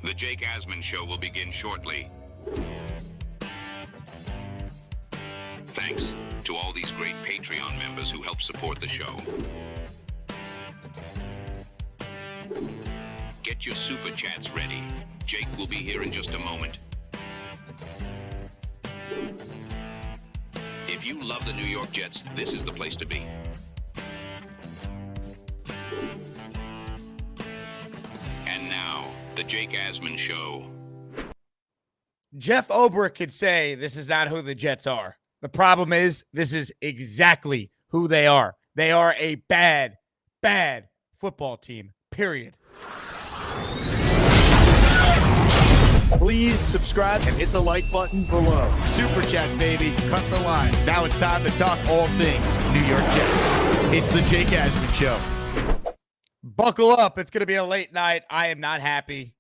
The Jake Asman Show will begin shortly. Thanks to all these great Patreon members who help support the show. Get your super chats ready. Jake will be here in just a moment. If you love the New York Jets, this is the place to be. And now, the Jake Asman Show. Jeff Obrick could say this is not who the Jets are. The problem is this is exactly who they are. They are a bad, bad football team, period. Please subscribe and hit the like button below. Super Chat, baby. Cut the line. Now it's time to talk all things New York Jets. It's the Jake Asman Show. Buckle up. It's going to be a late night. I am not happy.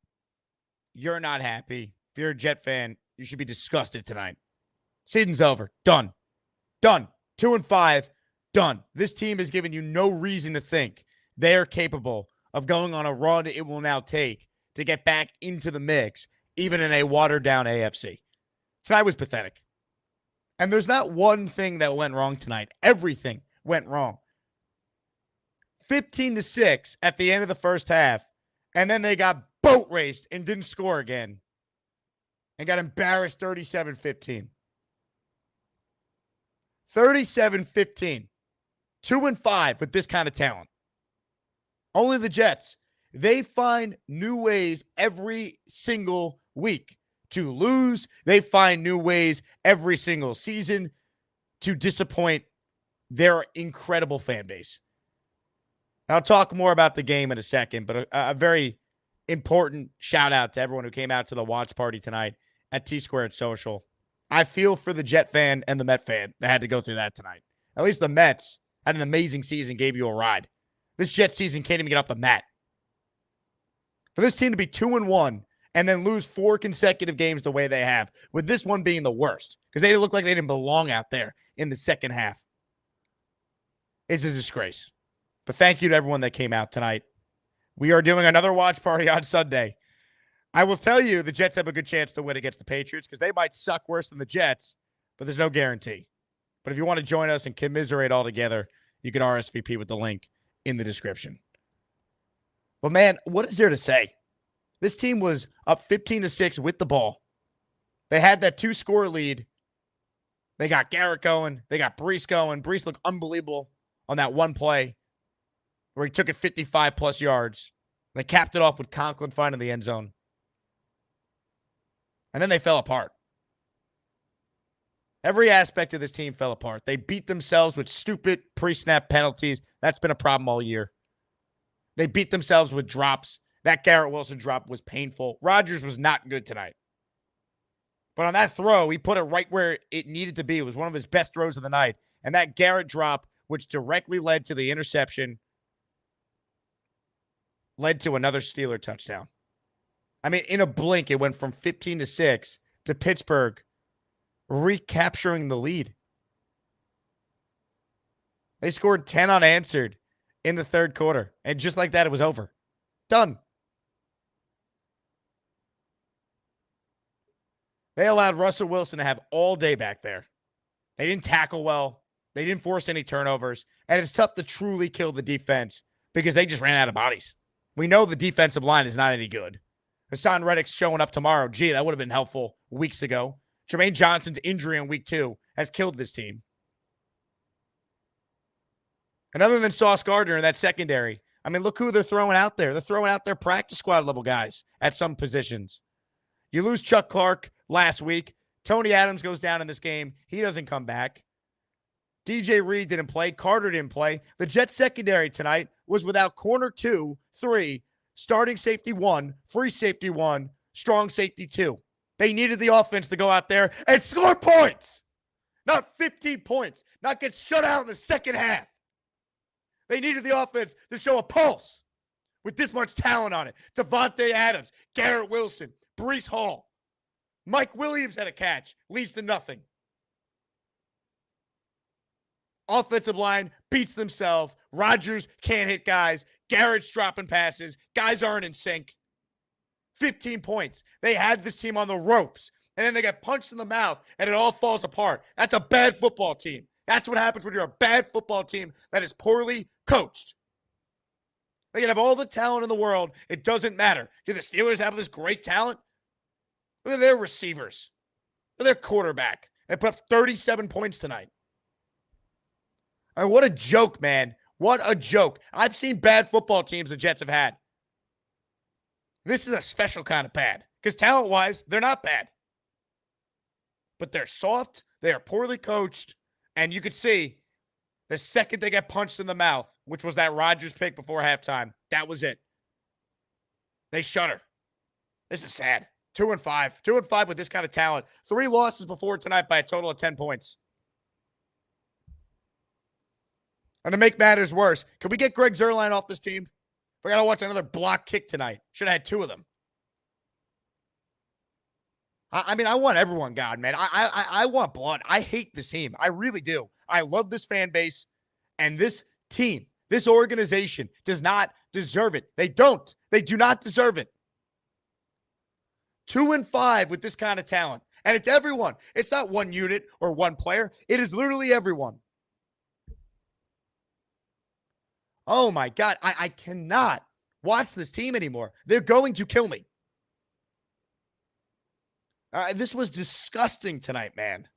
You're not happy. If you're a Jet fan, you should be disgusted tonight. Season's over. Done. Done. 2-5. Done. This team has given you no reason to think they are capable of going on a run it will now take to get back into the mix, even in a watered-down AFC. Tonight was pathetic. And there's not one thing that went wrong tonight. Everything went wrong. 15-6 at the end of the first half, and then they got boat raced and didn't score again and got embarrassed 37-15. 37-15. 2-5 with this kind of talent. Only the Jets. They find new ways every single week to lose. They find new ways every single season to disappoint their incredible fan base. I'll talk more about the game in a second, but a very important shout out to everyone who came out to the watch party tonight at T-Squared Social. I feel for the Jet fan and the Met fan that had to go through that tonight. At least the Mets had an amazing season, gave you a ride. This Jet season can't even get off the mat. For this team to be 2-1 and then lose 4 consecutive games the way they have, with this one being the worst, because they look like they didn't belong out there in the second half. It's a disgrace. But thank you to everyone that came out tonight. We are doing another watch party on Sunday. I will tell you the Jets have a good chance to win against the Patriots because they might suck worse than the Jets, but there's no guarantee. But if you want to join us and commiserate all together, you can RSVP with the link in the description. But man, what is there to say? This team was up 15-6 with the ball. They had that 2-score lead. They got Garrett going. They got Brees going. Brees looked unbelievable on that one play where he took it 55-plus yards. They capped it off with Conklin finding the end zone. And then they fell apart. Every aspect of this team fell apart. They beat themselves with stupid pre-snap penalties. That's been a problem all year. They beat themselves with drops. That Garrett Wilson drop was painful. Rodgers was not good tonight. But on that throw, he put it right where it needed to be. It was one of his best throws of the night. And that Garrett drop, which directly led to the interception, led to another Steeler touchdown. I mean, in a blink, it went from 15-6 to Pittsburgh recapturing the lead. They scored 10 unanswered in the third quarter. And just like that, it was over. Done. They allowed Russell Wilson to have all day back there. They didn't tackle well. They didn't force any turnovers. And it's tough to truly kill the defense because they just ran out of bodies. We know the defensive line is not any good. Hassan Reddick's showing up tomorrow. Gee, that would have been helpful weeks ago. Jermaine Johnson's injury in week 2 has killed this team. And other than Sauce Gardner in that secondary, I mean, look who they're throwing out there. They're throwing out their practice squad level guys at some positions. You lose Chuck Clark last week. Tony Adams goes down in this game. He doesn't come back. DJ Reed didn't play. Carter didn't play. The Jets secondary tonight was without corner 2, 3, starting safety 1, free safety 1, strong safety 2. They needed the offense to go out there and score points. Not 15 points. Not get shut out in the second half. They needed the offense to show a pulse with this much talent on it. Davante Adams, Garrett Wilson, Brees Hall. Mike Williams had a catch. Leads to nothing. Offensive line beats themselves. Rodgers can't hit guys. Garrett's dropping passes. Guys aren't in sync. 15 points. They had this team on the ropes, and then they get punched in the mouth, and it all falls apart. That's a bad football team. That's what happens when you're a bad football team that is poorly coached. They can have all the talent in the world. It doesn't matter. Do the Steelers have this great talent? Look at their receivers. Look at their quarterback. They put up 37 points tonight. I mean, what a joke, man. What a joke. I've seen bad football teams the Jets have had. This is a special kind of bad. Because talent-wise, they're not bad. But they're soft. They are poorly coached. And you could see the second they get punched in the mouth, which was that Rodgers pick before halftime, that was it. They shudder. This is sad. 2-5. 2-5 with this kind of talent. 3 losses before tonight by a total of 10 points. And to make matters worse, can we get Greg Zuerlein off this team? We got to watch another block kick tonight. Should have had 2 of them. I mean, I want everyone gone, man. I want blood. I hate this team. I really do. I love this fan base. And this team, this organization does not deserve it. They don't. They do not deserve it. 2-5 with this kind of talent. And it's everyone. It's not one unit or one player. It is literally everyone. Oh, my God. I cannot watch this team anymore. They're going to kill me. This was disgusting tonight, man.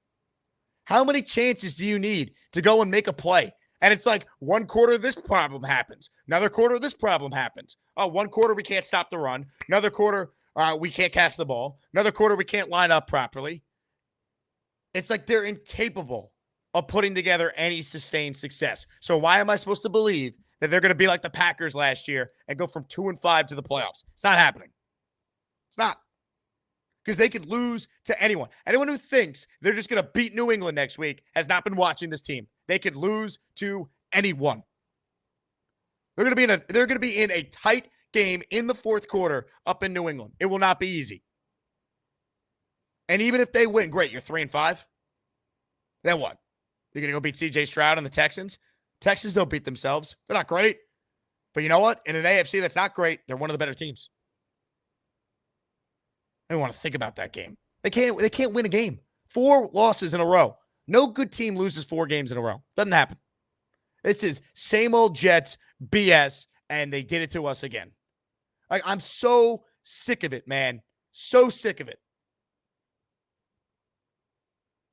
How many chances do you need to go and make a play? And it's like one quarter this problem happens. Another quarter this problem happens. Oh, one quarter we can't stop the run. Another quarter we can't catch the ball. Another quarter we can't line up properly. It's like they're incapable of putting together any sustained success. So why am I supposed to believe that they're going to be like the Packers last year and go from 2-5 to the playoffs? It's not happening. It's not. Because they could lose to anyone. Anyone who thinks they're just going to beat New England next week has not been watching this team. They could lose to anyone. They're going to be in a tight game in the fourth quarter up in New England. It will not be easy. And even if they win, great, you're 3-5. Then what? You're going to go beat C.J. Stroud and the Texans? Texans don't beat themselves. They're not great. But you know what? In an AFC that's not great, they're one of the better teams. I don't want to think about that game. They can't win a game. 4 losses in a row. No good team loses 4 games in a row. Doesn't happen. This is same old Jets BS, and they did it to us again. Like, I'm so sick of it, man. So sick of it.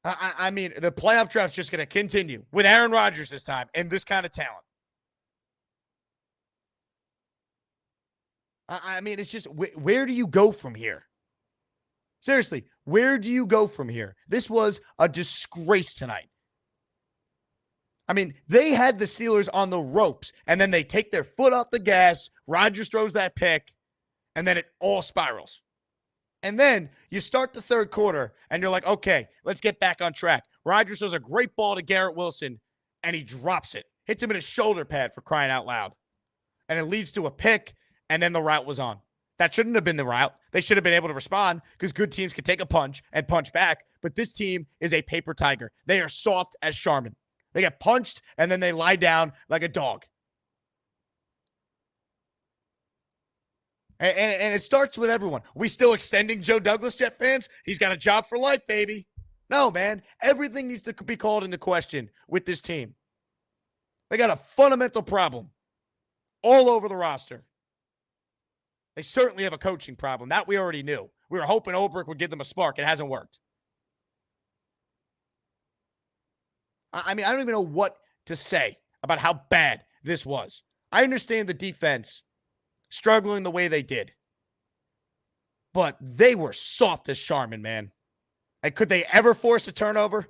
I mean, the playoff draft's just going to continue with Aaron Rodgers this time and this kind of talent. I mean, it's just, where do you go from here? Seriously, where do you go from here? This was a disgrace tonight. I mean, they had the Steelers on the ropes, and then they take their foot off the gas. Rodgers throws that pick, and then it all spirals. And then you start the third quarter, and you're like, okay, let's get back on track. Rodgers throws a great ball to Garrett Wilson, and he drops it. Hits him in his shoulder pad, for crying out loud. And it leads to a pick, and then the route was on. That shouldn't have been the route. They should have been able to respond because good teams can take a punch and punch back. But this team is a paper tiger. They are soft as Charmin. They get punched, and then they lie down like a dog. And it starts with everyone. We still extending Joe Douglas, Jet fans? He's got a job for life, baby. No, man. Everything needs to be called into question with this team. They got a fundamental problem all over the roster. They certainly have a coaching problem. That we already knew. We were hoping Ulbrich would give them a spark. It hasn't worked. I mean, I don't even know what to say about how bad this was. I understand the defense struggling the way they did. But they were soft as Charmin, man. And could they ever force a turnover?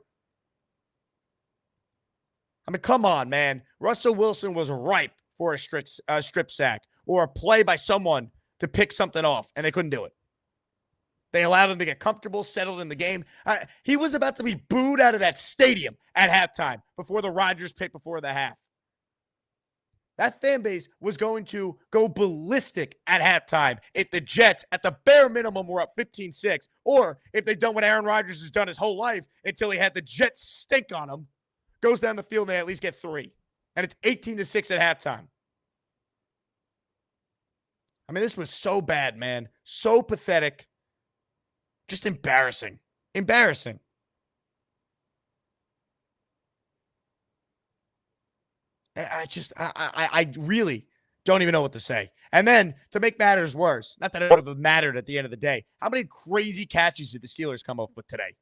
I mean, come on, man. Russell Wilson was ripe for a strip sack or a play by someone to pick something off, and they couldn't do it. They allowed him to get comfortable, settled in the game. He was about to be booed out of that stadium at halftime before the Rodgers pick before the half. That fan base was going to go ballistic at halftime if the Jets, at the bare minimum, were up 15-6, or if they've done what Aaron Rodgers has done his whole life until he had the Jets stink on him, goes down the field and they at least get 3. And it's 18-6 at halftime. I mean, this was so bad, man. So pathetic. Just embarrassing. Embarrassing. I really don't even know what to say. And then to make matters worse, not that it would have mattered at the end of the day, how many crazy catches did the Steelers come up with today?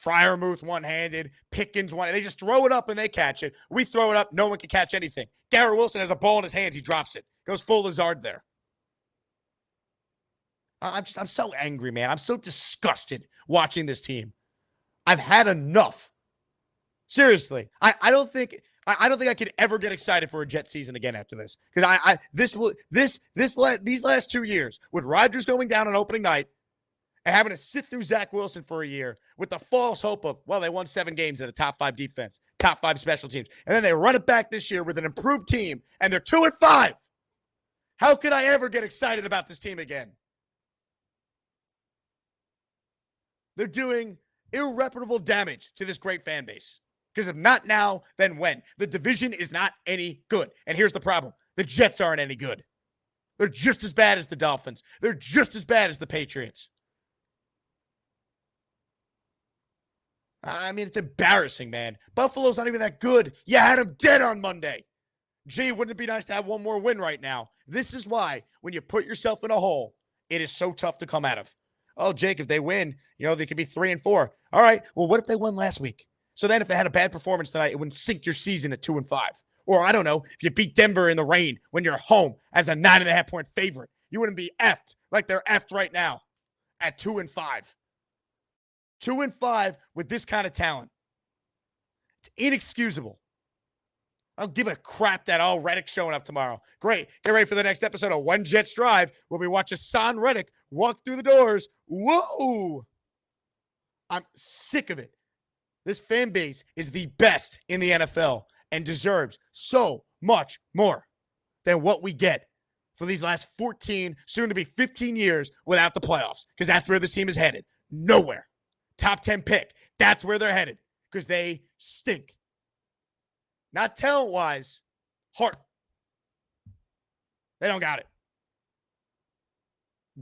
Fryermuth one-handed, Pickens one. They just throw it up and they catch it. We throw it up, no one can catch anything. Garrett Wilson has a ball in his hands, he drops it. Goes full Lazard there. I'm so angry, man. I'm so disgusted watching this team. I've had enough. Seriously, I don't think I could ever get excited for a Jet season again after this, because these last 2 years with Rodgers going down on opening night and having to sit through Zach Wilson for a year with the false hope of, well, they won 7 games at a top 5 defense, top 5 special teams, and then they run it back this year with an improved team and they're 2-5. How could I ever get excited about this team again? They're doing irreparable damage to this great fan base. Because if not now, then when? The division is not any good. And here's the problem. The Jets aren't any good. They're just as bad as the Dolphins. They're just as bad as the Patriots. I mean, it's embarrassing, man. Buffalo's not even that good. You had them dead on Monday. Gee, wouldn't it be nice to have one more win right now? This is why, when you put yourself in a hole, it is so tough to come out of. Oh, Jake, if they win, they could be 3-4. All right, well, what if they won last week? So then if they had a bad performance tonight, it wouldn't sink your season at 2-5. Or I don't know, if you beat Denver in the rain when you're home as a 9.5-point favorite, you wouldn't be effed like they're effed right now at 2-5. 2-5 with this kind of talent. It's inexcusable. I don't give a crap that Reddick's showing up tomorrow. Great. Get ready for the next episode of One Jets Drive where we watch Asman Reddick walk through the doors. Whoa! I'm sick of it. This fan base is the best in the NFL and deserves so much more than what we get for these last 14, soon to be 15 years without the playoffs, because that's where this team is headed. Nowhere. Top 10 pick. That's where they're headed, because they stink. Not talent-wise, heart. They don't got it.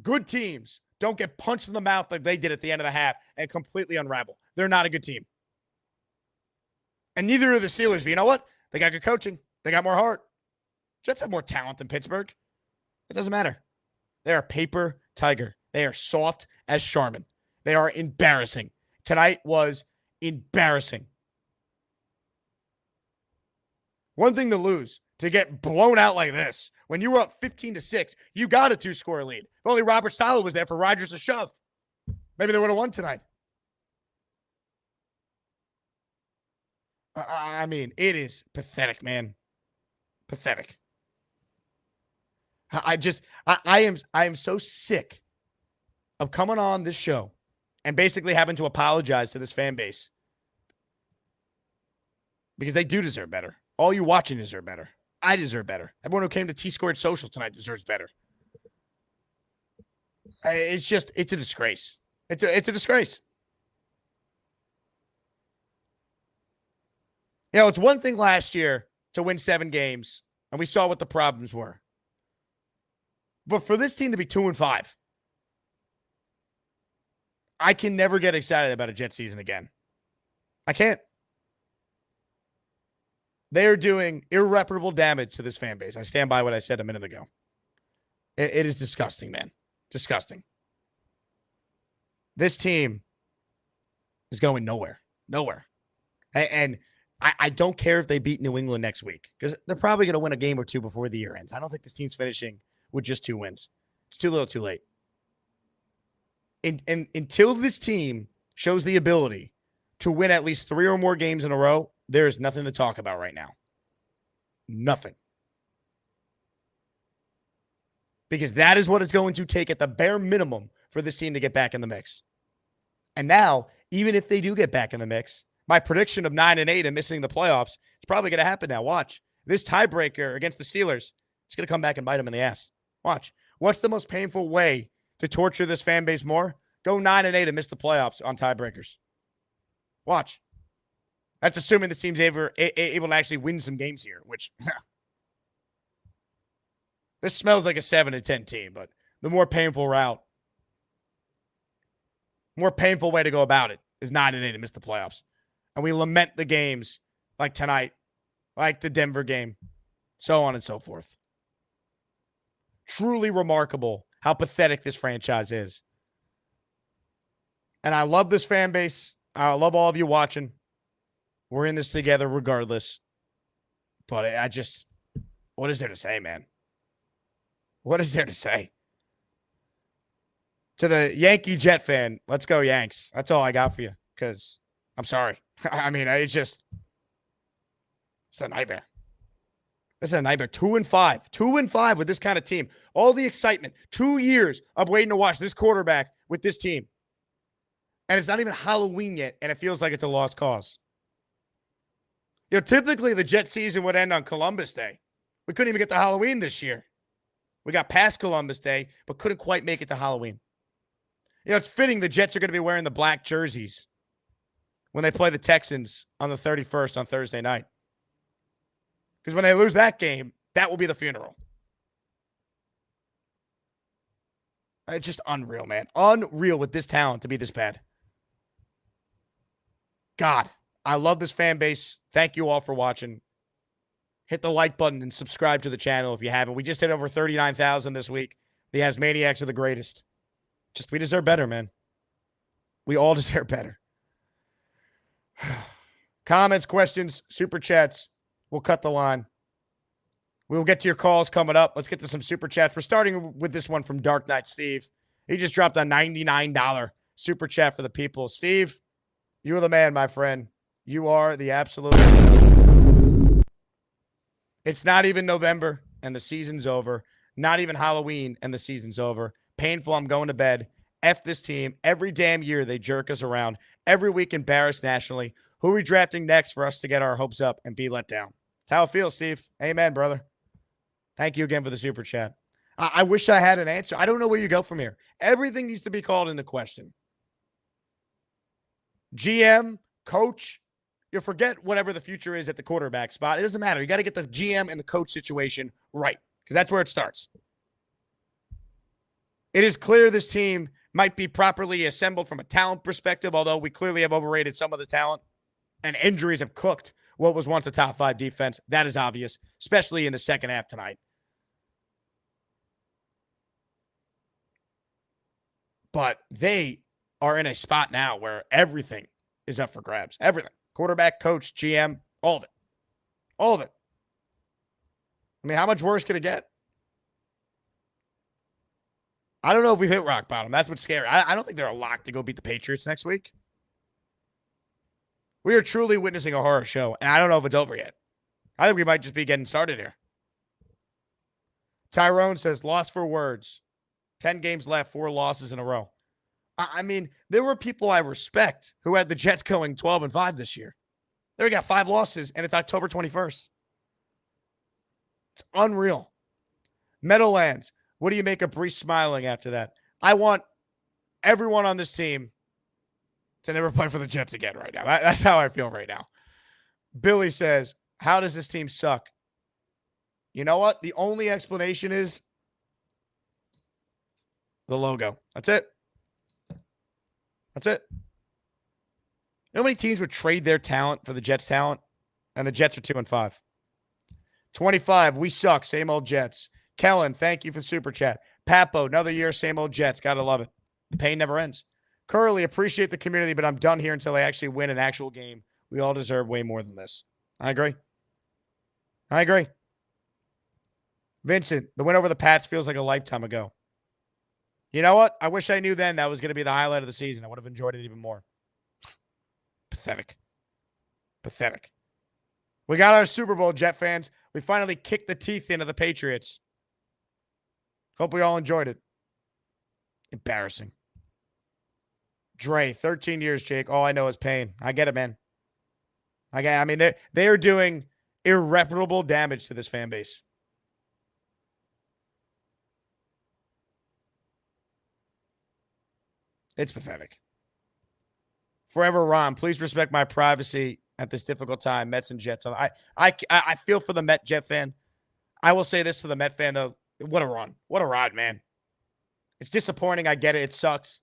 Good teams don't get punched in the mouth like they did at the end of the half and completely unravel. They're not a good team. And neither are the Steelers. But you know what? They got good coaching. They got more heart. Jets have more talent than Pittsburgh. It doesn't matter. They are paper tiger. They are soft as Charmin. They are embarrassing. Tonight was embarrassing. One thing to lose, to get blown out like this. When you were up 15-6, you got a 2-score lead. If only Robert Saleh was there for Rodgers to shove. Maybe they would have won tonight. I mean, it is pathetic, man. Pathetic. I am so sick of coming on this show and basically having to apologize to this fan base, because they do deserve better. All you watching deserve better. I deserve better. Everyone who came to T-Squared Social tonight deserves better. It's a disgrace. It's a disgrace. It's one thing last year to win 7 games, and we saw what the problems were. But for this team to be 2-5, I can never get excited about a Jet season again. I can't. They are doing irreparable damage to this fan base. I stand by what I said a minute ago. It is disgusting, man. Disgusting. This team is going nowhere. Nowhere. And I don't care if they beat New England next week, because they're probably going to win a game or 2 before the year ends. I don't think this team's finishing with just 2 wins. It's too little, too late. And until this team shows the ability to win at least 3 or more games in a row, there is nothing to talk about right now. Nothing. Because that is what it's going to take at the bare minimum for this team to get back in the mix. And now, even if they do get back in the mix, my prediction of 9-8 and missing the playoffs, it's probably going to happen now. Watch. This tiebreaker against the Steelers, it's going to come back and bite them in the ass. Watch. What's the most painful way to torture this fan base more? Go 9-8 and miss the playoffs on tiebreakers. Watch. That's assuming this team's able to actually win some games here, which This smells like a 7-10 team, but the more painful route, more painful way to go about it is 9-8 and miss the playoffs. And we lament the games like tonight, like the Denver game, so on and so forth. Truly remarkable how pathetic this franchise is. And I love this fan base. I love all of you watching. We're in this together regardless. But I just, what is there to say, man? What is there to say? To the Yankee Jet fan, let's go Yanks. That's all I got for you. Because I'm sorry. I mean, it's a nightmare. It's a nightmare. 2-5. 2-5 with this kind of team. All the excitement. 2 years of waiting to watch this quarterback with this team. And it's not even Halloween yet, and it feels like it's a lost cause. You know, typically the Jet season would end on Columbus Day. We couldn't even get to Halloween this year. We got past Columbus Day, but couldn't quite make it to Halloween. You know, it's fitting the Jets are going to be wearing the black jerseys when they play the Texans on the 31st on Thursday night. Because when they lose that game, that will be the funeral. It's just unreal, man. Unreal with this talent to be this bad. God, I love this fan base. Thank you all for watching. Hit the like button and subscribe to the channel if you haven't. We just hit over 39,000 this week. The Asmaniacs are the greatest. We deserve better, man. We all deserve better. Comments, questions, super chats. We'll cut the line. We'll get to your calls coming up. Let's get to some super chats. We're starting with this one from Dark Knight Steve. He just dropped a $99 super chat for the people. Steve, you are the man, my friend. You are the absolute. It's not even November and the season's over. Not even Halloween and the season's over. Painful, I'm going to bed. F this team. Every damn year they jerk us around. Every week embarrassed nationally. Who are we drafting next for us to get our hopes up and be let down? That's how it feels, Steve. Amen, brother. Thank you again for the super chat. I wish I had an answer. I don't know where you go from here. Everything needs to be called into question. GM, coach, you forget whatever the future is at the quarterback spot. It doesn't matter. You got to get the GM and the coach situation right because that's where it starts. It is clear this team might be properly assembled from a talent perspective, although we clearly have overrated some of the talent and injuries have cooked what was once a top 5 defense. That is obvious, especially in the second half tonight. But they are in a spot now where everything is up for grabs. Everything. Quarterback, coach, GM, all of it. All of it. I mean, how much worse could it get? I don't know if we've hit rock bottom. That's what's scary. I don't think they're a lock to go beat the Patriots next week. We are truly witnessing a horror show, and I don't know if it's over yet. I think we might just be getting started here. Tyrone says, lost for words. 10 games left, 4 losses in a row. I mean, there were people I respect who had the Jets going 12-5 this year. They got 5 losses, and it's October 21st. It's unreal. Meadowlands, what do you make of Brees smiling after that? I want everyone on this team to never play for the Jets again right now. That's how I feel right now. Billy says, how does this team suck? You know what? The only explanation is the logo. That's it. That's it. You know how many teams would trade their talent for the Jets' talent? And the Jets are 2-5. 25, we suck. Same old Jets. Kellen, thank you for the super chat. Papo, another year, same old Jets. Gotta love it. The pain never ends. Curly, appreciate the community, but I'm done here until they actually win an actual game. We all deserve way more than this. I agree. I agree. Vincent, the win over the Pats feels like a lifetime ago. You know what? I wish I knew then that was going to be the highlight of the season. I would have enjoyed it even more. Pathetic. Pathetic. We got our Super Bowl, Jet fans. We finally kicked the teeth into the Patriots. Hope we all enjoyed it. Embarrassing. Dre, 13 years, Jake. All I know is pain. I get it, man. I mean, they are doing irreparable damage to this fan base. It's pathetic. Forever Ron, please respect my privacy at this difficult time. Mets and Jets. I feel for the Met Jet fan. I will say this to the Met fan, though. What a run. What a ride, man. It's disappointing. I get it. It sucks.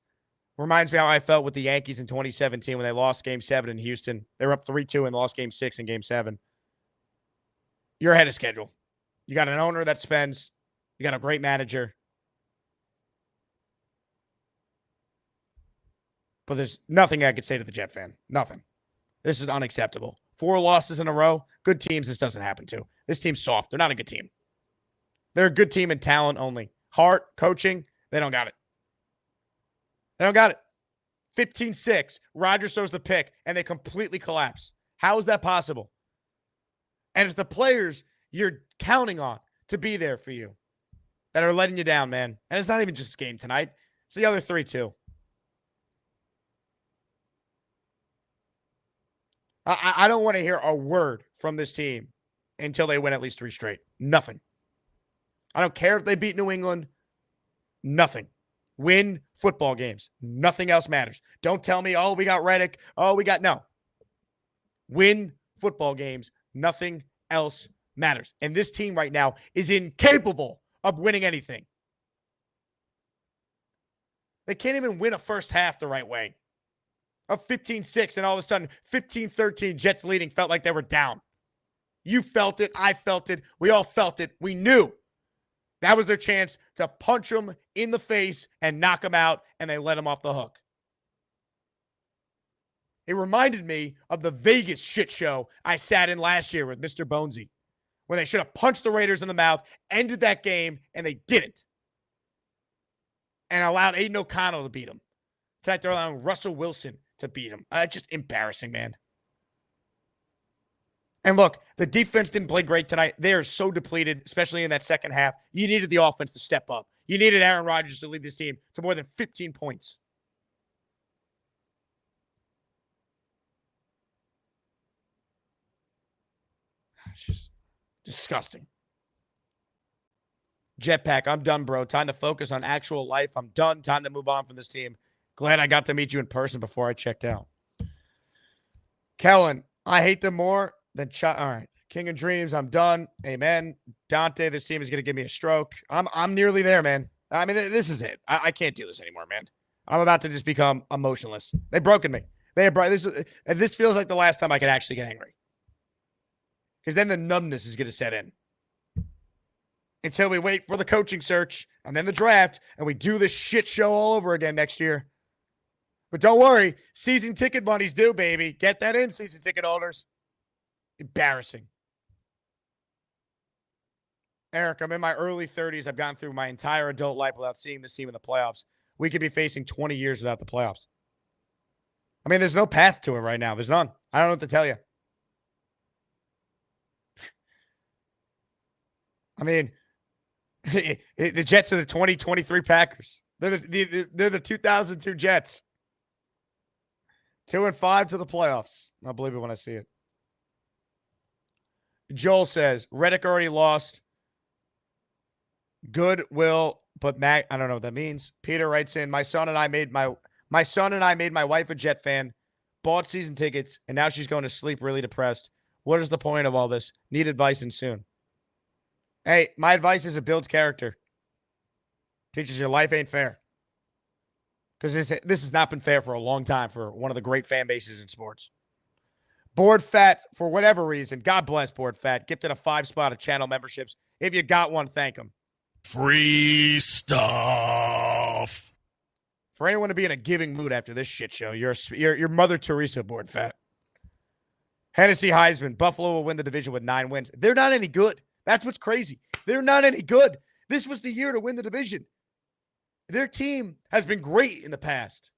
Reminds me how I felt with the Yankees in 2017 when they lost Game 7 in Houston. They were up 3-2 and lost Game 6 in Game 7. You're ahead of schedule. You got an owner that spends. You got a great manager. But there's nothing I could say to the Jet fan. Nothing. This is unacceptable. 4 losses in a row. Good teams, this doesn't happen to. This team's soft. They're not a good team. They're a good team in talent only. Heart, coaching, they don't got it. They don't got it. 15-6. Rodgers throws the pick, and they completely collapse. How is that possible? And it's the players you're counting on to be there for you that are letting you down, man. And it's not even just this game tonight. It's the other 3, too. I don't want to hear a word from this team until they win at least 3 straight. Nothing. I don't care if they beat New England. Nothing. Win football games. Nothing else matters. Don't tell me, oh, we got Reddick. Oh, we got... No. Win football games. Nothing else matters. And this team right now is incapable of winning anything. They can't even win a first half the right way. Of 15-6, and all of a sudden, 15-13, Jets leading, felt like they were down. You felt it. I felt it. We all felt it. We knew that was their chance to punch them in the face and knock them out, and they let them off the hook. It reminded me of the Vegas shit show I sat in last year with Mr. Bonesy, when they should have punched the Raiders in the mouth, ended that game, and they didn't. And allowed Aiden O'Connell to beat them. Tonight they're allowing Russell Wilson to beat him. Just embarrassing, man. And look, the defense didn't play great tonight. They are so depleted, especially in that second half. You needed the offense to step up. You needed Aaron Rodgers to lead this team to more than 15 points. It's just disgusting. Jetpack, I'm done, bro. Time to focus on actual life. I'm done. Time to move on from this team. Glad I got to meet you in person before I checked out. Kellen, I hate them more than... All right. King of Dreams, I'm done. Amen. Dante, this team is going to give me a stroke. I'm nearly there, man. I mean, this is it. I can't do this anymore, man. I'm about to just become emotionless. They've broken me. This feels like the last time I could actually get angry. Because then the numbness is going to set in. Until we wait for the coaching search and then the draft, and we do this shit show all over again next year. But don't worry, season ticket money's due, baby. Get that in, season ticket holders. Embarrassing. Eric, I'm in my early 30s. I've gone through my entire adult life without seeing this team in the playoffs. We could be facing 20 years without the playoffs. I mean, there's no path to it right now. There's none. I don't know what to tell you. I mean, the Jets are the 2023 Packers. They're the 2002 Jets. 2-5 to the playoffs. I'll believe it when I see it. Joel says, Reddick already lost. Goodwill, but Mac, I don't know what that means. Peter writes in, my son and I made my wife a Jet fan, bought season tickets, and now she's going to sleep really depressed. What is the point of all this? Need advice and soon. Hey, my advice is it builds character. Teaches your life ain't fair. Because this has not been fair for a long time for one of the great fan bases in sports. Board Fat, for whatever reason, God bless Board Fat, gifted a 5-spot of channel memberships. If you got one, thank him. Free stuff. For anyone to be in a giving mood after this shit show, you're Mother Teresa, Board Fat. Hennessy Heisman, Buffalo will win the division with 9 wins. They're not any good. That's what's crazy. They're not any good. This was the year to win the division. Their team has been great in the past.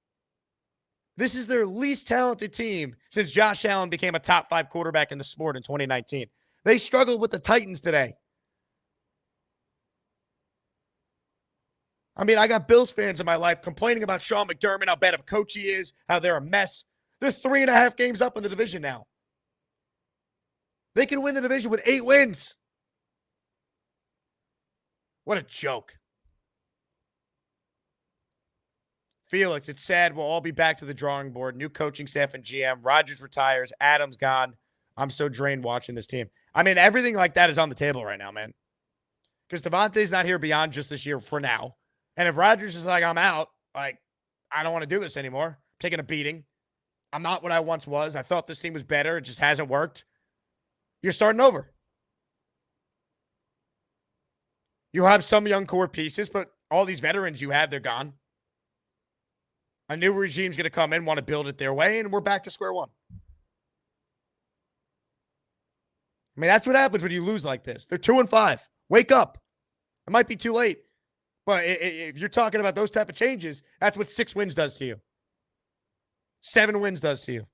This is their least talented team since Josh Allen became a top 5 quarterback in the sport in 2019. They struggled with the Titans today. I mean, I got Bills fans in my life complaining about Sean McDermott, how bad of a coach he is, how they're a mess. They're 3.5 games up in the division now. They can win the division with 8 wins. What a joke. Felix, it's sad. We'll all be back to the drawing board. New coaching staff and GM. Rodgers retires. Adams gone. I'm so drained watching this team. I mean, everything like that is on the table right now, man. because Davante's not here beyond just this year for now. And if Rodgers is like, I'm out, like, I don't want to do this anymore. I'm taking a beating. I'm not what I once was. I thought this team was better. It just hasn't worked. You're starting over. You have some young core pieces, but all these veterans you have, they're gone. A new regime's going to come in, want to build it their way, and we're back to square one. I mean, that's what happens when you lose like this. They're 2-5. Wake up. It might be too late. But if you're talking about those type of changes, that's what 6 wins does to you. 7 wins does to you.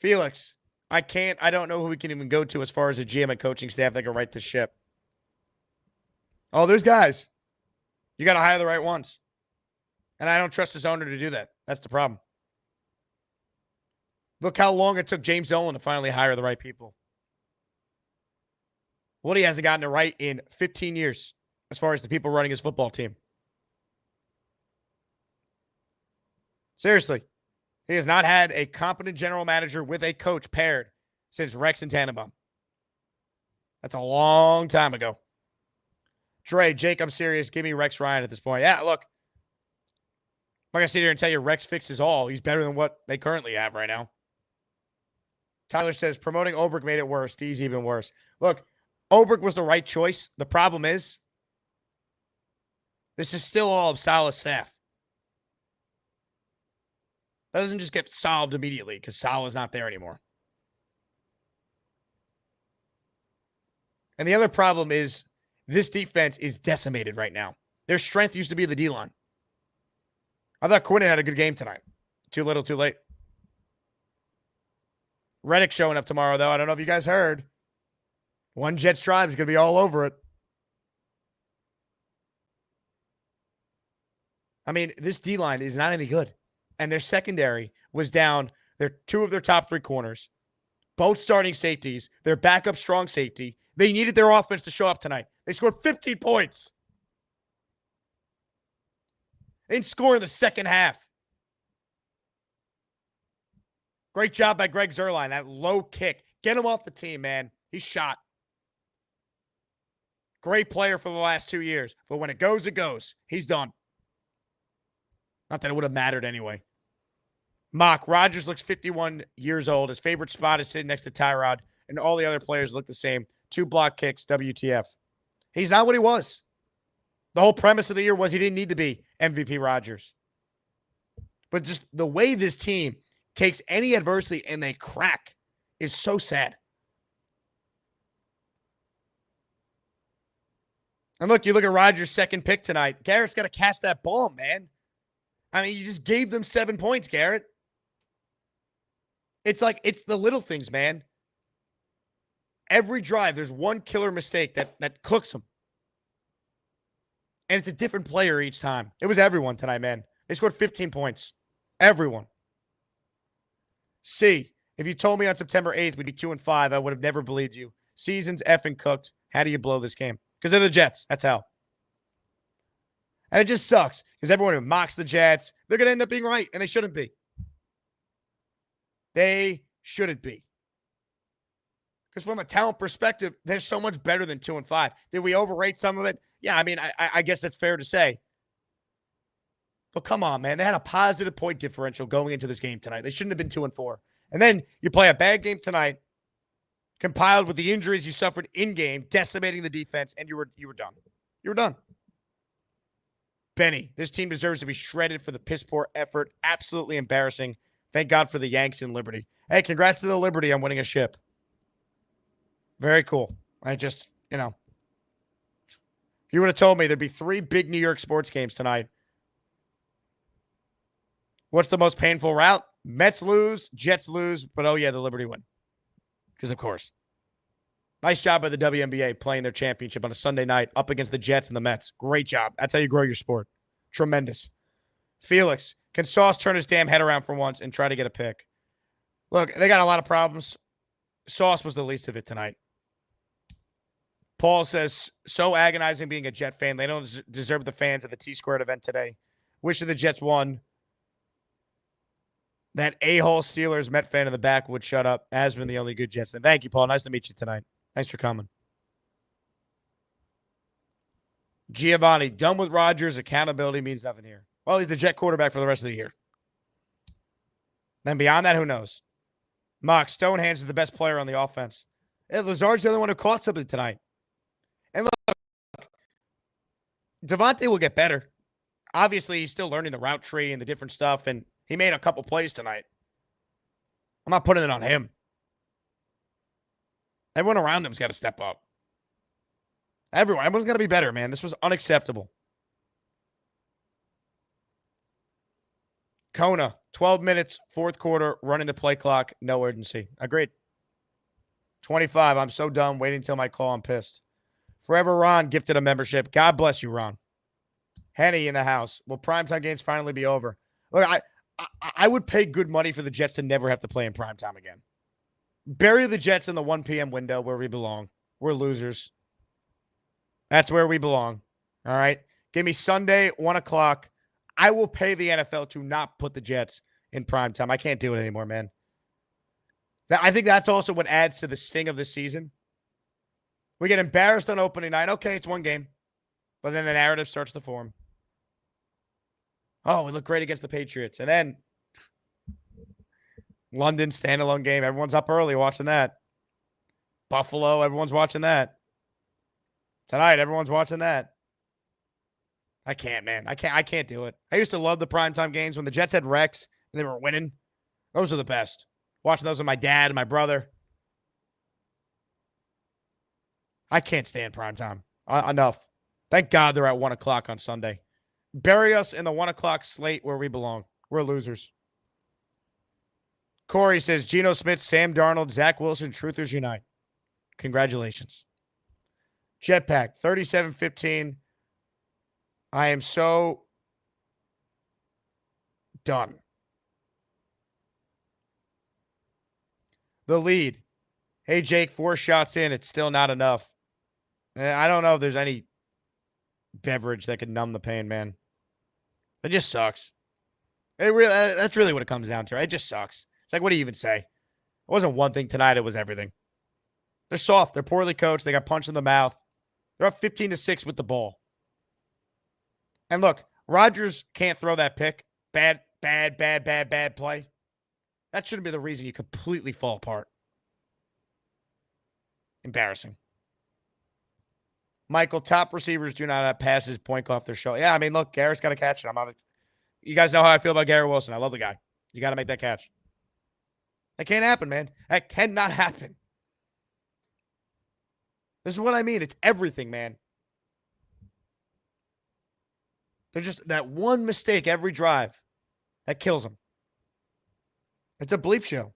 Felix, I don't know who we can even go to as far as a GM and coaching staff that can right the ship. Oh, there's guys. You got to hire the right ones. And I don't trust his owner to do that. That's the problem. Look how long it took James Dolan to finally hire the right people. Woody hasn't gotten it right in 15 years as far as the people running his football team. Seriously. He has not had a competent general manager with a coach paired since Rex and Tannenbaum. That's a long time ago. Dre, Jake, I'm serious. Give me Rex Ryan at this point. Yeah, look. I'm not going to sit here and tell you Rex fixes all. He's better than what they currently have right now. Tyler says, promoting Ulbrich made it worse. D's even worse. Look, Ulbrich was the right choice. The problem is, this is still all of Salah's staff. That doesn't just get solved immediately because Salah's not there anymore. And the other problem is, this defense is decimated right now. Their strength used to be the D-line. I thought Quinnen had a good game tonight. Too little, too late. Reddick showing up tomorrow, though. I don't know if you guys heard. One Jets drive is going to be all over it. I mean, this D-line is not any good. And their secondary was down. They're 2 of their top 3 corners. Both starting safeties. Their backup strong safety. They needed their offense to show up tonight. They scored 15 points. They didn't score in the second half. Great job by Greg Zuerlein. That low kick. Get him off the team, man. He's shot. Great player for the last 2 years. But when it goes, it goes. He's done. Not that it would have mattered anyway. Mock. Rodgers looks 51 years old. His favorite spot is sitting next to Tyrod. And all the other players look the same. 2 block kicks. WTF. He's not what he was. The whole premise of the year was he didn't need to be MVP Rodgers. But just the way this team takes any adversity and they crack is so sad. And look, you look at Rodgers' second pick tonight. Garrett's got to catch that ball, man. I mean, you just gave them 7 points, Garrett. It's like, it's the little things, man. Every drive, there's one killer mistake that cooks them. And it's a different player each time. It was everyone tonight, man. They scored 15 points. Everyone. C, if you told me on September 8th we'd be 2-5, I would have never believed you. Season's effing cooked. How do you blow this game? Because they're the Jets. That's how. And it just sucks because everyone who mocks the Jets, they're going to end up being right, and they shouldn't be. They shouldn't be. Because from a talent perspective, they're so much better than 2-5. Did we overrate some of it? Yeah, I mean, I guess that's fair to say. But come on, man. They had a positive point differential going into this game tonight. They shouldn't have been 2-4. And then you play a bad game tonight, compiled with the injuries you suffered in-game, decimating the defense, and you were done. You were done. Benny, this team deserves to be shredded for the piss-poor effort. Absolutely embarrassing. Thank God for the Yanks in Liberty. Hey, congrats to the Liberty on winning a ship. Very cool. I just, if you would have told me there'd be 3 big New York sports games tonight, what's the most painful route? Mets lose, Jets lose, but oh yeah, the Liberty win. Because of course. Nice job by the WNBA playing their championship on a Sunday night up against the Jets and the Mets. Great job. That's how you grow your sport. Tremendous. Felix, can Sauce turn his damn head around for once and try to get a pick? Look, they got a lot of problems. Sauce was the least of it tonight. Paul says, so agonizing being a Jet fan. They don't deserve the fans of the T-Squared event today. Wish the Jets won. That a-hole Steelers Met fan in the back would shut up. Asman, the only good Jets. Thank you, Paul. Nice to meet you tonight. Thanks for coming. Giovanni, done with Rodgers. Accountability means nothing here. Well, he's the Jet quarterback for the rest of the year. Then beyond that, who knows? Mock, Stonehands is the best player on the offense. Yeah, Lazard's the only one who caught something tonight. And look, Davante will get better. Obviously, he's still learning the route tree and the different stuff, and he made a couple plays tonight. I'm not putting it on him. Everyone around him's got to step up. Everyone's got to be better, man. This was unacceptable. Kona, 12 minutes, fourth quarter, running the play clock, no urgency. Agreed. 25, I'm so done. Waiting until my call. I'm pissed. Forever Ron gifted a membership. God bless you, Ron. Henny in the house. Will primetime games finally be over? Look, I would pay good money for the Jets to never have to play in primetime again. Bury the Jets in the 1 p.m. window where we belong. We're losers. That's where we belong. All right? Give me Sunday, 1 o'clock. I will pay the NFL to not put the Jets in primetime. I can't do it anymore, man. I think that's also what adds to the sting of the season. We get embarrassed on opening night. Okay, it's one game. But then the narrative starts to form. Oh, we look great against the Patriots. And then London standalone game. Everyone's up early watching that. Buffalo, everyone's watching that. Tonight, everyone's watching that. I can't, man. I can't do it. I used to love the primetime games when the Jets had Rex and they were winning. Those are the best. Watching those with my dad and my brother. I can't stand primetime. Enough. Thank God they're at 1 o'clock on Sunday. Bury us in the 1 o'clock slate where we belong. We're losers. Corey says, Geno Smith, Sam Darnold, Zach Wilson, Truthers Unite. Congratulations. Jetpack, 37-15. I am so done. The lead. Hey, Jake, 4 shots in. It's still not enough. I don't know if there's any beverage that could numb the pain, man. It just sucks. That's really what it comes down to. It just sucks. It's like, what do you even say? It wasn't one thing tonight. It was everything. They're soft. They're poorly coached. They got punched in the mouth. They're up 15-6 with the ball. And look, Rodgers can't throw that pick. Bad play. That shouldn't be the reason you completely fall apart. Embarrassing. Michael, top receivers do not have passes, point off their shoulder. Yeah, I mean, look, Garrett's got to catch it. You guys know how I feel about Garrett Wilson. I love the guy. You got to make that catch. That can't happen, man. That cannot happen. This is what I mean. It's everything, man. They're just that one mistake every drive that kills them. It's a bleep show.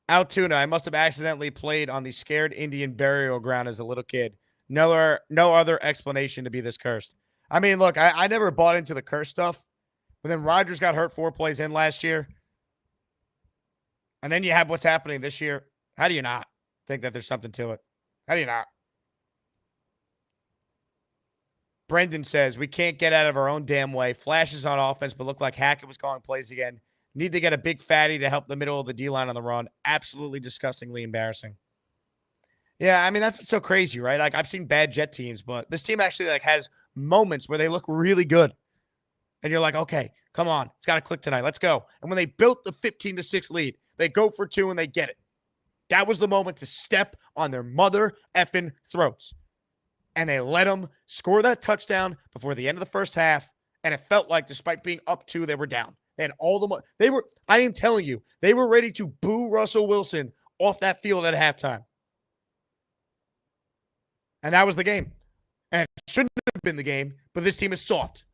Altoona, I must have accidentally played on the scared Indian burial ground as a little kid. No other explanation to be this cursed. I mean, look, I never bought into the curse stuff, but then Rodgers got hurt 4 plays in last year. And then you have what's happening this year. How do you not think that there's something to it? How do you not? Brendan says, we can't get out of our own damn way. Flashes on offense, but look like Hackett was calling plays again. Need to get a big fatty to help the middle of the D-line on the run. Absolutely disgustingly embarrassing. Yeah, I mean, that's what's so crazy, right? Like, I've seen bad Jet teams, but this team actually has moments where they look really good. And you're like, okay, come on. It's got to click tonight. Let's go. And when they built the 15-6 lead, they go for 2 and they get it. That was the moment to step on their mother effing throats. And they let them score that touchdown before the end of the first half. And it felt like, despite being up 2, they were down. They had all the I am telling you, they were ready to boo Russell Wilson off that field at halftime. And that was the game. And it shouldn't have been the game, but this team is soft.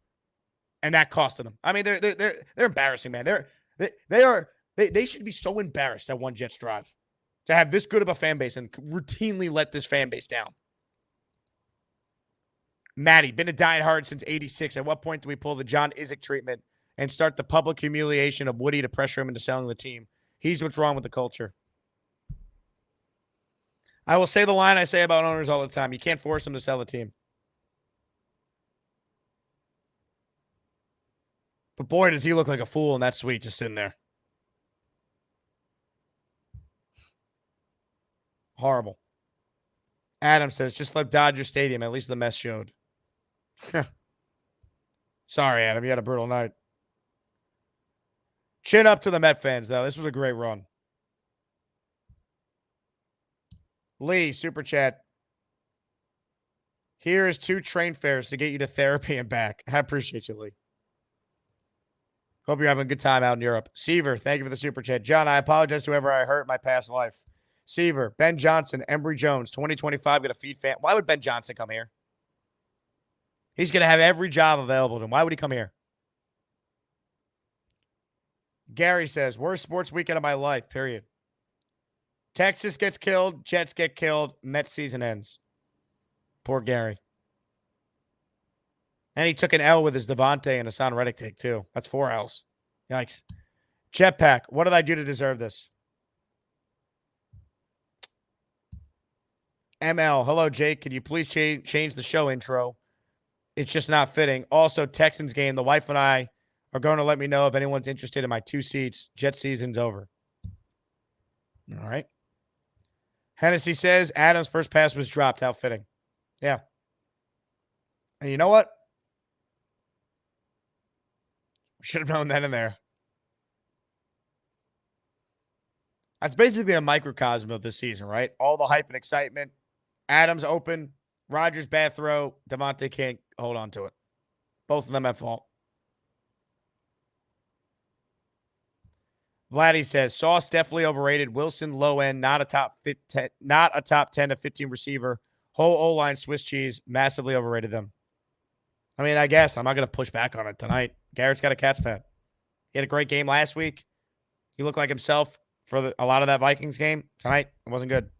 And that costed them. I mean, they're embarrassing, man. They should be so embarrassed at one Jets drive to have this good of a fan base and routinely let this fan base down. Matty, been a diehard since 86. At what point do we pull the John Izek treatment and start the public humiliation of Woody to pressure him into selling the team? He's what's wrong with the culture. I will say the line I say about owners all the time. You can't force them to sell the team. But boy, does he look like a fool in that suite just sitting there. Horrible. Adam says, just left Dodger Stadium. At least the mess showed. Sorry, Adam. You had a brutal night. Chin up to the Met fans, though. This was a great run. Lee, super chat. Here is 2 train fares to get you to therapy and back. I appreciate you, Lee. Hope you're having a good time out in Europe. Seaver, thank you for the super chat. John, I apologize to whoever I hurt in my past life. Seaver, Ben Johnson, Embry Jones, 2025, got a feed fan. Why would Ben Johnson come here? He's going to have every job available to him. Why would he come here? Gary says, worst sports weekend of my life, period. Texas gets killed, Jets get killed, Mets season ends. Poor Gary. And he took an L with his Davante and Hassan Reddick take, too. That's 4 L's. Yikes. Jetpack, what did I do to deserve this? ML, hello, Jake. Could you please change the show intro? It's just not fitting. Also, Texans game. The wife and I are going to let me know if anyone's interested in my 2 seats. Jet season's over. All right. Hennessy says, Adams' first pass was dropped. How fitting. Yeah. And you know what? We should have known that in there. That's basically a microcosm of this season, right? All the hype and excitement. Adams open. Rodgers bad throw. Davante can't hold on to it. Both of them at fault. Vladdy says, Sauce definitely overrated. Wilson low end, not a top 10 to 15 receiver. Whole O-line Swiss cheese, massively overrated them. I mean, I guess I'm not going to push back on it tonight. Garrett's got to catch that. He had a great game last week. He looked like himself for a lot of that Vikings game. Tonight, it wasn't good.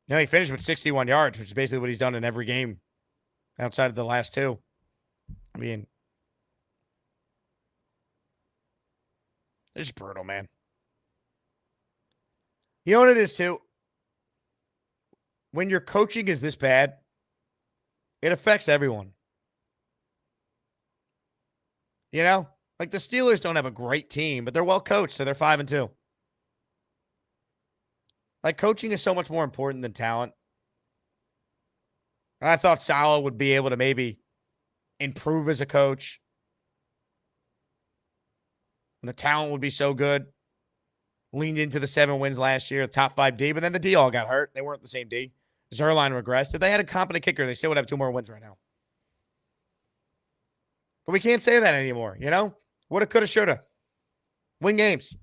You know, he finished with 61 yards, which is basically what he's done in every game outside of the last 2. I mean, it's brutal, man. You know what it is, too? When your coaching is this bad, it affects everyone. You know? Like, the Steelers don't have a great team, but they're well coached, so they're 5-2. Like, coaching is so much more important than talent. And I thought Saleh would be able to maybe improve as a coach. And the talent would be so good. Leaned into the 7 wins last year, top 5 D, but then the D all got hurt. They weren't the same D. Zerline regressed. If they had a competent kicker, they still would have 2 more wins right now. But we can't say that anymore, you know? Woulda, coulda, shoulda. Win games.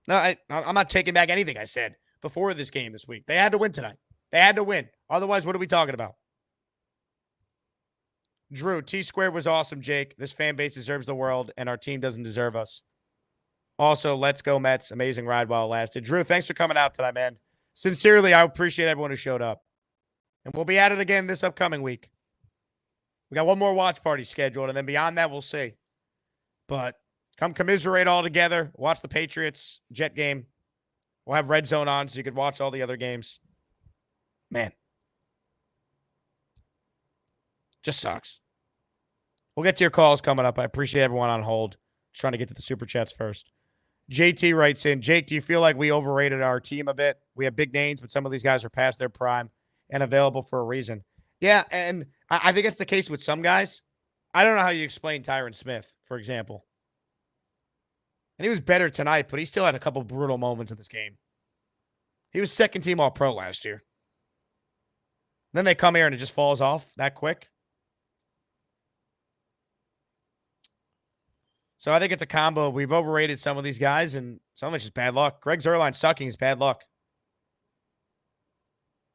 No, I'm not taking back anything I said before this game this week. They had to win tonight. They had to win. Otherwise, what are we talking about? Drew, T-squared was awesome, Jake. This fan base deserves the world, and our team doesn't deserve us. Also, let's go Mets. Amazing ride while it lasted. Drew, thanks for coming out tonight, man. Sincerely, I appreciate everyone who showed up. And we'll be at it again this upcoming week. We got one more watch party scheduled, and then beyond that, we'll see. But come commiserate all together. Watch the Patriots Jet game. We'll have Red Zone on so you can watch all the other games. Man. Just sucks. We'll get to your calls coming up. I appreciate everyone on hold. Just trying to get to the super chats first. JT writes in, Jake, do you feel like we overrated our team a bit? We have big names, but some of these guys are past their prime and available for a reason. Yeah, and I think it's the case with some guys. I don't know how you explain Tyron Smith, for example. And he was better tonight, but he still had a couple brutal moments in this game. He was second team All-Pro last year. Then they come here and it just falls off that quick. So I think it's a combo. We've overrated some of these guys, and some of it's just bad luck. Greg Zuerlein sucking is bad luck.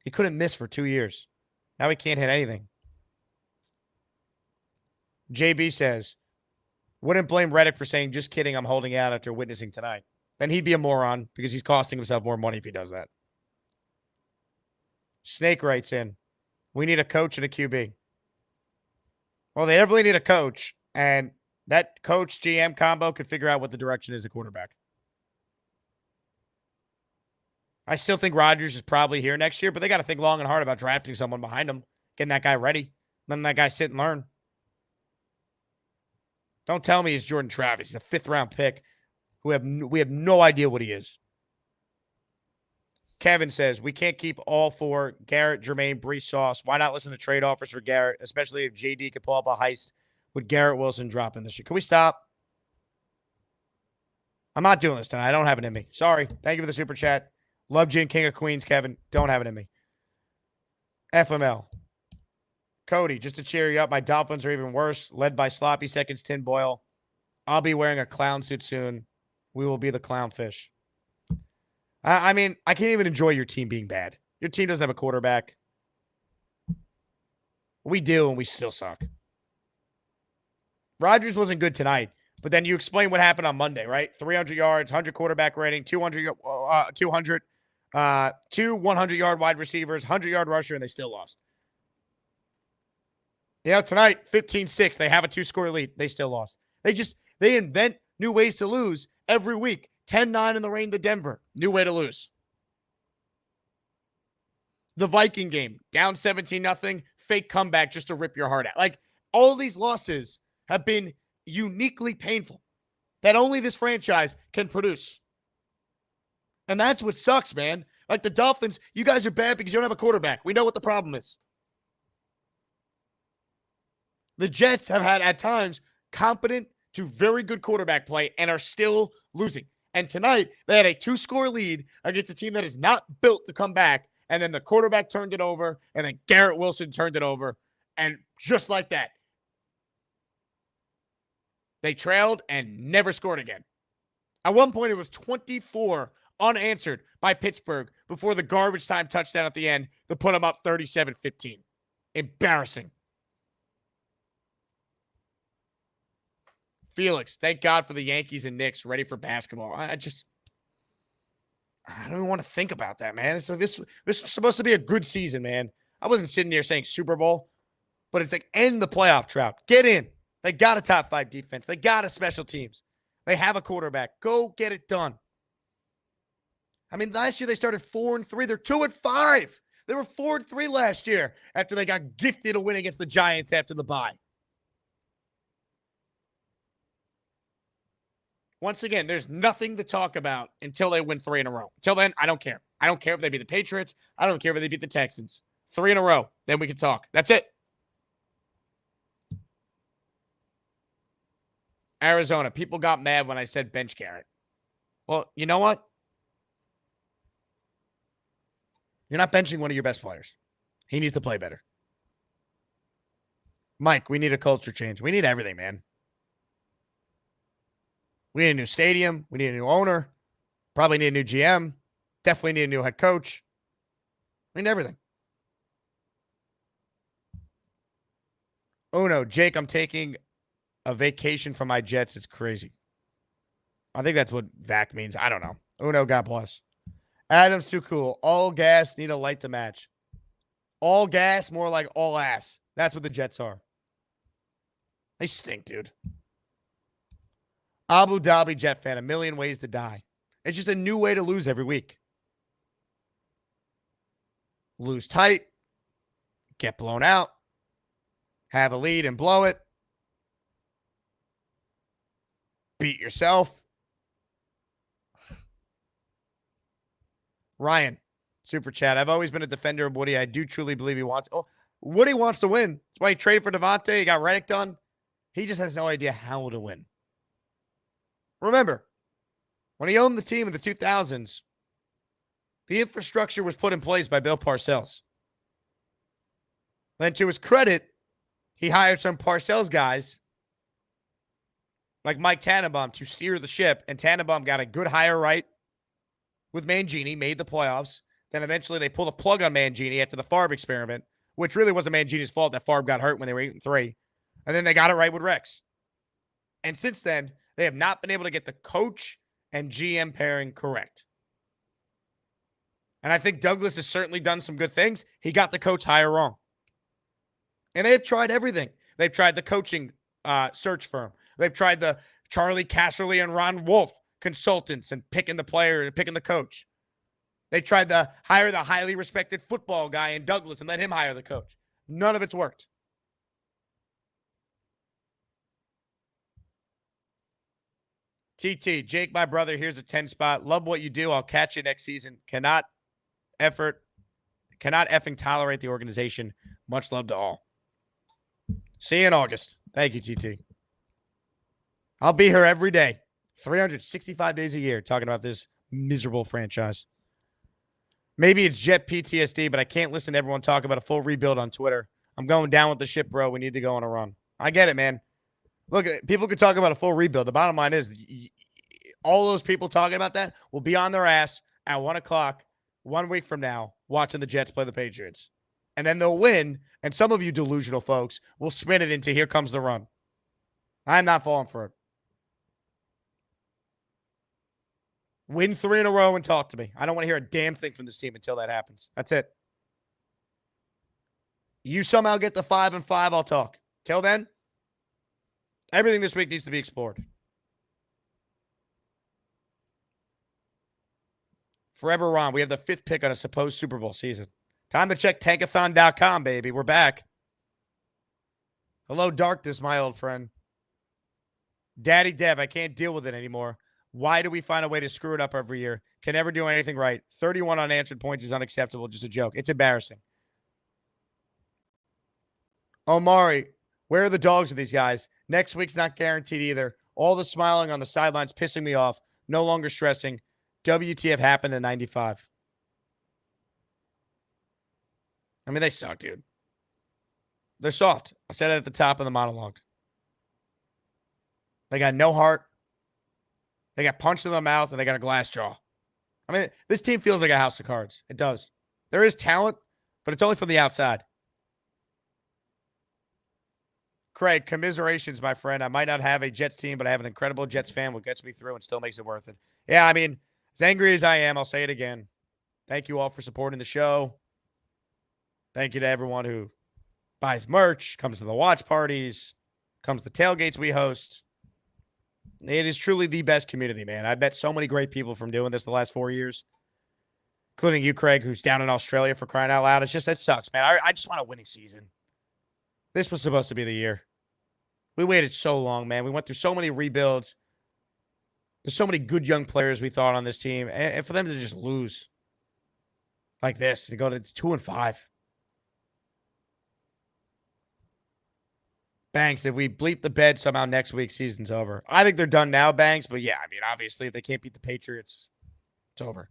He couldn't miss for 2 years. Now he can't hit anything. JB says, wouldn't blame Reddick for saying, just kidding, I'm holding out after witnessing tonight. Then he'd be a moron because he's costing himself more money if he does that. Snake writes in, we need a coach and a QB. Well, they definitely need a coach, and that coach-GM combo could figure out what the direction is at quarterback. I still think Rodgers is probably here next year, but they got to think long and hard about drafting someone behind him, getting that guy ready, letting that guy sit and learn. Don't tell me he's Jordan Travis. He's a 5th-round pick who we have no idea what he is. Kevin says, we can't keep all four. Garrett, Jermaine, Brees, Sauce. Why not listen to trade offers for Garrett, especially if JD could pull up a heist with Garrett Wilson dropping this shit? Can we stop? I'm not doing this tonight. I don't have it in me. Sorry. Thank you for the super chat. Love Jin, King of Queens, Kevin. Don't have it in me. FML. Cody, just to cheer you up, my Dolphins are even worse, led by sloppy seconds, Tin Boyle. I'll be wearing a clown suit soon. We will be the clownfish. I mean, I can't even enjoy your team being bad. Your team doesn't have a quarterback. We do, and we still suck. Rodgers wasn't good tonight, but then you explain what happened on Monday, right? 300 yards, 100 quarterback rating, 200, 2 100-yard wide receivers, 100-yard rusher, and they still lost. Tonight, 15-6. They have a 2-score lead. They still lost. They invent new ways to lose every week. 10-9 in the rain to Denver. New way to lose. The Viking game, down 17-0. Fake comeback just to rip your heart out. Like, all these losses have been uniquely painful that only this franchise can produce. And that's what sucks, man. Like the Dolphins, you guys are bad because you don't have a quarterback. We know what the problem is. The Jets have had, at times, competent to very good quarterback play and are still losing. And tonight, they had a 2-score lead against a team that is not built to come back. And then the quarterback turned it over, and then Garrett Wilson turned it over. And just like that, they trailed and never scored again. At one point, it was 24 unanswered by Pittsburgh before the garbage time touchdown at the end to put them up 37-15. Embarrassing. Felix, thank God for the Yankees and Knicks ready for basketball. I don't even want to think about that, man. It's like this was supposed to be a good season, man. I wasn't sitting here saying Super Bowl, but it's like end the playoff drought. Get in. They got a top 5 defense. They got a special teams. They have a quarterback. Go get it done. I mean, last year they started 4-3. They're 2-5. They were 4-3 last year after they got gifted a win against the Giants after the bye. Once again, there's nothing to talk about until they win 3 in a row. Until then, I don't care. I don't care if they beat the Patriots. I don't care if they beat the Texans. 3 in a row. Then we can talk. That's it. Arizona. People got mad when I said bench Garrett. Well, you know what? You're not benching one of your best players. He needs to play better. Mike, we need a culture change. We need everything, man. We need a new stadium. We need a new owner. Probably need a new GM. Definitely need a new head coach. We need everything. Uno, Jake, I'm taking a vacation from my Jets. It's crazy. I think that's what vac means. I don't know. Uno, God bless. Adams, too cool. All gas, need a light to match. All gas, more like all ass. That's what the Jets are. They stink, dude. Abu Dhabi Jet fan, a million ways to die. It's just a new way to lose every week. Lose tight, get blown out, have a lead and blow it, beat yourself. Ryan, super chat. I've always been a defender of Woody. I do truly believe he wants. Oh, Woody wants to win. That's why he traded for Davante. He got Reddick done. He just has no idea how to win. Remember, when he owned the team in the 2000s, the infrastructure was put in place by Bill Parcells. Then to his credit, he hired some Parcells guys like Mike Tannenbaum to steer the ship, and Tannenbaum got a good hire right with Mangini, made the playoffs. Then eventually they pulled a plug on Mangini after the Favre experiment, which really wasn't Mangini's fault that Favre got hurt when they were 8-3. And then they got it right with Rex. And since then, they have not been able to get the coach and GM pairing correct. And I think Douglas has certainly done some good things. He got the coach hire wrong. And they have tried everything. They've tried the coaching search firm. They've tried the Charlie Casserly and Ron Wolf consultants and picking the player and picking the coach. They tried to hire the highly respected football guy in Douglas and let him hire the coach. None of it's worked. TT, Jake, my brother, here's a 10 spot. Love what you do. I'll catch you next season. Cannot effort. Cannot effing tolerate the organization. Much love to all. See you in August. Thank you, TT. I'll be here every day, 365 days a year, talking about this miserable franchise. Maybe it's Jet PTSD, but I can't listen to everyone talk about a full rebuild on Twitter. I'm going down with the ship, bro. We need to go on a run. I get it, man. Look, people could talk about a full rebuild. The bottom line is all those people talking about that will be on their ass at 1 o'clock 1 week from now watching the Jets play the Patriots. And then they'll win, and some of you delusional folks will spin it into here comes the run. I'm not falling for it. Win 3 in a row and talk to me. I don't want to hear a damn thing from this team until that happens. That's it. You somehow get the 5-5, I'll talk. Till then, everything this week needs to be explored. Forever Ron, we have the 5th pick on a supposed Super Bowl season. Time to check tankathon.com, baby. We're back. Hello, darkness, my old friend. Daddy Dev, I can't deal with it anymore. Why do we find a way to screw it up every year? Can never do anything right. 31 unanswered points is unacceptable. Just a joke. It's embarrassing. Omari, where are the dogs of these guys? Next week's not guaranteed either. All the smiling on the sidelines pissing me off. No longer stressing. WTF happened in 95. I mean, they suck, dude. They're soft. I said it at the top of the monologue. They got no heart. They got punched in the mouth, and they got a glass jaw. I mean, this team feels like a house of cards. It does. There is talent, but it's only from the outside. Craig, commiserations, my friend. I might not have a Jets team, but I have an incredible Jets fan who gets me through and still makes it worth it. Yeah, I mean, as angry as I am, I'll say it again. Thank you all for supporting the show. Thank you to everyone who buys merch, comes to the watch parties, comes to tailgates we host. It is truly the best community, man. I've met so many great people from doing this the last 4 years, including you, Craig, who's down in Australia for crying out loud. It's just, it sucks, man. I just want a winning season. This was supposed to be the year. We waited so long, man. We went through so many rebuilds. There's so many good young players we thought on this team. And for them to just lose like this and go to 2-5. Banks, if we bleep the bed somehow next week, season's over. I think they're done now, Banks. But yeah, I mean, obviously, if they can't beat the Patriots, it's over.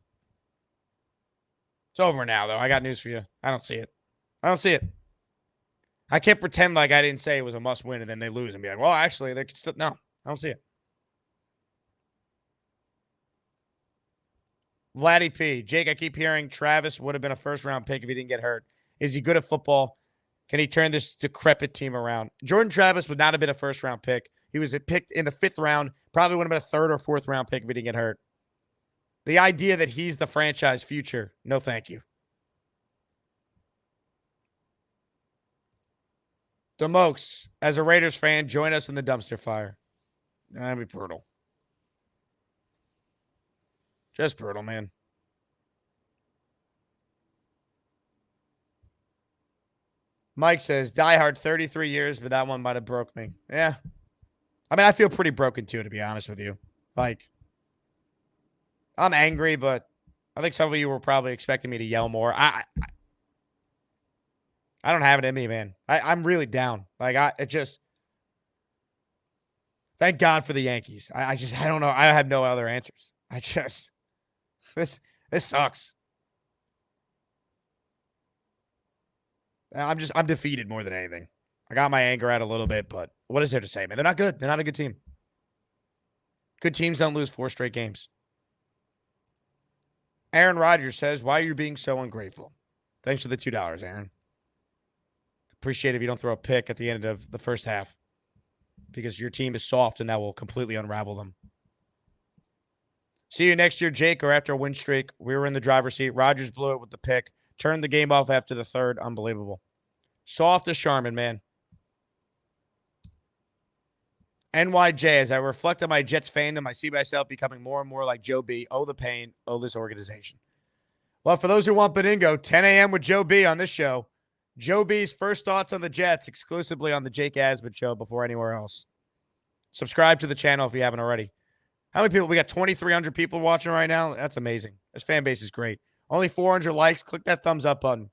It's over now, though. I got news for you. I don't see it. I don't see it. I can't pretend like I didn't say it was a must win and then they lose and be like, well, actually, they could still. No, I don't see it. Vladdy P. Jake, I keep hearing Travis would have been a first-round pick if he didn't get hurt. Is he good at football? Can he turn this decrepit team around? Jordan Travis would not have been a first-round pick. He was picked in the 5th round. Probably would have been a 3rd or 4th round pick if he didn't get hurt. The idea that he's the franchise future, no thank you. Demokes, as a Raiders fan, join us in the dumpster fire. That'd be brutal. Just brutal, man. Mike says, diehard 33 years, but that one might have broke me. Yeah. I mean, I feel pretty broken too, to be honest with you. Like, I'm angry, but I think some of you were probably expecting me to yell more. I don't have it in me, man. I'm really down. Like, thank God for the Yankees. I don't know. I have no other answers. This sucks. I'm defeated more than anything. I got my anger out a little bit, but what is there to say, man? They're not good. They're not a good team. Good teams don't lose 4 straight games. Aaron Rodgers says, why are you being so ungrateful? Thanks for the $2, Aaron. Appreciate it if you don't throw a pick at the end of the first half because your team is soft and that will completely unravel them. See you next year, Jake, or after a win streak. We were in the driver's seat. Rodgers blew it with the pick. Turned the game off after the 3rd. Unbelievable. Soft as Charmin, man. NYJ, as I reflect on my Jets fandom, I see myself becoming more and more like Joe B. Oh, the pain. Oh, this organization. Well, for those who want Beningo, 10 a.m. with Joe B on this show. Joe B's first thoughts on the Jets exclusively on the Jake Asman Show before anywhere else. Subscribe to the channel if you haven't already. How many people? We got 2,300 people watching right now. That's amazing. This fan base is great. Only 400 likes. Click that thumbs up button.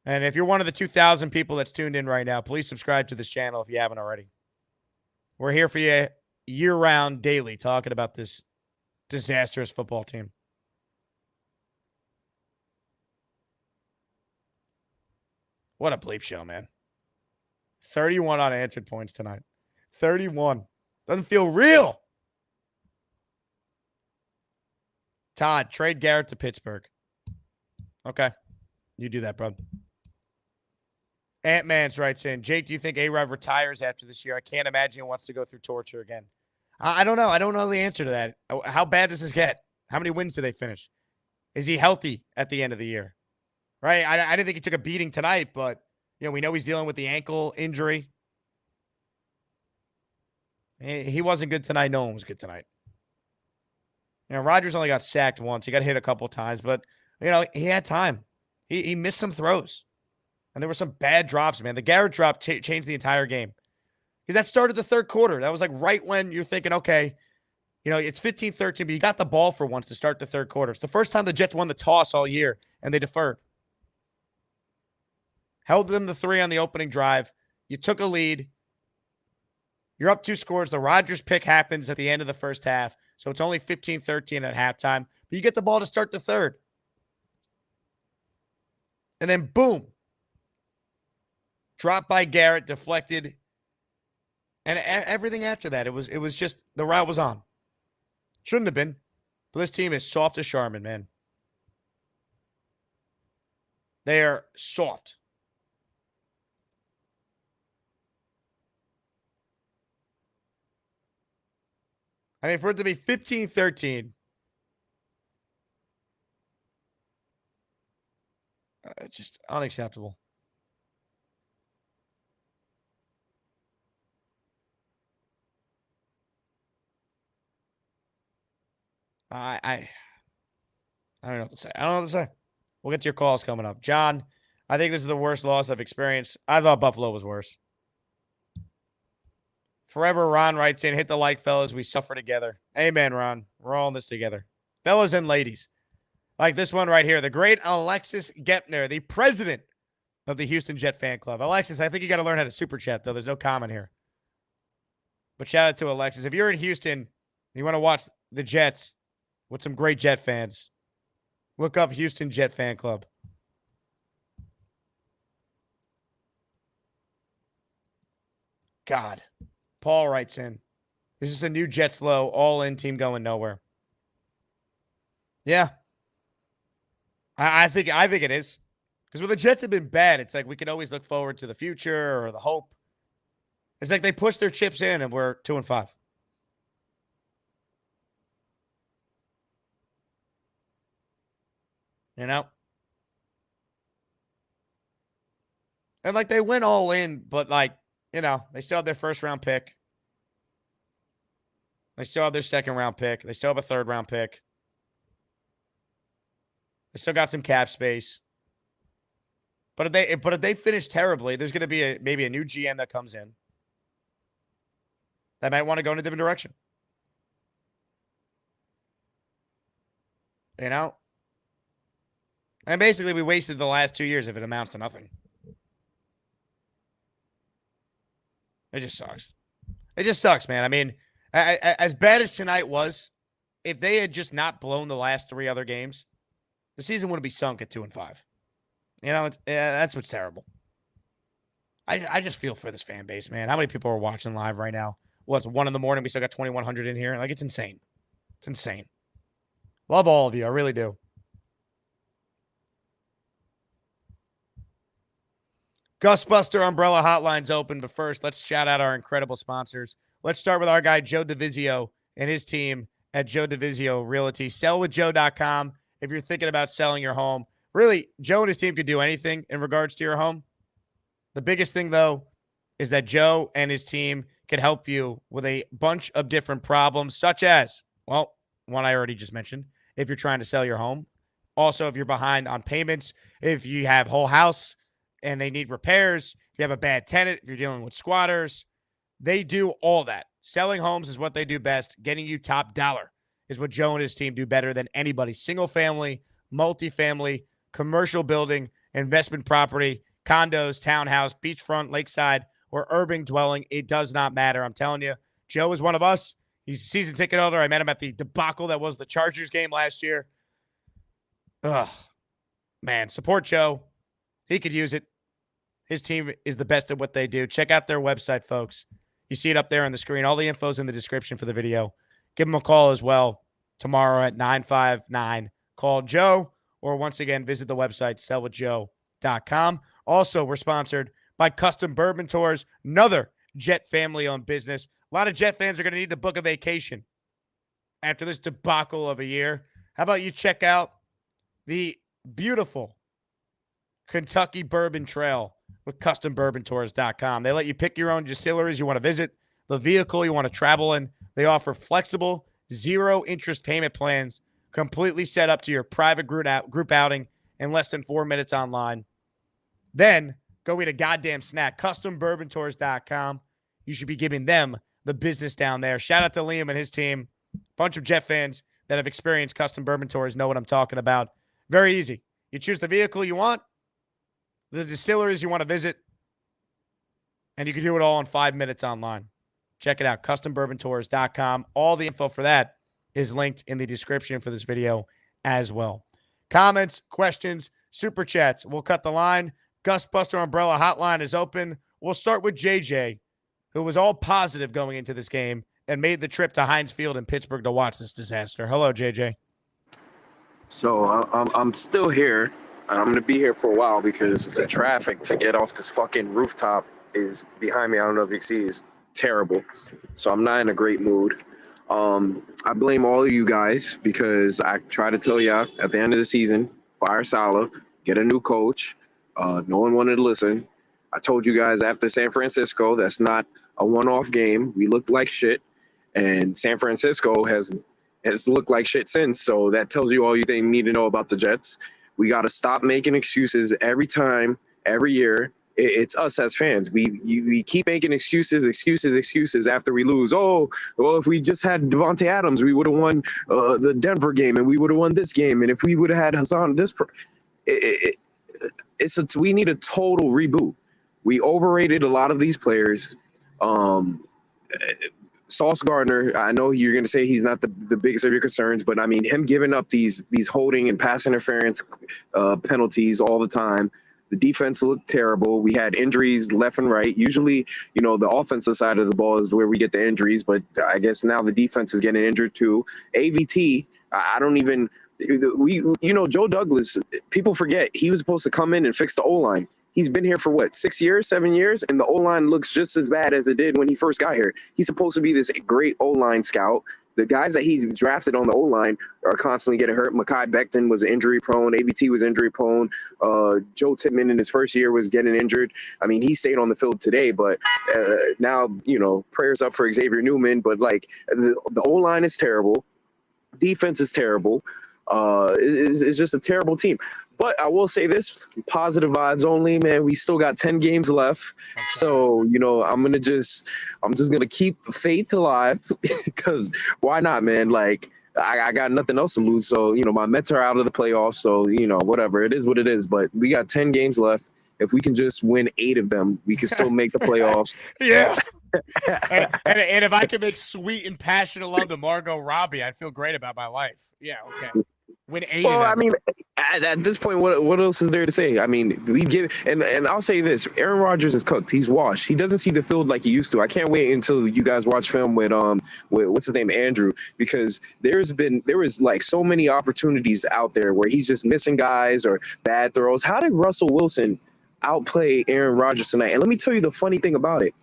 And if you're one of the 2,000 people that's tuned in right now, please subscribe to this channel if you haven't already. We're here for you year-round, daily, talking about this disastrous football team. What a bleep show, man. 31 unanswered points tonight. 31. Doesn't feel real. Todd, trade Garrett to Pittsburgh. Okay. You do that, bro. Ant-Man's writes in, Jake, do you think A-Rod retires after this year? I can't imagine he wants to go through torture again. I don't know. I don't know the answer to that. How bad does this get? How many wins do they finish? Is he healthy at the end of the year? Right? I didn't think he took a beating tonight, but we know he's dealing with the ankle injury. He wasn't good tonight. No one was good tonight. Rodgers only got sacked once. He got hit a couple times, but he had time. He missed some throws. And there were some bad drops, man. The Garrett drop changed the entire game. Because that started the third quarter. That was like right when you're thinking, okay, it's 15-13, but you got the ball for once to start the third quarter. It's the first time the Jets won the toss all year, and they deferred. Held them to 3 on the opening drive. You took a lead. You're up 2 scores. The Rodgers pick happens at the end of the first half, so it's only 15-13 at halftime. But you get the ball to start the third. And then, boom. Dropped by Garrett, deflected. And everything after that, it was just, the route was on. Shouldn't have been. But this team is soft as Charmin, man. They are soft. I mean, for it to be 15-13, just unacceptable. I don't know what to say. I don't know what to say. We'll get to your calls coming up. John, I think this is the worst loss I've experienced. I thought Buffalo was worse. Forever Ron writes in, hit the like, fellas. We suffer together. Amen, Ron. We're all in this together. Fellas and ladies. Like this one right here. The great Alexis Gepner, the president of the Houston Jet fan club. Alexis, I think you got to learn how to super chat, though. There's no comment here. But shout out to Alexis. If you're in Houston and you want to watch the Jets with some great Jet fans, look up Houston Jet fan club. God. Paul writes in, this is a new Jets low, all-in team going nowhere. Yeah. I think it is. Because when the Jets have been bad, it's like we can always look forward to the future or the hope. It's like they push their chips in and we're 2-5. And like they went all in, but they still have their first-round pick. They still have their second-round pick. They still have a third-round pick. They still got some cap space. But if they finish terribly, there's going to be maybe a new GM that comes in that might want to go in a different direction. And basically, we wasted the last 2 years if it amounts to nothing. It just sucks. It just sucks, man. I mean, as bad as tonight was, if they had just not blown the last 3 other games, the season wouldn't be sunk at 2-5. That's what's terrible. I just feel for this fan base, man. How many people are watching live right now? Well, it's 1 a.m. We still got 2,100 in here. It's insane. It's insane. Love all of you. I really do. Gusbuster Umbrella Hotline's open, but first, let's shout out our incredible sponsors. Let's start with our guy, Joe DeVizio, and his team at Joe DeVizio Realty. Sellwithjoe.com if you're thinking about selling your home. Really, Joe and his team could do anything in regards to your home. The biggest thing, though, is that Joe and his team can help you with a bunch of different problems, such as, well, one I already just mentioned, if you're trying to sell your home. Also, if you're behind on payments, if you have whole house and they need repairs, if you have a bad tenant, if you're dealing with squatters, they do all that. Selling homes is what they do best, getting you top dollar. is what Joe and his team do better than anybody. Single family, multifamily, commercial building, investment property, condos, townhouse, beachfront, lakeside, or urban dwelling. It does not matter. I'm telling you, Joe is one of us. He's a season ticket holder. I met him at the debacle that was the Chargers game last year. Ugh, man, support Joe. He could use it. His team is the best at what they do. Check out their website, folks. You see it up there on the screen. All the info's in the description for the video. Give him a call as well tomorrow at 959. Call Joe, or once again, visit the website, sellwithjoe.com. Also, we're sponsored by Custom Bourbon Tours, another Jet family-owned business. A lot of Jet fans are going to need to book a vacation after this debacle of a year. How about you check out the beautiful Kentucky Bourbon Trail with CustomBourbonTours.com. They let you pick your own distilleries you want to visit, the vehicle you want to travel in. They offer flexible, zero-interest payment plans, completely set up to your private group outing in less than 4 minutes online. Then go eat a goddamn snack. CustomBourbonTours.com. You should be giving them the business down there. Shout out to Liam and his team. Bunch of Jet fans that have experienced Custom Bourbon Tours know what I'm talking about. Very easy. You choose the vehicle you want, the distilleries you want to visit, and you can do it all in 5 minutes online. Check it out, CustomBourbonTours.com. All the info for that is linked in the description for this video as well. Comments, questions, super chats. We'll cut the line. Gustbuster Umbrella Hotline is open. We'll start with JJ, who was all positive going into this game and made the trip to Heinz Field in Pittsburgh to watch this disaster. Hello, JJ. So I'm still here. I'm going to be here for a while because the traffic to get off this fucking rooftop is behind me. I don't know if you see, is terrible. So I'm not in a great mood. I blame all of you guys because I try to tell y'all at the end of the season, fire Salah, get a new coach. No one wanted to listen. I told you guys after San Francisco, that's not a one-off game. We looked like shit, and San Francisco has looked like shit since. So that tells you all you need to know about the Jets. We got to stop making excuses every time, every year. It's us as fans. We keep making excuses after we lose. Oh, well, if we just had Davante Adams, we would have won the Denver game, and we would have won this game. And if we would have had Hassan, we need a total reboot. We overrated a lot of these players. Sauce Gardner, I know you're going to say he's not the biggest of your concerns, but I mean, him giving up these holding and pass interference penalties all the time. The defense looked terrible. We had injuries left and right. Usually, the offensive side of the ball is where we get the injuries, but I guess now the defense is getting injured too. AVT, Joe Douglas, people forget he was supposed to come in and fix the O-line. He's been here for 6 years, 7 years, and the O-line looks just as bad as it did when he first got here. He's supposed to be this great O-line scout. The guys that he drafted on the O-line are constantly getting hurt. Mekhi Becton was injury-prone. AVT was injury-prone. Joe Tippmann in his first year was getting injured. I mean, he stayed on the field today, but now, prayers up for Xavier Newman. But, the O-line is terrible. Defense is terrible. It's just a terrible team. But I will say this, positive vibes only, man. We still got 10 games left. Okay. So, I'm just going to keep faith alive because why not, man? I got nothing else to lose. So, my Mets are out of the playoffs. So, whatever. It is what it is. But we got 10 games left. If we can just win 8 of them, we can still make the playoffs. Yeah. and if I can make sweet and passionate love to Margot Robbie, I'd feel great about my life. Yeah, okay. Win 8 of them. I mean, at this point, what else is there to say? I mean, we give and I'll say this: Aaron Rodgers is cooked. He's washed. He doesn't see the field like he used to. I can't wait until you guys watch film with what's his name, Andrew, because there was so many opportunities out there where he's just missing guys or bad throws. How did Russell Wilson outplay Aaron Rodgers tonight? And let me tell you the funny thing about it.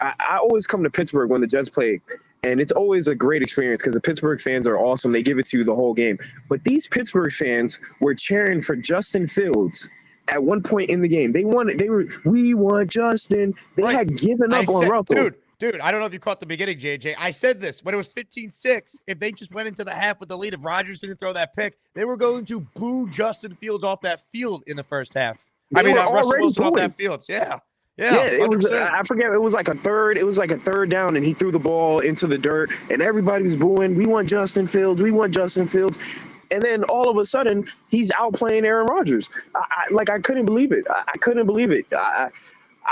I always come to Pittsburgh when the Jets play, and it's always a great experience because the Pittsburgh fans are awesome. They give it to you the whole game. But these Pittsburgh fans were cheering for Justin Fields at one point in the game. We want Justin. They had given up on Russell. Dude, I don't know if you caught the beginning, JJ. I said this when it was 15-6. If they just went into the half with the lead, if Rodgers didn't throw that pick, they were going to boo Justin Fields off that field in the first half. Russell Wilson off that field. Yeah. Yeah, it was. 100%. I forget. It was like a third. It was like a third down, and he threw the ball into the dirt, and everybody was booing. We want Justin Fields. We want Justin Fields. And then all of a sudden, he's outplaying Aaron Rodgers. I couldn't believe it. I couldn't believe it. I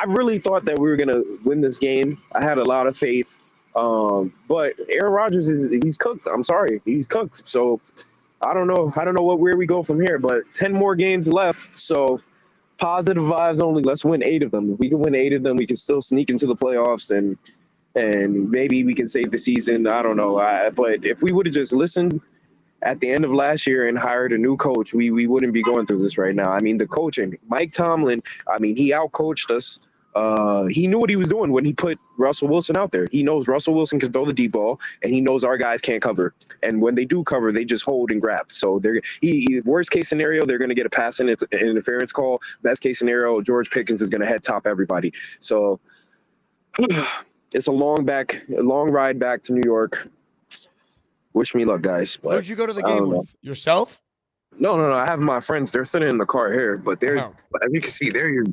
really thought that we were gonna win this game. I had a lot of faith. But Aaron Rodgers he's cooked. I'm sorry, he's cooked. So I don't know where we go from here. But 10 more games left. So positive vibes only. Let's win 8 of them. If we can win 8 of them, we can still sneak into the playoffs and maybe we can save the season. I don't know. But if we would have just listened at the end of last year and hired a new coach, we wouldn't be going through this right now. I mean, the coaching, Mike Tomlin, I mean, he outcoached us. He knew what he was doing when he put Russell Wilson out there. He knows Russell Wilson can throw the deep ball, and he knows our guys can't cover. And when they do cover, they just hold and grab. So worst case scenario, they're going to get a pass interference call. Best case scenario, George Pickens is going to head top everybody. So it's a long ride back to New York. Wish me luck, guys. Who'd you go to the game with? Yourself? No. I have my friends. They're sitting in the car here, but as you can see, they're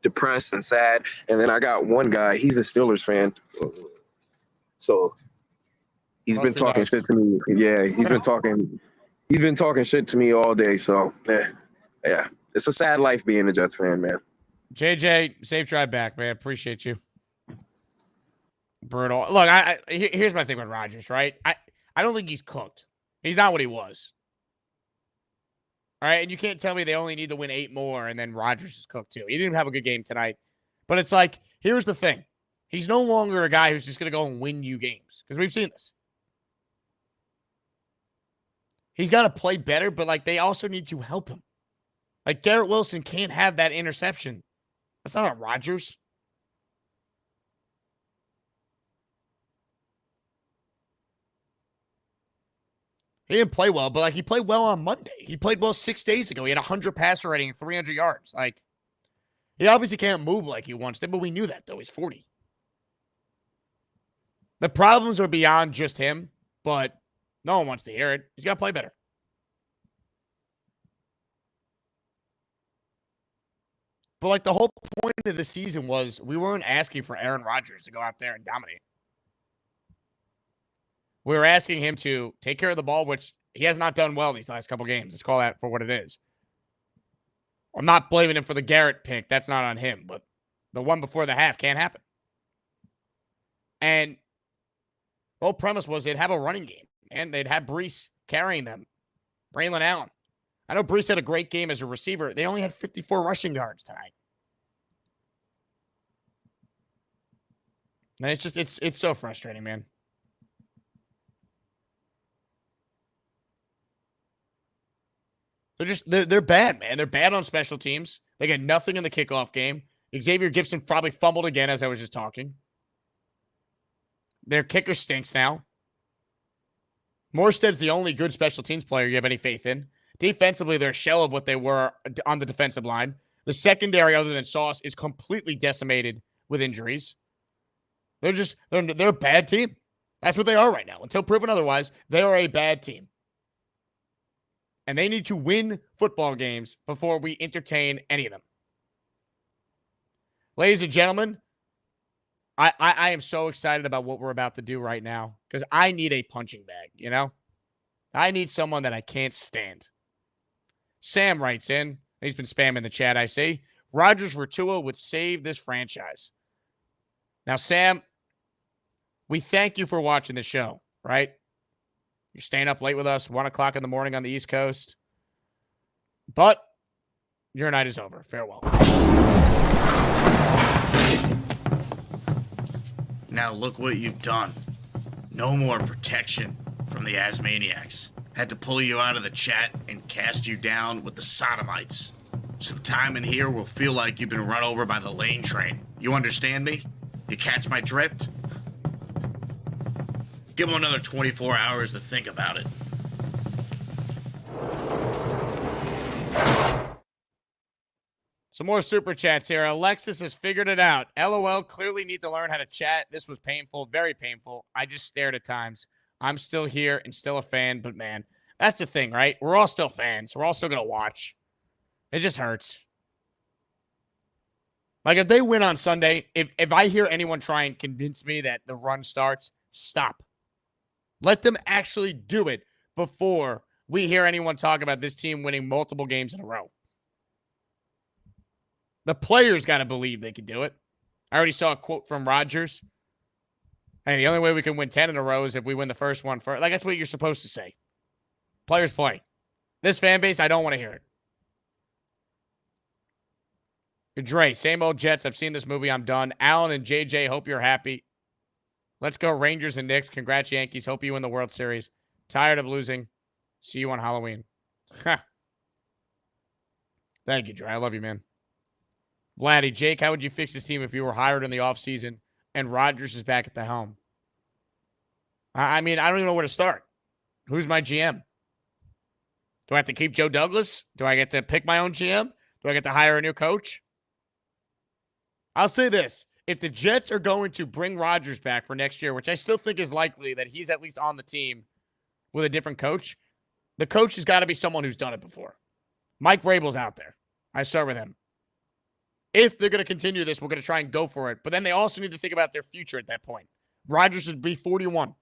depressed and sad. And then I got one guy. He's a Steelers fan, so he's been talking shit to me. Yeah, he's been talking shit to me all day. So yeah, it's a sad life being a Jets fan, man. JJ, safe drive back, man. Appreciate you. Brutal. Look, here's my thing with Rodgers, right? I don't think he's cooked. He's not what he was. All right, and you can't tell me they only need to win 8 more and then Rodgers is cooked too. He didn't have a good game tonight. But it's like, here's the thing. He's no longer a guy who's just going to go and win you games because we've seen this. He's got to play better, but like they also need to help him. Like Garrett Wilson can't have that interception. That's not on Rodgers. He didn't play well, but like he played well on Monday. He played well 6 days ago. He had 100 passer rating and 300 yards. Like, he obviously can't move like he wants to, but we knew that, though. He's 40. The problems are beyond just him, but no one wants to hear it. He's got to play better. But like the whole point of the season was we weren't asking for Aaron Rodgers to go out there and dominate. We were asking him to take care of the ball, which he has not done well these last couple games. Let's call that for what it is. I'm not blaming him for the Garrett pick. That's not on him. But the one before the half can't happen. And the whole premise was they'd have a running game. And they'd have Breece carrying them. Braylon Allen. I know Breece had a great game as a receiver. They only had 54 rushing yards tonight. And it's just, it's so frustrating, man. They're bad, man. They're bad on special teams. They got nothing in the kickoff game. Xavier Gibson probably fumbled again as I was just talking. Their kicker stinks now. Morstead's the only good special teams player you have any faith in. Defensively, they're a shell of what they were on the defensive line. The secondary, other than Sauce, is completely decimated with injuries. They're a bad team. That's what they are right now. Until proven otherwise, they are a bad team. And they need to win football games before we entertain any of them. Ladies and gentlemen, I am so excited about what we're about to do right now because I need a punching bag, you know? I need someone that I can't stand. Sam writes in. He's been spamming the chat, I see. Rodgers for Tua would save this franchise. Now, Sam, we thank you for watching the show, right? You're staying up late with us, 1 o'clock in the morning on the East Coast. But your night is over. Farewell. Now look what you've done. No more protection from the Asmaniacs. Had to pull you out of the chat and cast you down with the Sodomites. Some time in here will feel like you've been run over by the lane train. You understand me? You catch my drift? Give them another 24 hours to think about it. Some more super chats here. Alexis has figured it out. LOL, clearly need to learn how to chat. This was painful, very painful. I just stared at times. I'm still here and still a fan, but man, that's the thing, right? We're all still fans. We're all still going to watch. It just hurts. Like, if they win on Sunday, if I hear anyone try and convince me that the run starts, stop. Let them actually do it before we hear anyone talk about this team winning multiple games in a row. The players got to believe they can do it. I already saw a quote from Rodgers. Hey, the only way we can win 10 in a row is if we win the first one first. Like, that's what you're supposed to say. Players play. This fan base, I don't want to hear it. Dre, same old Jets. I've seen this movie. I'm done. Allen and JJ, hope you're happy. Let's go Rangers and Knicks. Congrats, Yankees. Hope you win the World Series. Tired of losing. See you on Halloween. Thank you, Dre. I love you, man. Vladdy, Jake, how would you fix this team if you were hired in the offseason and Rodgers is back at the helm? I mean, I don't even know where to start. Who's my GM? Do I have to keep Joe Douglas? Do I get to pick my own GM? Do I get to hire a new coach? I'll say this. If the Jets are going to bring Rodgers back for next year, which I still think is likely that he's at least on the team with a different coach, the coach has got to be someone who's done it before. Mike Vrabel's out there. I start with him. If they're going to continue this, we're going to try and go for it. But then they also need to think about their future at that point. Rodgers would be 41.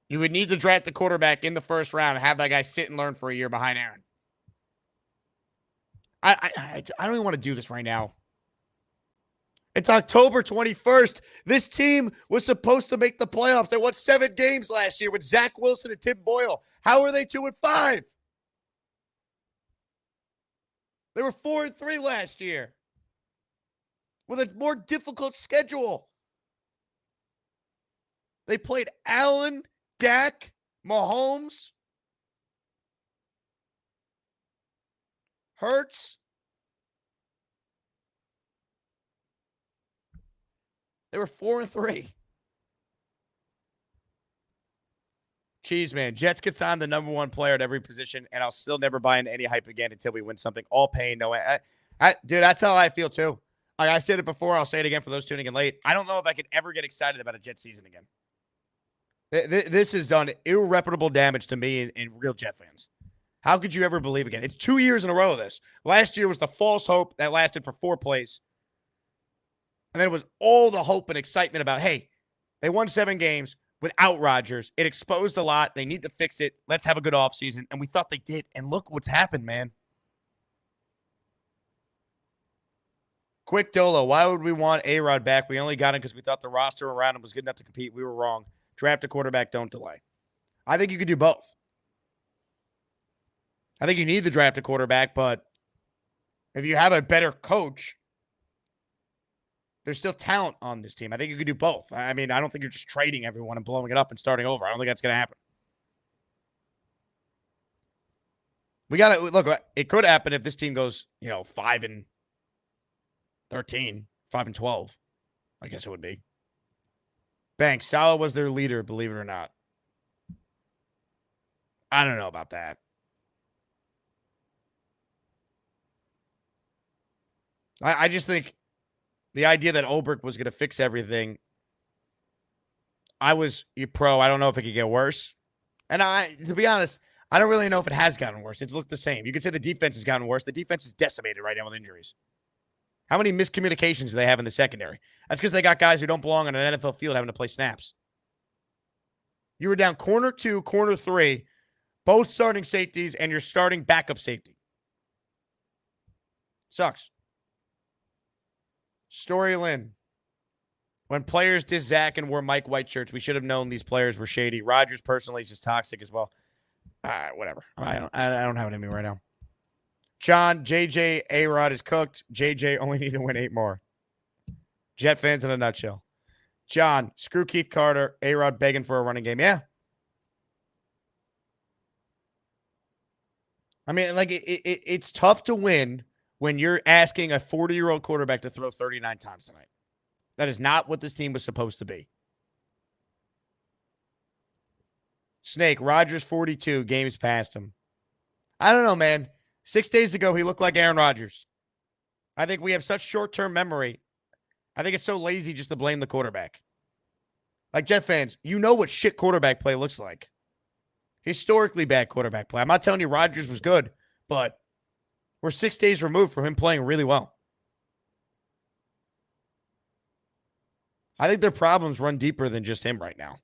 You would need to draft the quarterback in the first round and have that guy sit and learn for a year behind Aaron. I don't even want to do this right now. It's October 21st. This team was supposed to make the playoffs. They won 7 games last year with Zach Wilson and Tim Boyle. How are they 2-5? They were 4-3 last year with a more difficult schedule. They played Allen, Dak, Mahomes, Hurts. They were 4-3. Cheese, man. Jets could sign the number one player at every position, and I'll still never buy into any hype again until we win something. All pain, no way. Dude, that's how I feel, too. I said it before. I'll say it again for those tuning in late. I don't know if I could ever get excited about a Jet season again. This has done irreparable damage to me and real Jet fans. How could you ever believe again? It's 2 years in a row of this. Last year was the false hope that lasted for 4 plays. And then it was all the hope and excitement about, hey, they won 7 games without Rodgers. It exposed a lot. They need to fix it. Let's have a good offseason. And we thought they did. And look what's happened, man. Quick Dolo, why would we want A-Rod back? We only got him because we thought the roster around him was good enough to compete. We were wrong. Draft a quarterback, don't delay. I think you could do both. I think you need to draft a quarterback, but if you have a better coach, there's still talent on this team. I think you could do both. I mean, I don't think you're just trading everyone and blowing it up and starting over. I don't think that's going to happen. We got to look. It could happen if this team goes, 5-13, 5-12. I guess it would be. Banks, Salah was their leader, believe it or not. I don't know about that. I just think the idea that Ulbrich was going to fix everything, I was pro. I don't know if it could get worse. And to be honest, I don't really know if it has gotten worse. It's looked the same. You could say the defense has gotten worse. The defense is decimated right now with injuries. How many miscommunications do they have in the secondary? That's because they got guys who don't belong on an NFL field having to play snaps. You were down corner 2, corner 3, both starting safeties, and you're starting backup safety. Sucks. Story Lynn. When players diss Zach and wore Mike White shirts, we should have known these players were shady. Rodgers personally is just toxic as well. Whatever. I don't have it in me right now. John, JJ, A-Rod is cooked. JJ only need to win 8 more. Jet fans in a nutshell. John, screw Keith Carter. A-Rod begging for a running game. Yeah. I mean, like, it's tough to win when you're asking a 40-year-old quarterback to throw 39 times tonight. That is not what this team was supposed to be. Snake, Rodgers 42, games past him. I don't know, man. 6 days ago, he looked like Aaron Rodgers. I think we have such short-term memory. I think it's so lazy just to blame the quarterback. Like, Jet fans, you know what shit quarterback play looks like. Historically bad quarterback play. I'm not telling you Rodgers was good, but we're 6 days removed from him playing really well. I think their problems run deeper than just him right now.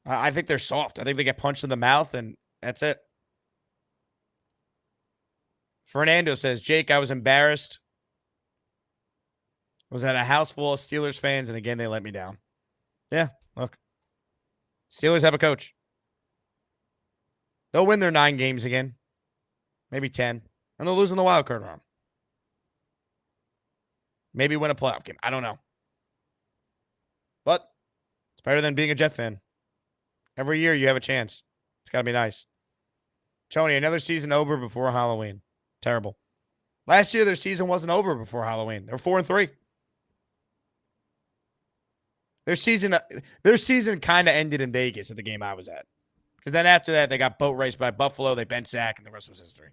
I think they're soft. I think they get punched in the mouth, and that's it. Fernando says, Jake, I was embarrassed. I was at a house full of Steelers fans, and again, they let me down. Yeah, look. Steelers have a coach. They'll win their 9 games again. Maybe 10. And they'll lose in the wild card round. Maybe win a playoff game. I don't know. But it's better than being a Jet fan. Every year you have a chance. It's got to be nice. Tony, another season over before Halloween. Terrible. Last year, their season wasn't over before Halloween. They were 4-3. Their season kind of ended in Vegas at the game I was at. Because then after that, they got boat raced by Buffalo. They bent Zach, and the rest was history.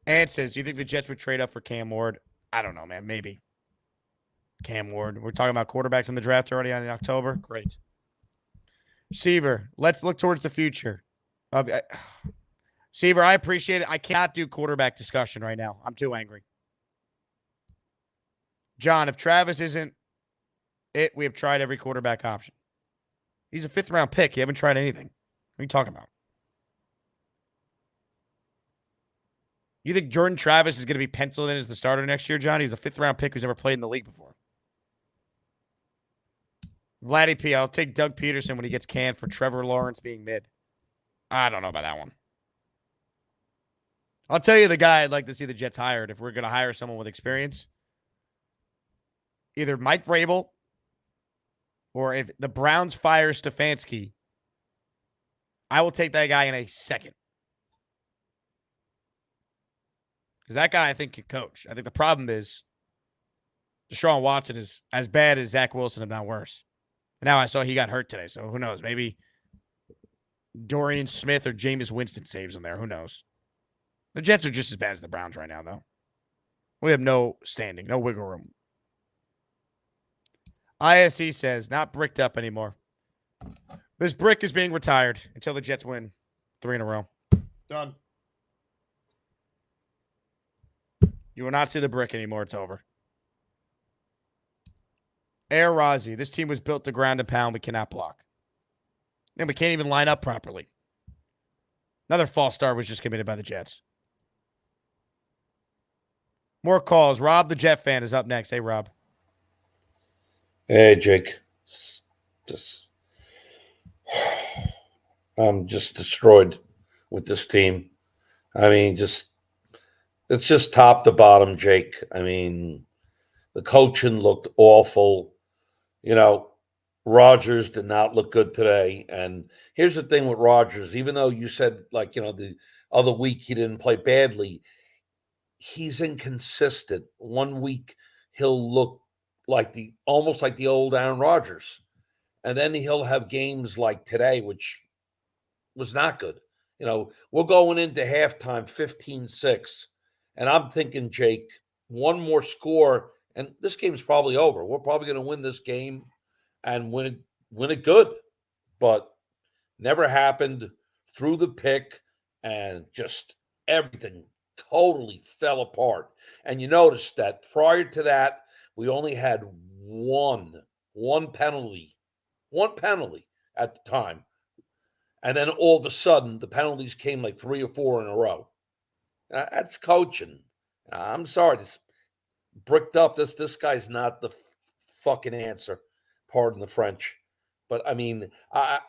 And says, do you think the Jets would trade up for Cam Ward? I don't know, man. Maybe. Cam Ward. We're talking about quarterbacks in the draft already in October. Great. Seaver, let's look towards the future. Seaver, I appreciate it. I cannot do quarterback discussion right now. I'm too angry. John, if Travis isn't it, we have tried every quarterback option. He's a 5th-round pick. You haven't tried anything. What are you talking about? You think Jordan Travis is going to be penciled in as the starter next year, John? He's a 5th-round pick who's never played in the league before. Vladdy P, I'll take Doug Peterson when he gets canned for Trevor Lawrence being mid. I don't know about that one. I'll tell you the guy I'd like to see the Jets hired if we're going to hire someone with experience. Either Mike Vrabel or if the Browns fire Stefanski, I will take that guy in a second. Because that guy, I think, can coach. I think the problem is Deshaun Watson is as bad as Zach Wilson, if not worse. Now I saw he got hurt today, so who knows? Maybe Dorian Smith or Jameis Winston saves him there. Who knows? The Jets are just as bad as the Browns right now, though. We have no standing, no wiggle room. ISE says, not bricked up anymore. This brick is being retired until the Jets win 3 in a row. Done. You will not see the brick anymore. It's over. Air Razi, this team was built to ground and pound. We cannot block. And we can't even line up properly. Another false start was just committed by the Jets. More calls. Rob, the Jet fan, is up next. Hey, Rob. Hey, Jake. I'm just destroyed with this team. I mean, it's just top to bottom, Jake. I mean, the coaching looked awful. You know, Rodgers did not look good today. And here's the thing with Rodgers, even though you said, like, you know, the other week he didn't play badly, he's inconsistent. One week he'll look like almost like the old Aaron Rodgers. And then he'll have games like today, which was not good. You know, we're going into halftime 15-6. And I'm thinking, Jake, one more score, and this game's probably over. We're probably going to win this game and win it good. But never happened. Threw the pick, and just everything totally fell apart. And you notice that prior to that, we only had one penalty at the time. And then all of a sudden, the penalties came like 3 or 4 in a row. That's coaching. I'm sorry. This bricked up. This guy's not the fucking answer. Pardon the French. But, I mean, I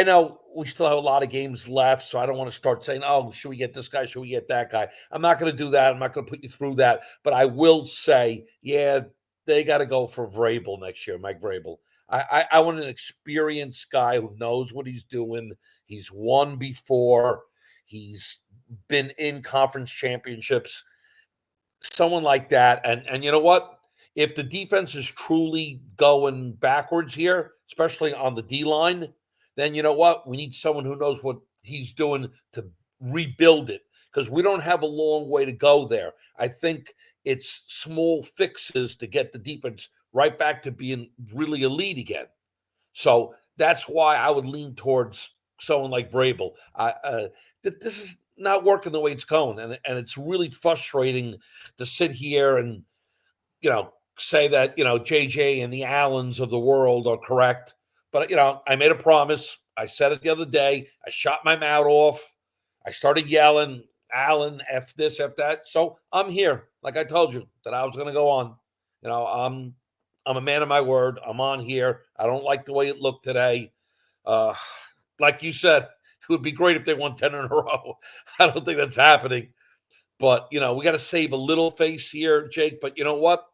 know we still have a lot of games left, so I don't want to start saying, oh, should we get this guy? Should we get that guy? I'm not going to do that. I'm not going to put you through that. But I will say, yeah, they got to go for Vrabel next year, Mike Vrabel. I want an experienced guy who knows what he's doing. He's won before. He's been in conference championships. Someone like that. And you know what? If the defense is truly going backwards here, especially on the D-line, then you know what? We need someone who knows what he's doing to rebuild it, because we don't have a long way to go there. I think it's small fixes to get the defense right back to being really elite again. So that's why I would lean towards someone like Vrabel. This is not working the way it's going. And it's really frustrating to sit here and, say that, JJ and the Allens of the world are correct. But, I made a promise. I said it the other day. I shot my mouth off. I started yelling, Allen, F this, F that. So I'm here. Like I told you that I was going to go on. I'm a man of my word. I'm on here. I don't like the way it looked today. Like you said, it would be great if they won 10 in a row. I don't think that's happening. But, we got to save a little face here, Jake. But you know what?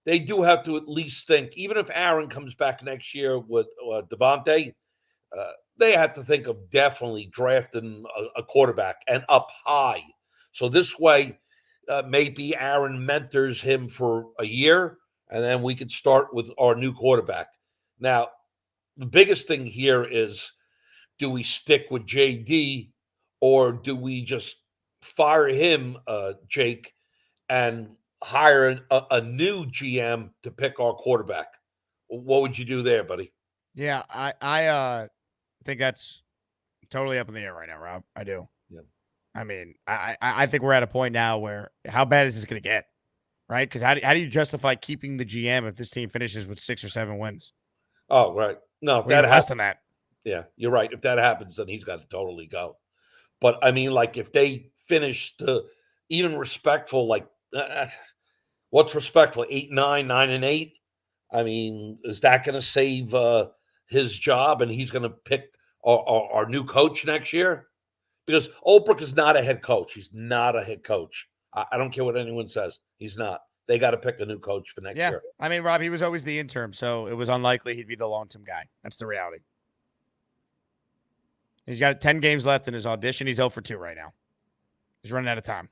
They do have to at least think, even if Aaron comes back next year with Davante, they have to think of definitely drafting a quarterback and up high. So this way, maybe Aaron mentors him for a year, and then we could start with our new quarterback. Now, the biggest thing here is, do we stick with JD or do we just fire him, Jake, and hire a new GM to pick our quarterback? What would you do there, buddy? Yeah, I think that's totally up in the air right now, Rob. I do. Yeah. I mean, I think we're at a point now where how bad is this going to get, right? Because how do you justify keeping the GM if this team finishes with 6 or 7 wins? Oh, right. No, if that less than that. Yeah, you're right. If that happens, then he's got to totally go. But I mean, like if they finish even respectful, like what's respectful? 8-9, 9-8. I mean, is that going to save his job and he's going to pick our new coach next year? Because Olbrich is not a head coach. He's not a head coach. I don't care what anyone says. He's not. They got to pick a new coach for next year. I mean, Rob, he was always the interim, so it was unlikely he'd be the long-term guy. That's the reality. He's got 10 games left in his audition. He's 0 for 2 right now. He's running out of time.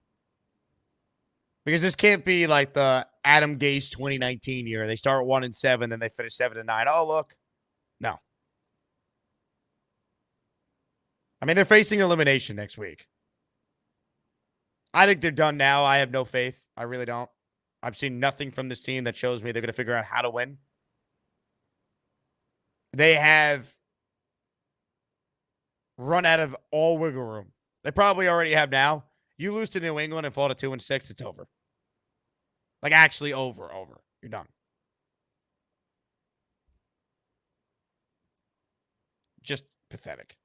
Because this can't be like the Adam Gase 2019 year. They start 1-7, then they finish 7-9. Oh, look. No. I mean, they're facing elimination next week. I think they're done now. I have no faith. I really don't. I've seen nothing from this team that shows me they're going to figure out how to win. They have run out of all wiggle room. They probably already have now. You lose to New England and fall to 2-6, it's over. Like actually over. You're done. Just pathetic.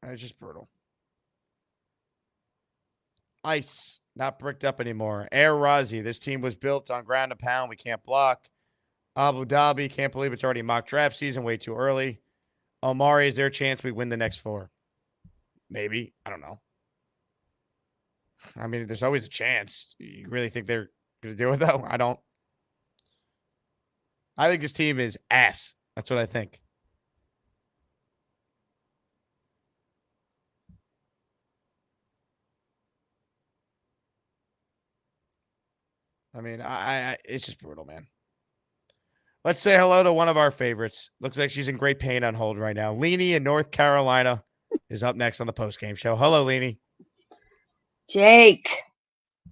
It's just brutal. Ice, not bricked up anymore. Air Razi, this team was built on ground and pound. We can't block. Abu Dhabi, can't believe it's already mock draft season. Way too early. Omari, is there a chance we win the next 4? Maybe. I don't know. I mean, there's always a chance. You really think they're going to do it, though? I don't. I think this team is ass. That's what I think. I mean, it's just brutal, man. Let's say hello to one of our favorites. Looks like she's in great pain on hold right now. Leanie in North Carolina is up next on the postgame show. Hello, Leanie. Jake.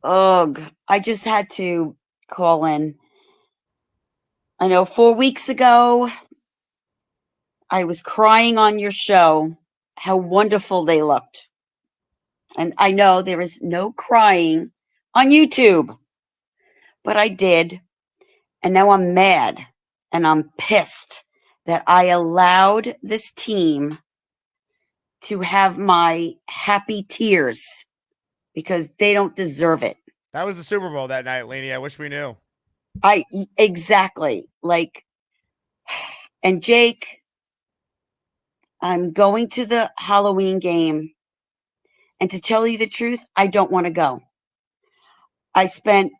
Ugh. I just had to call in. I know 4 weeks ago, I was crying on your show how wonderful they looked. And I know there is no crying on YouTube. But I did, and now I'm mad, and I'm pissed that I allowed this team to have my happy tears because they don't deserve it. That was the Super Bowl that night, Laney. I wish we knew. Exactly. And Jake, I'm going to the Halloween game, and to tell you the truth, I don't want to go. I spent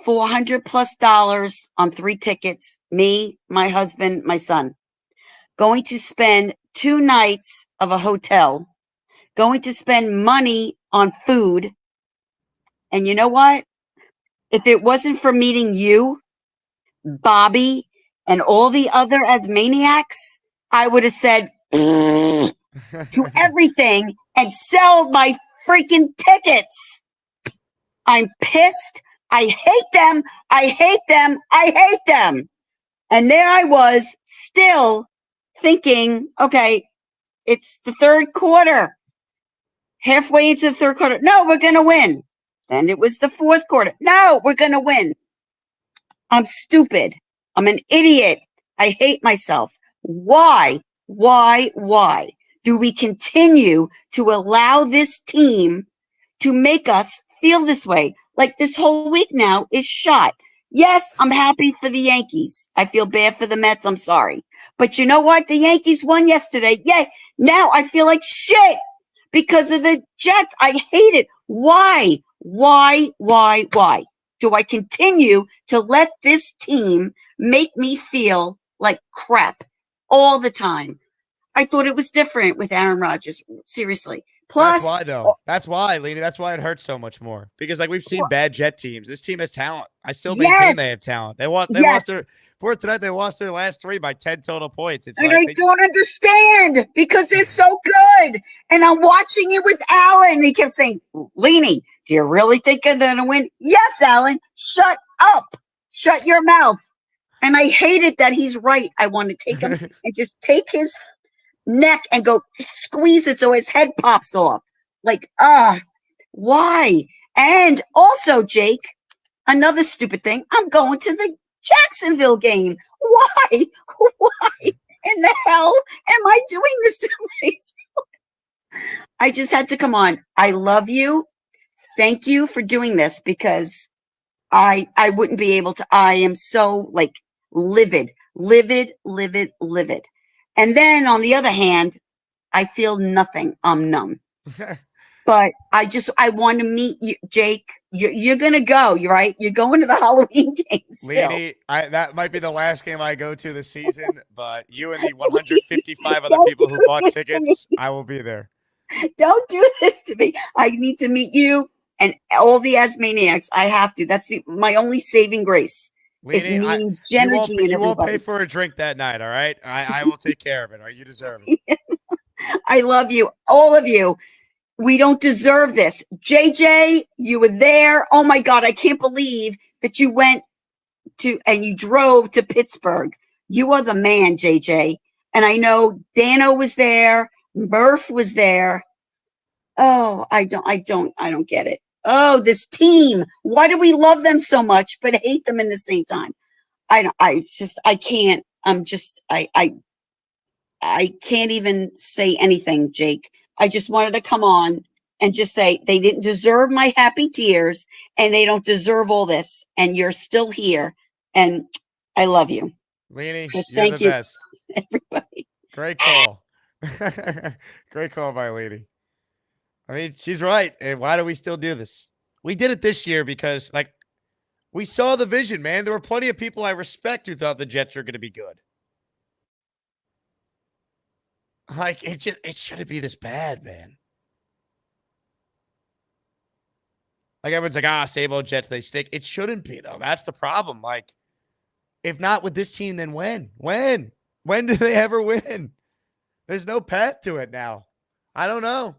$400+ on 3 tickets, me, my husband, my son. Going to spend 2 nights of a hotel, going to spend money on food. And you know what? If it wasn't for meeting you, Bobby, and all the other Asmaniacs, I would have said to everything and sell my freaking tickets. I'm pissed. I hate them. I hate them. I hate them. And there I was still thinking, okay, it's the third quarter. Halfway into the third quarter. No, we're going to win. Then it was the fourth quarter. No, we're going to win. I'm stupid. I'm an idiot. I hate myself. Why do we continue to allow this team to make us feel this way? Like this whole week now is shot. Yes, I'm happy for the Yankees. I feel bad for the Mets. I'm sorry. But you know what? The Yankees won yesterday. Yay. Now I feel like shit because of the Jets. I hate it. Why? Do I continue to let this team make me feel like crap all the time? I thought it was different with Aaron Rodgers. Seriously. Plus, that's why, though. That's why, Lady. That's why it hurts so much more. Because, like, we've seen bad Jet teams. This team has talent. I still maintain they have talent. They lost their last 3 by 10 total points. It's and like I don't understand because they're so good. And I'm watching it with Alan. He kept saying, Leanie, do you really think they're going to win? Yes, Alan. Shut up. Shut your mouth. And I hated that he's right. I want to take him and just take his neck and go squeeze it so his head pops off. Like, why? And also, Jake, another stupid thing. I'm going to the Jacksonville game. Why? Why in the hell am I doing this to myself? I just had to come on. I love you. Thank you for doing this because I wouldn't be able to. I am so like livid. And then on the other hand, I feel nothing. I'm numb. But I want to meet you, Jake. You're going to go, right? You're going to the Halloween game still. Lady, that might be the last game I go to this season, but you and the 155 other people who bought tickets, I will be there. Don't do this to me. I need to meet you and all the Asmaniacs. I have to. That's my only saving grace. Is meeting Genergy and everybody. You won't pay for a drink that night, all right? I will take care of it. All right? You deserve it. I love you, all of you. We don't deserve this. JJ, you were there. Oh my God, I can't believe that you went to and you drove to Pittsburgh. You are the man, JJ. And I know Dano was there. Murph was there. Oh, I don't get it. Oh, this team. Why do we love them so much but hate them in the same time? I can't. I can't even say anything, Jake. I just wanted to come on and just say they didn't deserve my happy tears and they don't deserve all this. And you're still here. And I love you. Leanie, so you're the best. Everybody. Great call. Great call by Lady. I mean, she's right. And why do we still do this? We did it this year because, like, we saw the vision, man. There were plenty of people I respect who thought the Jets were going to be good. Like, it shouldn't be this bad, man. Like, everyone's like, same old Jets, they stink. It shouldn't be, though. That's the problem. Like, if not with this team, then when? When? When do they ever win? There's no path to it now. I don't know.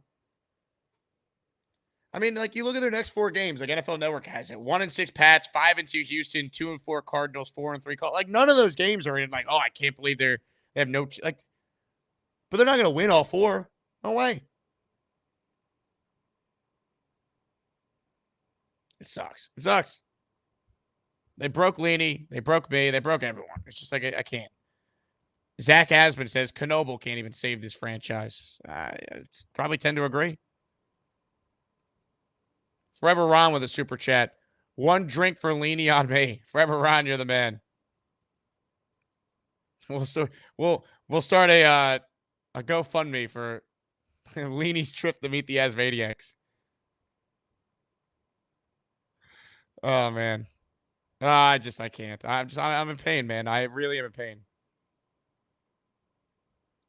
I mean, like, you look at their next 4 games, like NFL Network has it. 1-6 Pats, 5-2 Houston, 2-4 Cardinals, 4-3 Colts. Like, none of those games are in, like, I can't believe they have no, like, but they're not going to win all 4. No way. It sucks. It sucks. They broke Leanie. They broke me. They broke everyone. It's just like, I can't. Zach Asman says Knoble can't even save this franchise. I probably tend to agree. Forever Ron with a super chat. 1 drink for Leanie on me. Forever Ron, you're the man. We'll start a GoFundMe for Leanie's trip to meet the Asmaniacs. Oh man. I can't. I'm in pain, man. I really am in pain.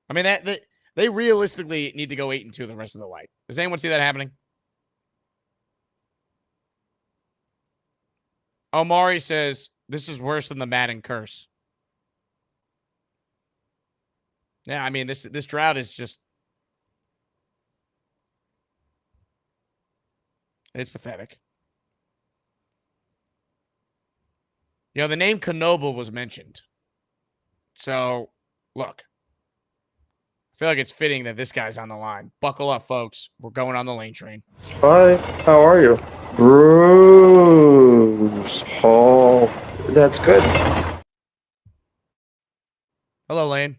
I mean, they realistically need to go 8-2 the rest of the way. Does anyone see that happening? Omari says this is worse than the Madden curse. Yeah, I mean this drought is just it's pathetic. You know, the name Knoble was mentioned. So, look. I feel like it's fitting that this guy's on the line. Buckle up, folks. We're going on the lane train. Hi, how are you? Bruce Hall. That's good. Hello, Lane.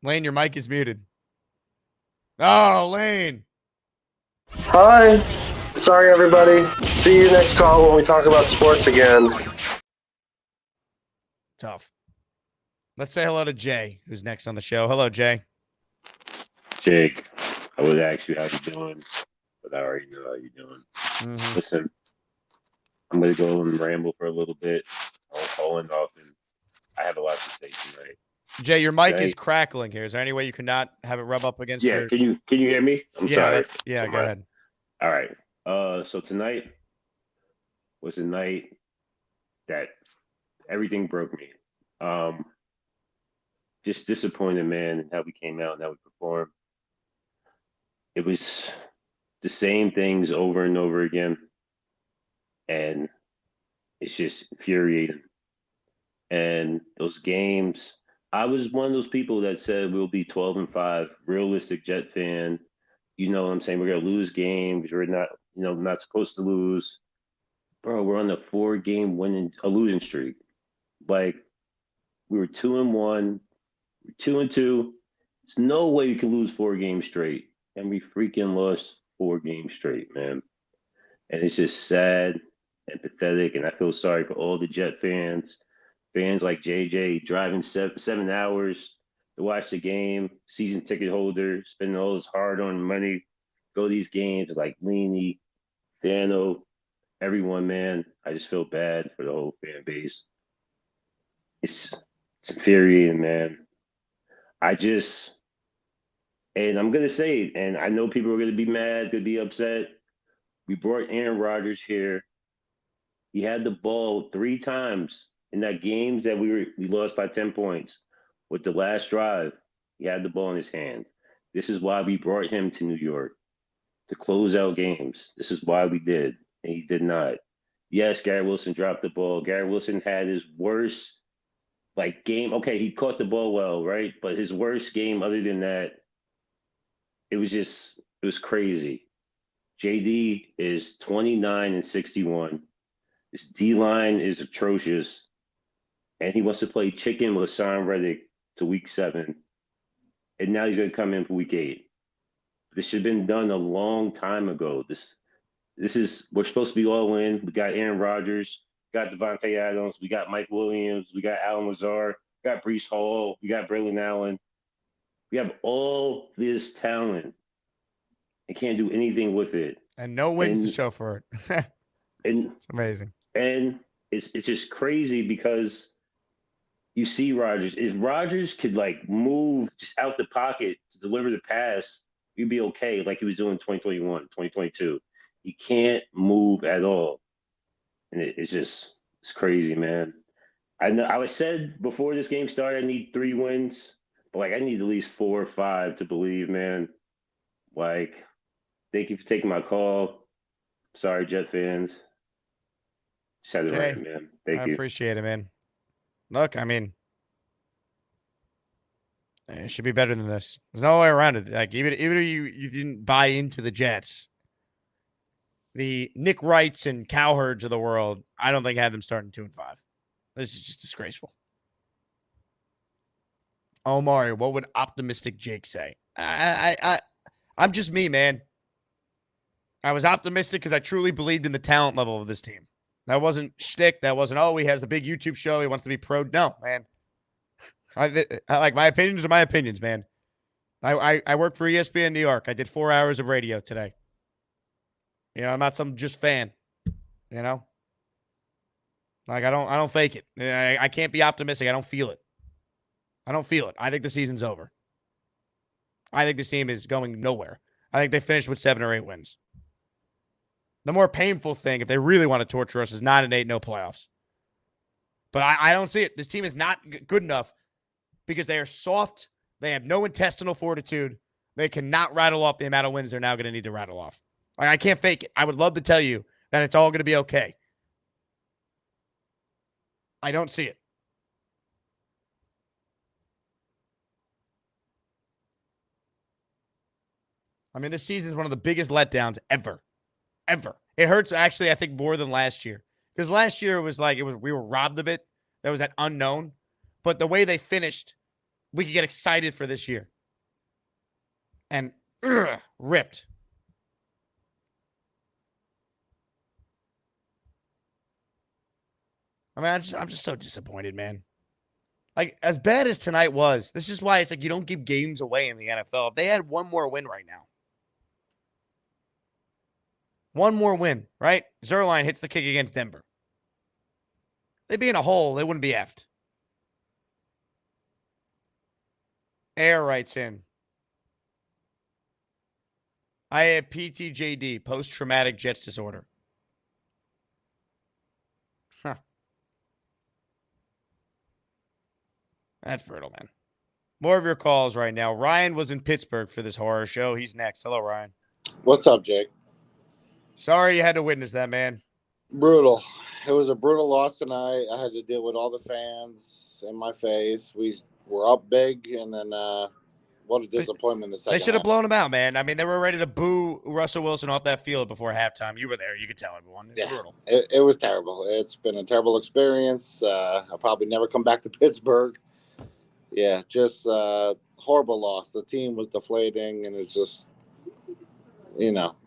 Lane, your mic is muted. Oh, Lane. Hi. Sorry, everybody. See you next call when we talk about sports again. Tough. Let's say hello to Jay, who's next on the show. Hello, Jay. Jake, I would ask you how you're doing, but I already know how you're doing. Listen, I'm going to go and ramble for a little bit. I'll call in often. I have a lot to say tonight. Jay, your mic is crackling here. Is there any way you cannot have it rub up against your... Can you hear me? I'm sorry. Go ahead. All right. So tonight was a night that everything broke me. Just disappointed, man, in how we came out and how we performed. It was the same things over and over again, and it's just infuriating. And those games, I was one of those people that said we'll be 12-5, realistic Jet fan. You know what I'm saying? We're gonna lose games. We're not, not supposed to lose. Bro, we're on a 4-game losing streak. Like, we were 2-1, 2-2. There's no way we can lose 4 games straight. And we freaking lost 4 games straight, man. And it's just sad and pathetic. And I feel sorry for all the Jet fans like JJ driving 7 hours to watch the game, season ticket holder, spending all his hard-earned money, go to these games like Leany, Thano, everyone, man. I just feel bad for the whole fan base. It's infuriating, man. And I'm going to say it, and I know people are going to be mad, going to be upset. We brought Aaron Rodgers here. He had the ball 3 times in that games that we lost by 10 points. With the last drive, he had the ball in his hand. This is why we brought him to New York, to close out games. This is why we did, and he did not. Yes, Garrett Wilson dropped the ball. Garrett Wilson had his worst game. Okay, he caught the ball well, right? But his worst game other than that, it was crazy. JD is 29-61. This D-line is atrocious. And he wants to play chicken with Hassan Reddick to week 7. And now he's going to come in for week 8. This should have been done a long time ago. We're supposed to be all in. We got Aaron Rodgers, we got Davante Adams, we got Mike Williams, we got Alan Lazard, we got Breece Hall, we got Braylon Allen. We have all this talent and can't do anything with it. And no wins to show for it. And it's amazing. And it's just crazy because you see Rodgers. If Rodgers could move just out the pocket to deliver the pass, he'd be okay like he was doing in 2021, 2022. He can't move at all. And it's crazy, man. I said before this game started, I need 3 wins. But I need at least 4 or 5 to believe, man. Thank you for taking my call. Sorry, Jet fans. Just had it right, man. Thank you. I appreciate it, man. Look, I mean, it should be better than this. There's no way around it. Even if you didn't buy into the Jets, the Nick Wrights and Cowherds of the world, I don't think had them starting 2-5. This is just disgraceful. Oh, Mario, what would optimistic Jake say? I'm just me, man. I was optimistic because I truly believed in the talent level of this team. That wasn't shtick. That wasn't, he has the big YouTube show. He wants to be pro. No, man. I like my opinions are my opinions, man. I work for ESPN New York. I did 4 hours of radio today. I'm not some just fan. I don't fake it. I can't be optimistic. I don't feel it. I think the season's over. I think this team is going nowhere. I think they finished with 7 or 8 wins. The more painful thing, if they really want to torture us, is 9-8, no playoffs. But I don't see it. This team is not good enough because they are soft. They have no intestinal fortitude. They cannot rattle off the amount of wins they're now going to need to rattle off. I can't fake it. I would love to tell you that it's all going to be okay. I don't see it. I mean, this season is one of the biggest letdowns ever. Ever. It hurts, actually, I think, more than last year. Because last year it was like we were robbed of it. That was that unknown. But the way they finished, we could get excited for this year. And ripped. I mean, I'm just so disappointed, man. Like, as bad as tonight was, this is why it's like you don't give games away in the NFL. If they had one more win right now. One more win, right? Zerline hits the kick against Denver. They'd be in a hole. They wouldn't be effed. Air writes in. I have PTJD, post-traumatic Jets disorder. Huh. That's brutal, man. More of your calls right now. Ryan was in Pittsburgh for this horror show. He's next. Hello, Ryan. What's up, Jake? Sorry you had to witness that, man. Brutal. It was a brutal loss tonight. I had to deal with all the fans in my face. We were up big, and then what a disappointment the second They should have half. blown him out, man. I mean, they were ready to boo Russell Wilson off that field before halftime. You were there. You could tell everyone. It was brutal. It was terrible. It's been a terrible experience. I'll probably never come back to Pittsburgh. Yeah, just horrible loss. The team was deflating, and it's just,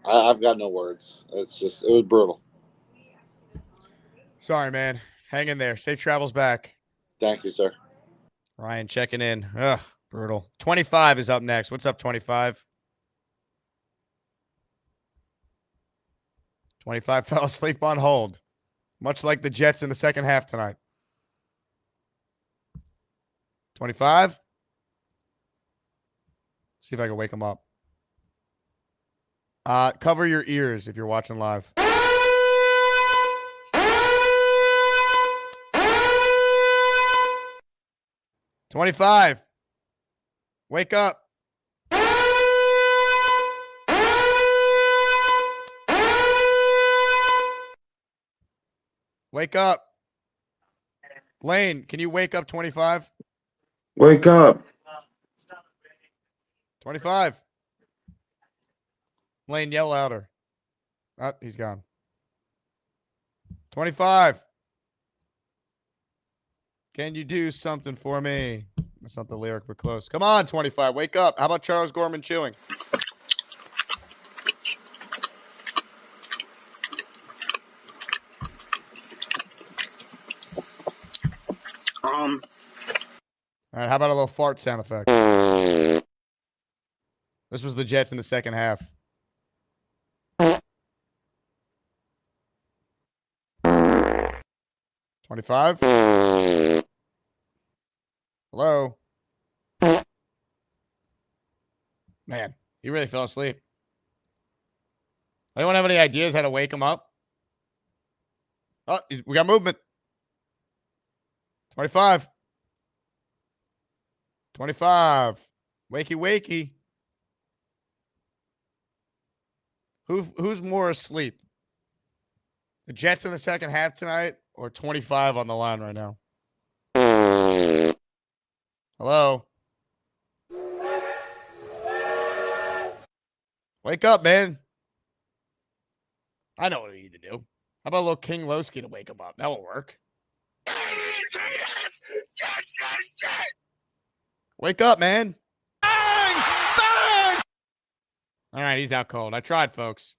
I've got no words. It was brutal. Sorry, man. Hang in there. Safe travels back. Thank you, sir. Ryan checking in. Ugh, brutal. 25 is up next. What's up, 25? 25 fell asleep on hold, much like the Jets in the second half tonight. 25? See if I can wake him up. Cover your ears if you're watching live. $25. Wake up. Wake up. Lane, can you wake up 25? Wake up. 25. Lane, yell louder. Oh, he's gone. 25. Can you do something for me? That's not the lyric, but close. Come on, 25. Wake up. How about Charles Gorman chewing? All right, how about a little fart sound effect? This was the Jets in the second half. $25. Hello. Man, he really fell asleep. Anyone have any ideas how to wake him up? Oh, we got movement. 25. 25. Wakey, wakey. Who's more asleep? The Jets in the second half tonight or 25 on the line right now? Hello? Wake up, man. I know what we need to do. How about a little King Lowski to wake him up? That will work. Wake up, man. All right, he's out cold. I tried, folks.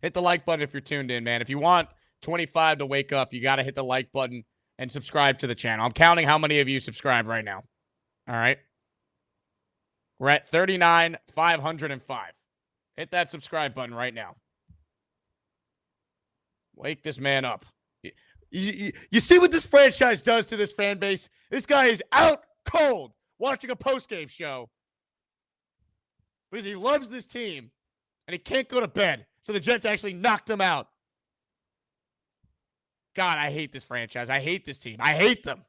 Hit the like button if you're tuned in, man. If you want 25 to wake up, you got to hit the like button and subscribe to the channel. I'm counting how many of you subscribe right now. All right. We're at 39,505. Hit that subscribe button right now. Wake this man up. You see what this franchise does to this fan base? This guy is out cold watching a postgame show because he loves this team and he can't go to bed. So the Jets actually knocked him out. God, I hate this franchise. I hate this team. I hate them.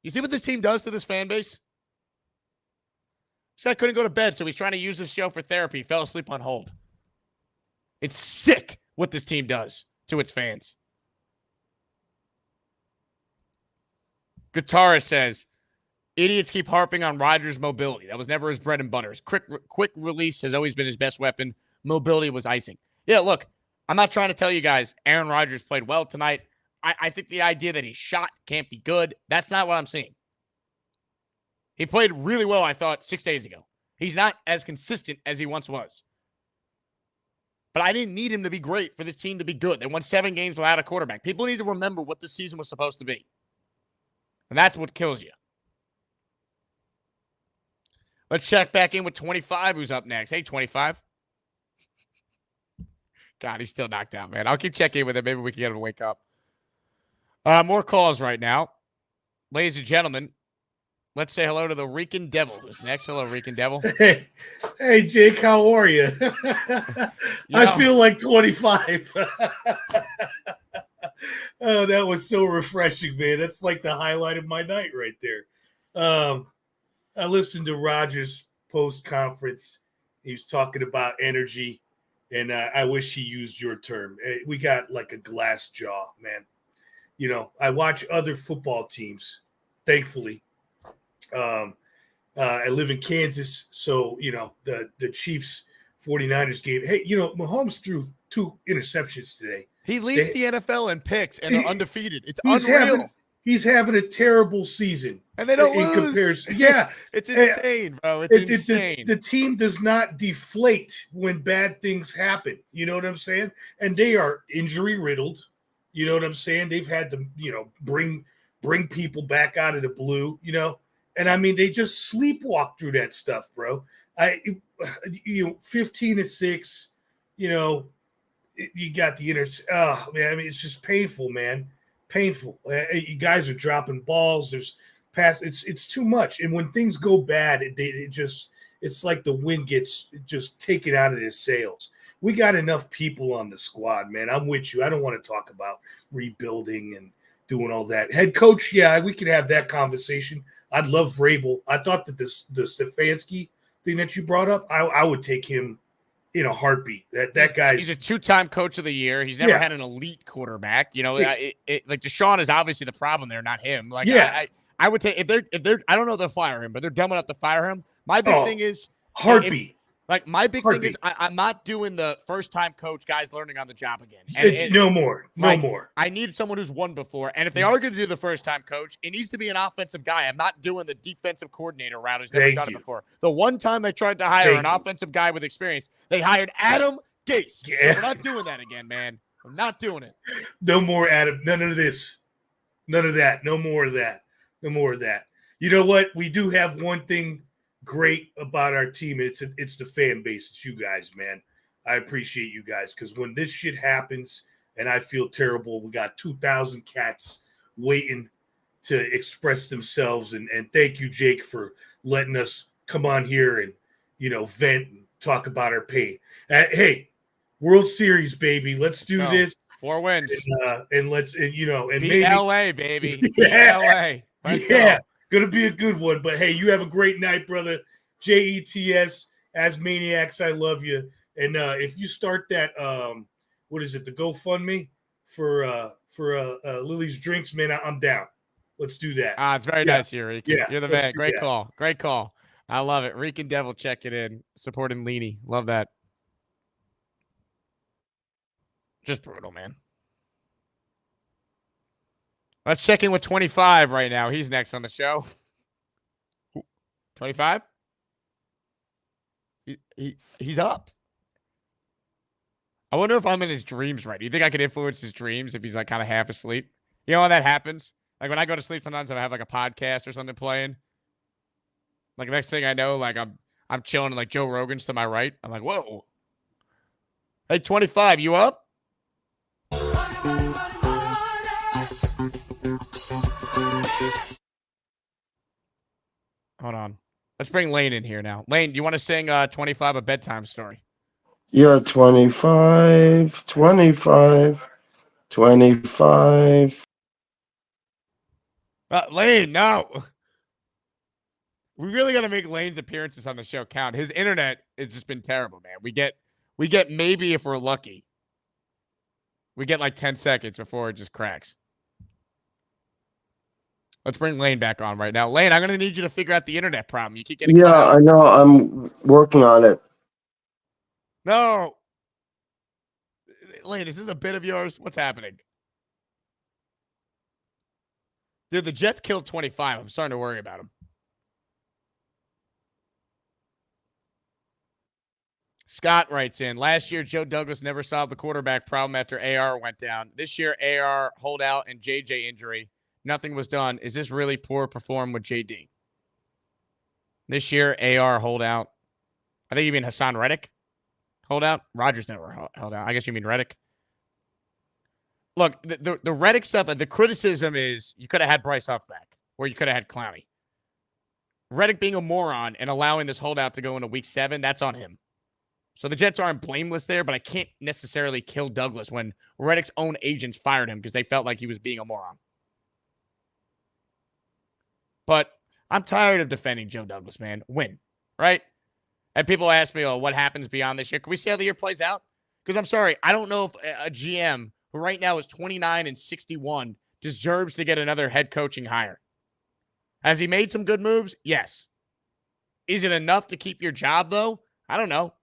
You see what this team does to this fan base? This guy couldn't go to bed, so he's trying to use this show for therapy. He fell asleep on hold. It's sick what this team does to its fans. Guitarist says, idiots keep harping on Rodgers' mobility. That was never his bread and butter. His quick release has always been his best weapon. Mobility was icing. Yeah, look, I'm not trying to tell you guys Aaron Rodgers played well tonight. I think the idea that he's shot can't be good. That's not what I'm saying. He played really well, I thought, 6 days ago. He's not as consistent as he once was. But I didn't need him to be great for this team to be good. They won 7 games without a quarterback. People need to remember what the season was supposed to be. And that's what kills you. Let's check back in with 25, who's up next. Hey, 25. God, he's still knocked out, man. I'll keep checking in with him. Maybe we can get him to wake up. More calls right now. Ladies and gentlemen, let's say hello to the Rican Devil. Who's next? Hello, Rican Devil. Hey, Jake, how are you? I feel like 25. Oh, that was so refreshing, man. That's like the highlight of my night right there. I listened to Rodgers' post-conference. He was talking about energy, and I wish he used your term. We got like a glass jaw, man. You know, I watch other football teams, thankfully. I live in Kansas, so, you know, the Chiefs 49ers game. Hey, you know, Mahomes threw 2 interceptions today. He leads the NFL in picks, and they're undefeated. It's unreal. He's having a terrible season. And they don't lose. Comparison. Yeah. It's insane, bro. It's insane. The team does not deflate when bad things happen. You know what I'm saying? And they are injury-riddled. You know what I'm saying? They've had to, you know, bring people back out of the blue, you know? And, I mean, they just sleepwalk through that stuff, bro. 15-6, you know, you got the oh, man, I mean, it's just painful, man. Painful. You guys are dropping balls. There's pass. It's too much. And when things go bad, it's like the wind gets just taken out of their sails. We got enough people on the squad, man. I'm with you. I don't want to talk about rebuilding and doing all that. Head coach, yeah, we could have that conversation. I'd love Vrabel. I thought that the Stefanski thing that you brought up, I would take him in a heartbeat. That guy's he's a 2-time coach of the year. He's never had an elite quarterback. You know, like Deshaun is obviously the problem there, not him. Like, I would take if they're I don't know if they'll fire him, but they're dumb enough to fire him. My big thing is heartbeat. My big thing is I'm not doing the first-time coach guys learning on the job again. And no more. I need someone who's won before. And if they are going to do the first-time coach, it needs to be an offensive guy. I'm not doing the defensive coordinator route who's never done it before. The one time they tried to hire an offensive guy with experience, they hired Adam Gase. Yeah. So we're not doing that again, man. I'm not doing it. No more Adam. None of this. None of that. No more of that. No more of that. You know what? We do have one thing great about our team. It's the fan base. It's you guys, man. I appreciate you guys, because when this shit happens and I feel terrible, we got 2,000 cats waiting to express themselves. And thank you, Jake, for letting us come on here and, you know, vent and talk about our pain. Hey, World Series, baby. Let's do this. 4 wins. And let's, you know, and beat maybe LA, baby. Beat LA. Let's go. Gonna be a good one. But hey, you have a great night, brother. JETS, as Maniacs, I love you. And if you start that, what is it, the GoFundMe for Lily's Drinks, man, I'm down. Let's do that. It's very nice here, Rican. Yeah, you're the man. Great call. Great call. I love it. Rican Devil checking in, supporting Leany. Love that. Just brutal, man. Let's check in with 25 right now. He's next on the show. 25? He's up. I wonder if I'm in his dreams right. Do you think I can influence his dreams if he's like kind of half asleep? You know when that happens? Like when I go to sleep sometimes, if I have like a podcast or something playing, like next thing I know, like I'm chilling and like Joe Rogan's to my right. I'm like, whoa. Hey, 25, you up? Hold on. Let's bring Lane in here now. Lane, do you want to sing 25 a bedtime story? Yeah, 25. Lane, no. We really got to make Lane's appearances on the show count. His internet has just been terrible, man. We get maybe, if we're lucky, we get like 10 seconds before it just cracks. Let's bring Lane back on right now. Lane, I'm going to need you to figure out the internet problem. You keep getting Yeah, cut out. I know. I'm working on it. No. Lane, is this a bit of yours? What's happening? Dude, the Jets killed 25. I'm starting to worry about them. Scott writes in, last year, Joe Douglas never solved the quarterback problem after AR went down. This year, AR holdout and JJ injury. Nothing was done. Is this really poor perform with JD? This year, AR holdout. I think you mean Hassan Reddick holdout. Rodgers never held out. I guess you mean Reddick. Look, the Reddick stuff, the criticism is you could have had Bryce Huff back, or you could have had Clowney. Reddick being a moron and allowing this holdout to go into week 7, that's on him. So the Jets aren't blameless there, but I can't necessarily kill Douglas when Reddick's own agents fired him because they felt like he was being a moron. But I'm tired of defending Joe Douglas, man. Win, right? And people ask me, oh, what happens beyond this year? Can we see how the year plays out? Because I'm sorry, I don't know if a GM who right now is 29-61 deserves to get another head coaching hire. Has he made some good moves? Yes. Is it enough to keep your job, though? I don't know.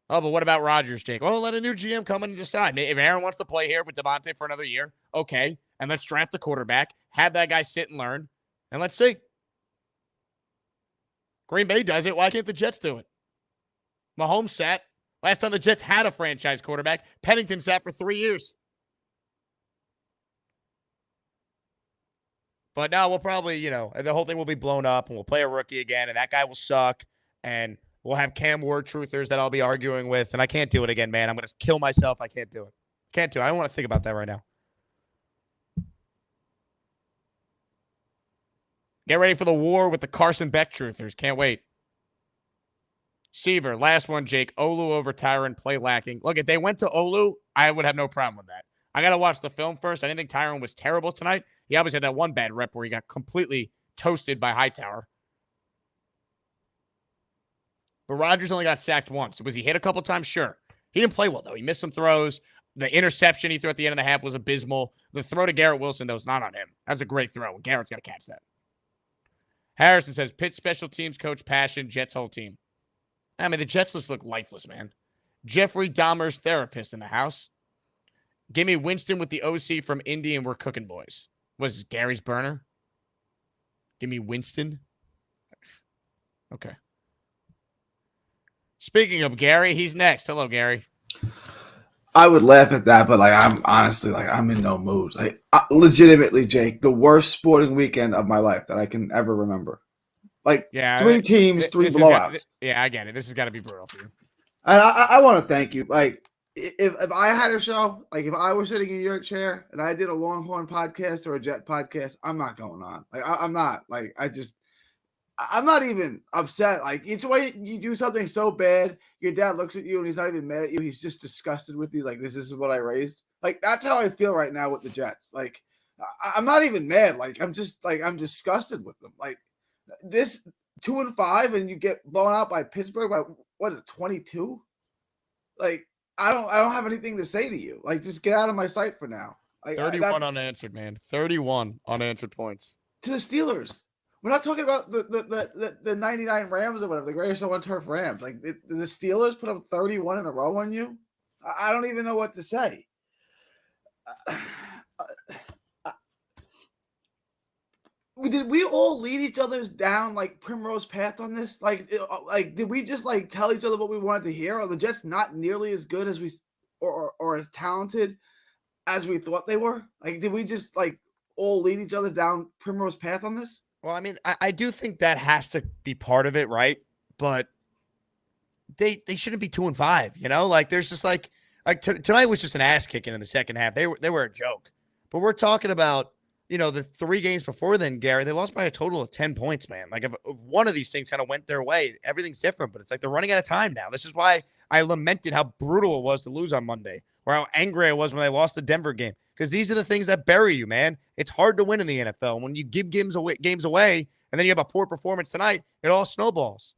Oh, but what about Rodgers, Jake? Well, let a new GM come in and decide. If Aaron wants to play here with Davante for another year, okay. And let's draft the quarterback, have that guy sit and learn, and let's see. Green Bay does it. Why can't the Jets do it? Mahomes sat. Last time the Jets had a franchise quarterback, Pennington sat for 3 years. But now we'll probably, the whole thing will be blown up, and we'll play a rookie again, and that guy will suck, and we'll have Cam Ward truthers that I'll be arguing with, and I can't do it again, man. I'm going to kill myself. I can't do it. Can't do it. I don't want to think about that right now. Get ready for the war with the Carson Beck truthers. Can't wait. Seaver, last one, Jake. Olu over Tyron, play lacking. Look, if they went to Olu, I would have no problem with that. I got to watch the film first. I didn't think Tyron was terrible tonight. He obviously had that one bad rep where he got completely toasted by Hightower. But Rodgers only got sacked once. Was he hit a couple times? Sure. He didn't play well, though. He missed some throws. The interception he threw at the end of the half was abysmal. The throw to Garrett Wilson, though, was not on him. That's a great throw. Garrett's got to catch that. Harrison says, Pitt special teams coach passion, Jets whole team. I mean, the Jets just look lifeless, man. Jeffrey Dahmer's therapist in the house. Give me Winston with the OC from Indy and we're cooking, boys. Was this Gary's burner? Give me Winston. Okay. Speaking of Gary, he's next. Hello, Gary. I would laugh at that, but I'm honestly I'm in no mood. Legitimately, Jake, the worst sporting weekend of my life that I can ever remember. Three teams, three blowouts. I get it. This has got to be brutal for you. And I want to thank you. If I had a show, if I was sitting in your chair and I did a Longhorn podcast or a Jet podcast, I'm not going on. I'm not. I'm not even upset. It's why you do something so bad, your dad looks at you and he's not even mad at you. He's just disgusted with you. This is what I raised. That's how I feel right now with the Jets. I'm not even mad. I'm just I'm disgusted with them. This 2-5 and you get blown out by Pittsburgh by what is it, 22? I don't have anything to say to you. Just get out of my sight for now. 31 unanswered, man. 31 unanswered points. To the Steelers. We're not talking about the 99 Rams or whatever, the greatest on turf Rams. The Steelers put up 31 in a row on you. I don't even know what to say. Did we all lead each other's down Primrose Path on this? Did we just tell each other what we wanted to hear? Are the Jets not nearly as good as we or as talented as we thought they were? Did we just all lead each other down Primrose Path on this? Well, I mean, I do think that has to be part of it, right? But they shouldn't be 2-5, there's just tonight was just an ass kicking in the second half. They were a joke. But we're talking about, the 3 games before then, Gary, they lost by a total of 10 points, man. If one of these things kind of went their way, everything's different. But it's they're running out of time now. This is why I lamented how brutal it was to lose on Monday, or how angry I was when they lost the Denver game. Because these are the things that bury you, man. It's hard to win in the NFL. When you give games away, and then you have a poor performance tonight, it all snowballs.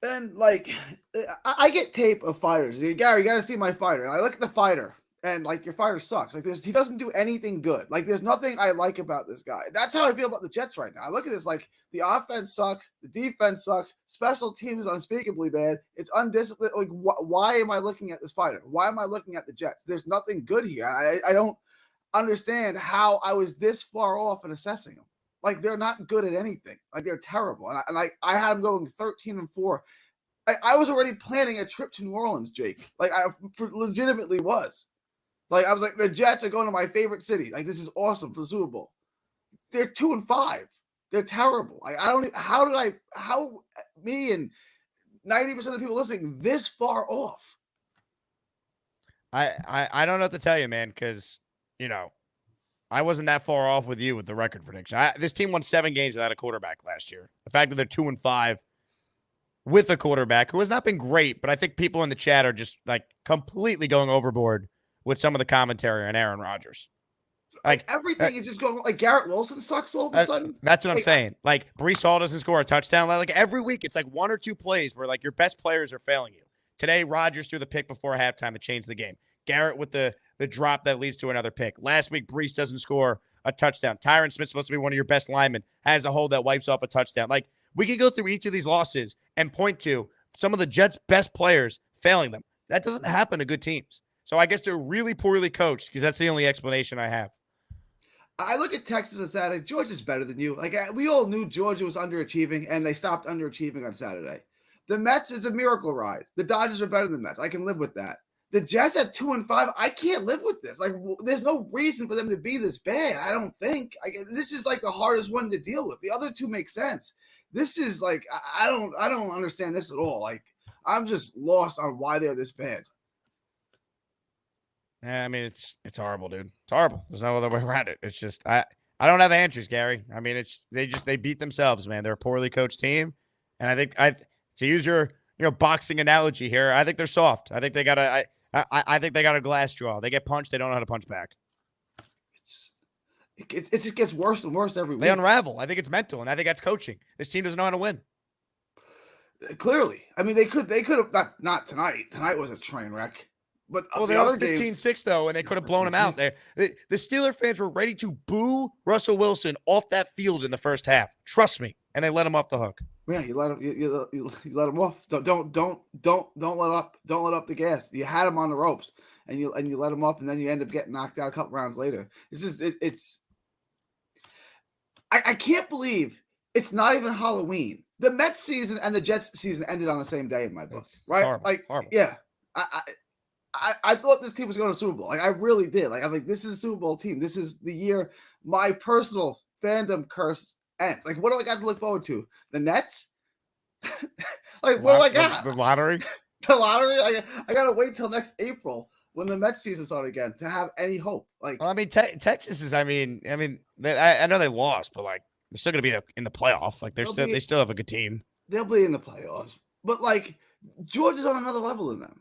And I get tape of fighters. Gary, you got to see my fighter. And I look at the fighter, And like, your fighter sucks. Like, he doesn't do anything good. Like, there's nothing I like about this guy. That's how I feel about the Jets right now. I look at this like the offense sucks, the defense sucks, special teams is unspeakably bad. It's undisciplined. Like, why am I looking at this fighter? Why am I looking at the Jets? There's nothing good here. I don't understand how I was this far off in assessing them. Like, they're not good at anything. Like, they're terrible. And I had them going 13-4. I was already planning a trip to New Orleans, Jake. Like, I legitimately was. Like, I was like, the Jets are going to my favorite city. Like, this is awesome for the Super Bowl. They're 2-5. They're terrible. Like, how me and 90% of the people listening this far off? I don't know what to tell you, man, because, I wasn't that far off with you with the record prediction. This team won 7 games without a quarterback last year. The fact that they're 2-5 with a quarterback who has not been great, but I think people in the chat are just like completely going overboard with some of the commentary on Aaron Rodgers. Like, everything is just going like Garrett Wilson sucks all of a sudden. That's what I'm saying. Like, Breece Hall doesn't score a touchdown. Like, every week it's like 1 or 2 plays where like your best players are failing you. Today, Rodgers threw the pick before halftime to change the game. Garrett with the drop that leads to another pick. Last week, Breece doesn't score a touchdown. Tyron Smith's supposed to be one of your best linemen, has a hold that wipes off a touchdown. Like, we can go through each of these losses and point to some of the Jets' best players failing them. That doesn't happen to good teams. So I guess they're really poorly coached because that's the only explanation I have. I look at Texas on Saturday. Georgia's better than you. Like, we all knew Georgia was underachieving, and they stopped underachieving on Saturday. The Mets is a miracle ride. The Dodgers are better than the Mets. I can live with that. The Jets at 2-5, I can't live with this. Like, there's no reason for them to be this bad. I don't think. This is like the hardest one to deal with. The other two make sense. This is like, I don't understand this at all. Like, I'm just lost on why they're this bad. Yeah, I mean, it's horrible, dude. It's horrible. There's no other way around it. It's just I don't have answers, Gary. I mean, they beat themselves, man. They're a poorly coached team, and I think to use your boxing analogy here, I think they're soft. I think they got I think they got a glass jaw. They get punched, they don't know how to punch back. It just gets worse and worse every week. They unravel. I think it's mental, and I think that's coaching. This team doesn't know how to win. Clearly, I mean, they could have not tonight. Tonight was a train wreck. But they lost 15-6 though, and they could have blown him out there. The Steeler fans were ready to boo Russell Wilson off that field in the first half. Trust me, and they let him off the hook. Yeah, you let him. You let him off. Don't let up the gas. You had him on the ropes, and you let him off, and then you end up getting knocked out a couple rounds later. It's just I can't believe it's not even Halloween. The Mets season and the Jets season ended on the same day in my book, right? Horrible, like, horrible. Yeah, I thought this team was going to Super Bowl. Like, I really did. Like, I'm like, this is a Super Bowl team. This is the year my personal fandom curse ends. Like, what do I got to look forward to? The Nets? Like, what do I got? The lottery? The lottery? Like, I got to wait till next April when the Mets season starts again to have any hope. Like, well, I mean, Texas is. I mean, I know they lost, but like, they're still going to be in the playoff. Like, they still have a good team. They'll be in the playoffs, but like, Georgia's on another level than them.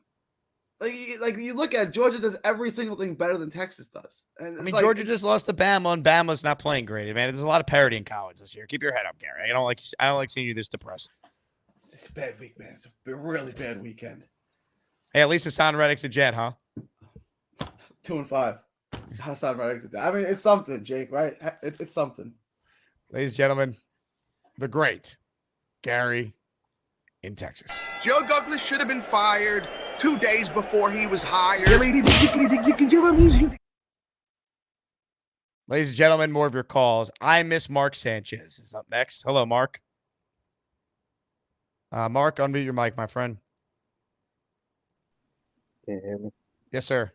Like you look at it, Georgia does every single thing better than Texas does. And I mean, Georgia just lost to Bama, and Bama's not playing great, man. There's a lot of parity in college this year. Keep your head up, Gary. I don't like seeing you this depressed. It's a bad week, man. It's a really bad weekend. Hey, at least Hassan Reddick's a Jet, huh? 2-5. Hassan Reddick's a Jet. I mean, it's something, Jake. Right? It's something. Ladies and gentlemen, the great Gary in Texas. Joe Douglas should have been fired 2 days before he was hired. Ladies and gentlemen, more of your calls. I miss Mark Sanchez is up next. Hello, Mark. Mark, unmute your mic, my friend. Can you hear me? Yes, sir.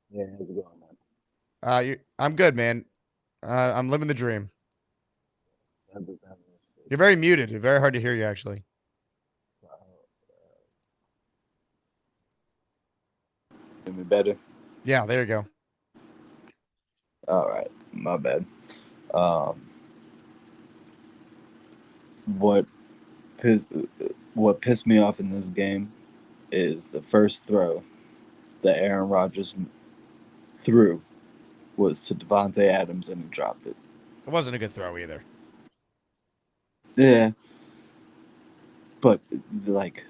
Yeah, how's it going, man? I'm good, man. I'm living the dream. You're very muted. It's very hard to hear you, actually. Hear me better? Yeah, there you go. All right, my bad. What pissed me off in this game is the first throw that Aaron Rodgers threw was to Davante Adams, and he dropped it. It wasn't a good throw either. Yeah, but like,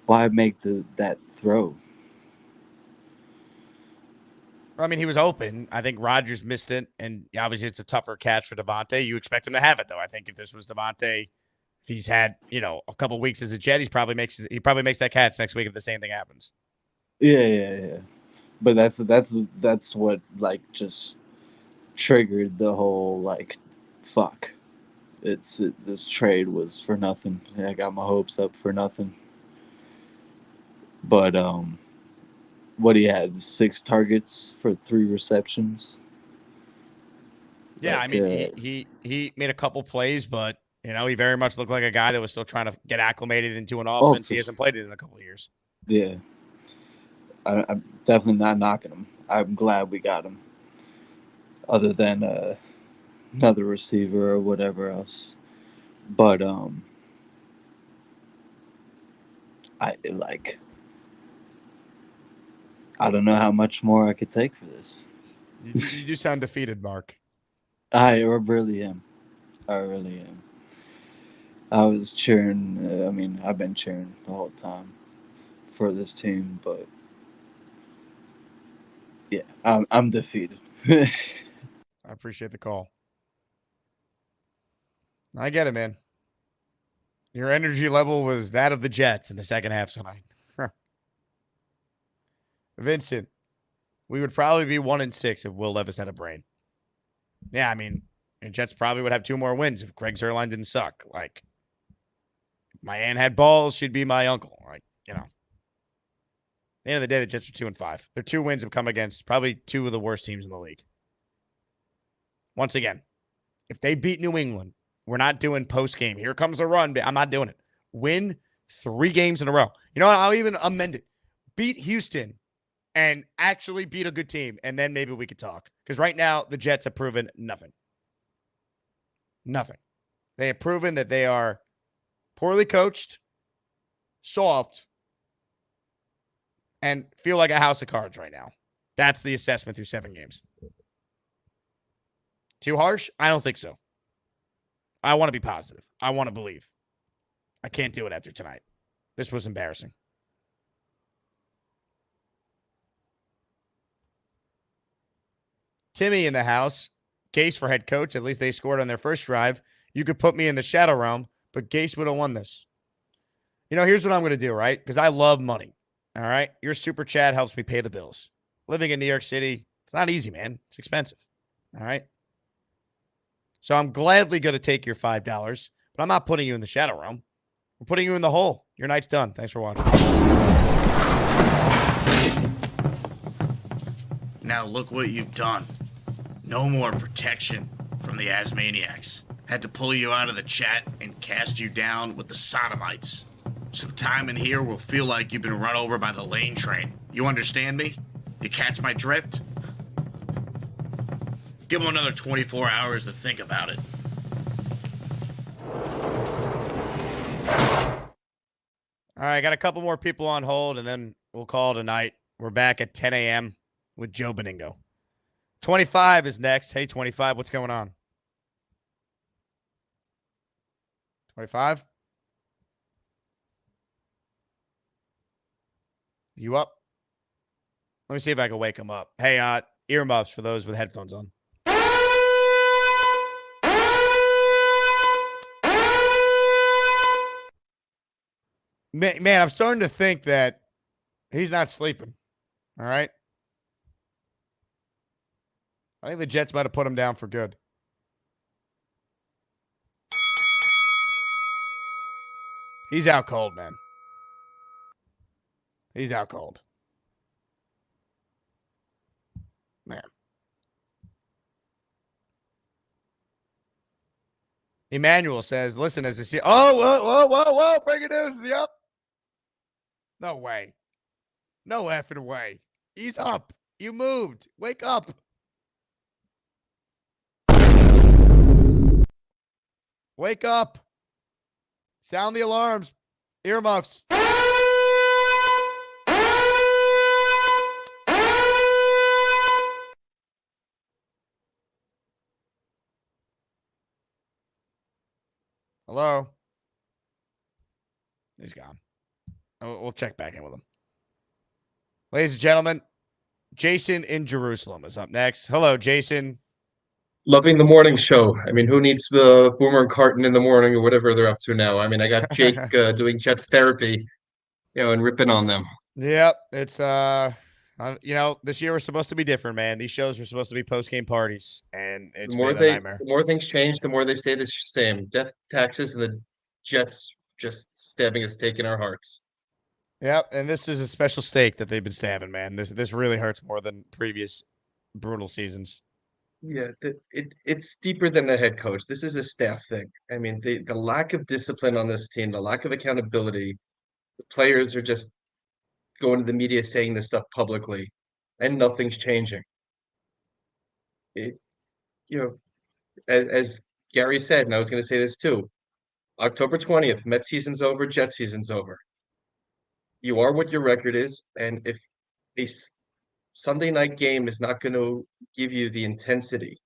why make that throw? I mean, he was open. I think Rodgers missed it, and obviously it's a tougher catch for Davante. You expect him to have it, though. I think if this was Davante, if he's had a couple weeks as a Jet, he probably makes that catch next week if the same thing happens. Yeah. But that's what like just triggered the whole like, fuck. This trade was for nothing. I got my hopes up for nothing. But what he had 6 targets for 3 receptions. Yeah, Like, I mean, he made a couple plays, but he very much looked like a guy that was still trying to get acclimated into an offense. He hasn't played it in a couple of years. Yeah, I'm definitely not knocking him. I'm glad we got him. Other than another receiver or whatever else, but I don't know how much more I could take for this. You do sound defeated, Mark. I really am. I was cheering. I mean, I've been cheering the whole time for this team, but yeah, I'm defeated. I appreciate the call. I get it, man. Your energy level was that of the Jets in the second half tonight. Vincent, we would probably be 1-6 if Will Levis had a brain. Yeah, I mean, and Jets probably would have 2 more wins if Greg Zuerlein didn't suck. Like, if my aunt had balls, she'd be my uncle. Like, at the end of the day, the Jets are 2-5. Their 2 wins have come against probably 2 of the worst teams in the league. Once again, if they beat New England, we're not doing post-game. Here comes a run. I'm not doing it. Win 3 games in a row. You know what? I'll even amend it. Beat Houston and actually beat a good team, and then maybe we could talk. Because right now, the Jets have proven nothing. Nothing. They have proven that they are poorly coached, soft, and feel like a house of cards right now. That's the assessment through 7 games. Too harsh? I don't think so. I want to be positive. I want to believe. I can't do it after tonight. This was embarrassing. Timmy in the house. Gase for head coach. At least they scored on their first drive. You could put me in the shadow realm, but Gase would have won this. Here's what I'm going to do, right? Because I love money. All right? Your super chat helps me pay the bills. Living in New York City, it's not easy, man. It's expensive. All right? So I'm gladly going to take your $5, but I'm not putting you in the shadow realm. We're putting you in the hole. Your night's done. Thanks for watching. Now look what you've done. No more protection from the Asmaniacs. Had to pull you out of the chat and cast you down with the sodomites. Some time in here will feel like you've been run over by the lane train. You understand me? You catch my drift? Give them another 24 hours to think about it. All right, got a couple more people on hold, and then we'll call it a night. We're back at 10 a.m. with Joe Beningo. 25 is next. Hey, 25, what's going on? 25? You up? Let me see if I can wake him up. Hey, earmuffs for those with headphones on. Man, I'm starting to think that he's not sleeping. All right? I think the Jets might have put him down for good. He's out cold, man. He's out cold. Man. Emmanuel says, listen, as I see. Oh, whoa. Breaking news. Is he up? No way. No effing way. He's up. You moved. Wake up. Wake up. Sound the alarms. Earmuffs. Hello? He's gone. We'll check back in with him. Ladies and gentlemen, Jason in Jerusalem is up next. Hello, Jason. Loving the morning show. I mean, who needs the Boomer and Carton in the morning or whatever they're up to now? I mean, I got Jake doing Jets therapy, and ripping on them. Yep, it's this year was supposed to be different, man. These shows were supposed to be post-game parties, and it's been a nightmare. The more things change, the more they stay the same. Death, taxes, and the Jets just stabbing a stake in our hearts. Yep, and this is a special stake that they've been stabbing, man. This really hurts more than previous brutal seasons. Yeah, it's deeper than the head coach. This is a staff thing. I mean, the lack of discipline on this team, the lack of accountability, the players are just going to the media saying this stuff publicly, and nothing's changing. As Gary said, and I was going to say this too, October 20th, Mets season's over, Jets season's over. You are what your record is, and if a Sunday night game is not going to give you the intensity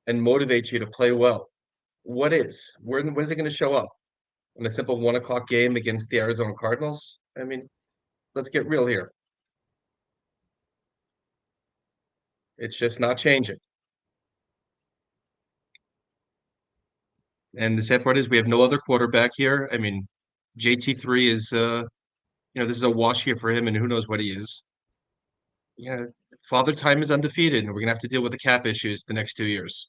and motivate you to play well, what is? When is it going to show up? In a simple 1:00 game against the Arizona Cardinals? I mean, let's get real here. It's just not changing. And the sad part is we have no other quarterback here. I mean, JT3 is, this is a wash here for him, and who knows what he is. Yeah, Father Time is undefeated, and we're going to have to deal with the cap issues the next 2 years.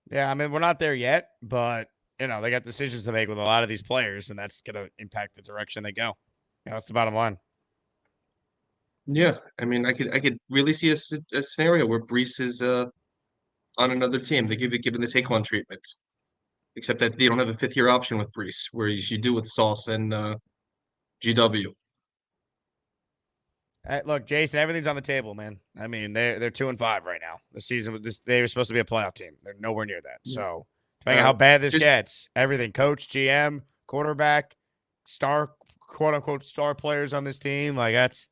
Yeah, I mean, we're not there yet, but, they got decisions to make with a lot of these players, and that's going to impact the direction they go. That's the bottom line. Yeah, I mean, I could really see a scenario where Brees is on another team. They give given the Saquon treatment, except that they don't have a fifth-year option with Brees, whereas you do with Sauce and GW. Look, Jason, everything's on the table, man. I mean, they're 2-5 right now. The season, they were supposed to be a playoff team. They're nowhere near that. So, depending on how bad this gets, everything, coach, GM, quarterback, quote unquote star players on this team, like that.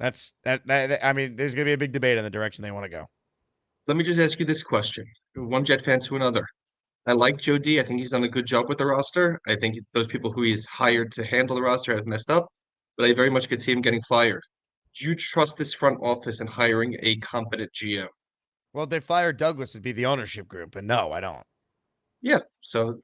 I mean, there's gonna be a big debate on the direction they want to go. Let me just ask you this question: one Jet fan to another. I like Joe D. I think he's done a good job with the roster. I think those people who he's hired to handle the roster have messed up, but I very much could see him getting fired. Do you trust this front office in hiring a competent GM? Well, if they fired Douglas, it'd be the ownership group, and no, I don't. Yeah, so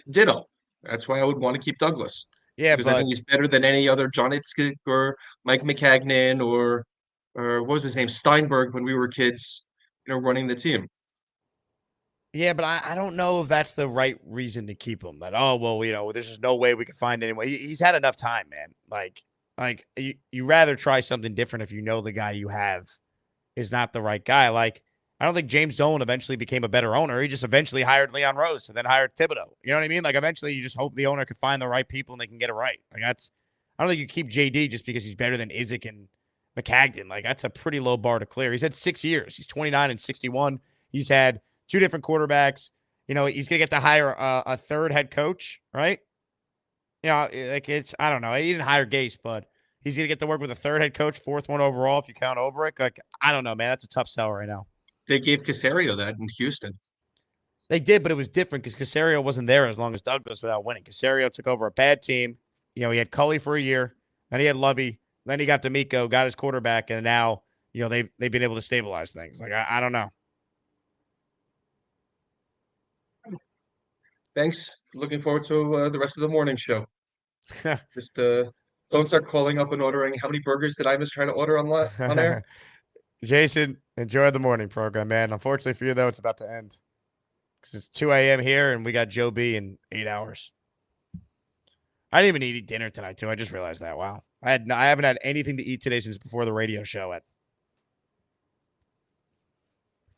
ditto. That's why I would want to keep Douglas. Yeah, because I think he's better than any other John Itzkick or Mike McCagnon or what was his name, Steinberg when we were kids, running the team. Yeah, but I don't know if that's the right reason to keep him. That there's just no way we can find anyone. He's had enough time, man. Like you rather try something different if you know the guy you have is not the right guy. Like I don't think James Dolan eventually became a better owner. He just eventually hired Leon Rose and then hired Thibodeau. You know what I mean? Like eventually you just hope the owner could find the right people and they can get it right. Like I don't think you keep JD just because he's better than Izek and McCagnon. Like that's a pretty low bar to clear. He's had 6 years. He's 29 and 61. He's had 2 different quarterbacks. He's going to get to hire a third head coach, right? I don't know. He didn't hire Gase, but he's going to get to work with a third head coach, 4th one overall if you count Obrick. Like, I don't know, man. That's a tough sell right now. They gave Caserio that in Houston. They did, but it was different because Caserio wasn't there as long as Douglas without winning. Caserio took over a bad team. He had Culley for a year, then he had Lovey, then he got D'Amico, got his quarterback, and now they've been able to stabilize things. Like I don't know. Thanks. Looking forward to the rest of the morning show. Just don't start calling up and ordering. How many burgers did I miss trying to order on air? Jason, enjoy the morning program, man. Unfortunately for you, though, it's about to end because it's 2 a.m. here and we got Joe B in 8 hours. I didn't even eat dinner tonight, too. I just realized that. Wow. I haven't had anything to eat today since before the radio show at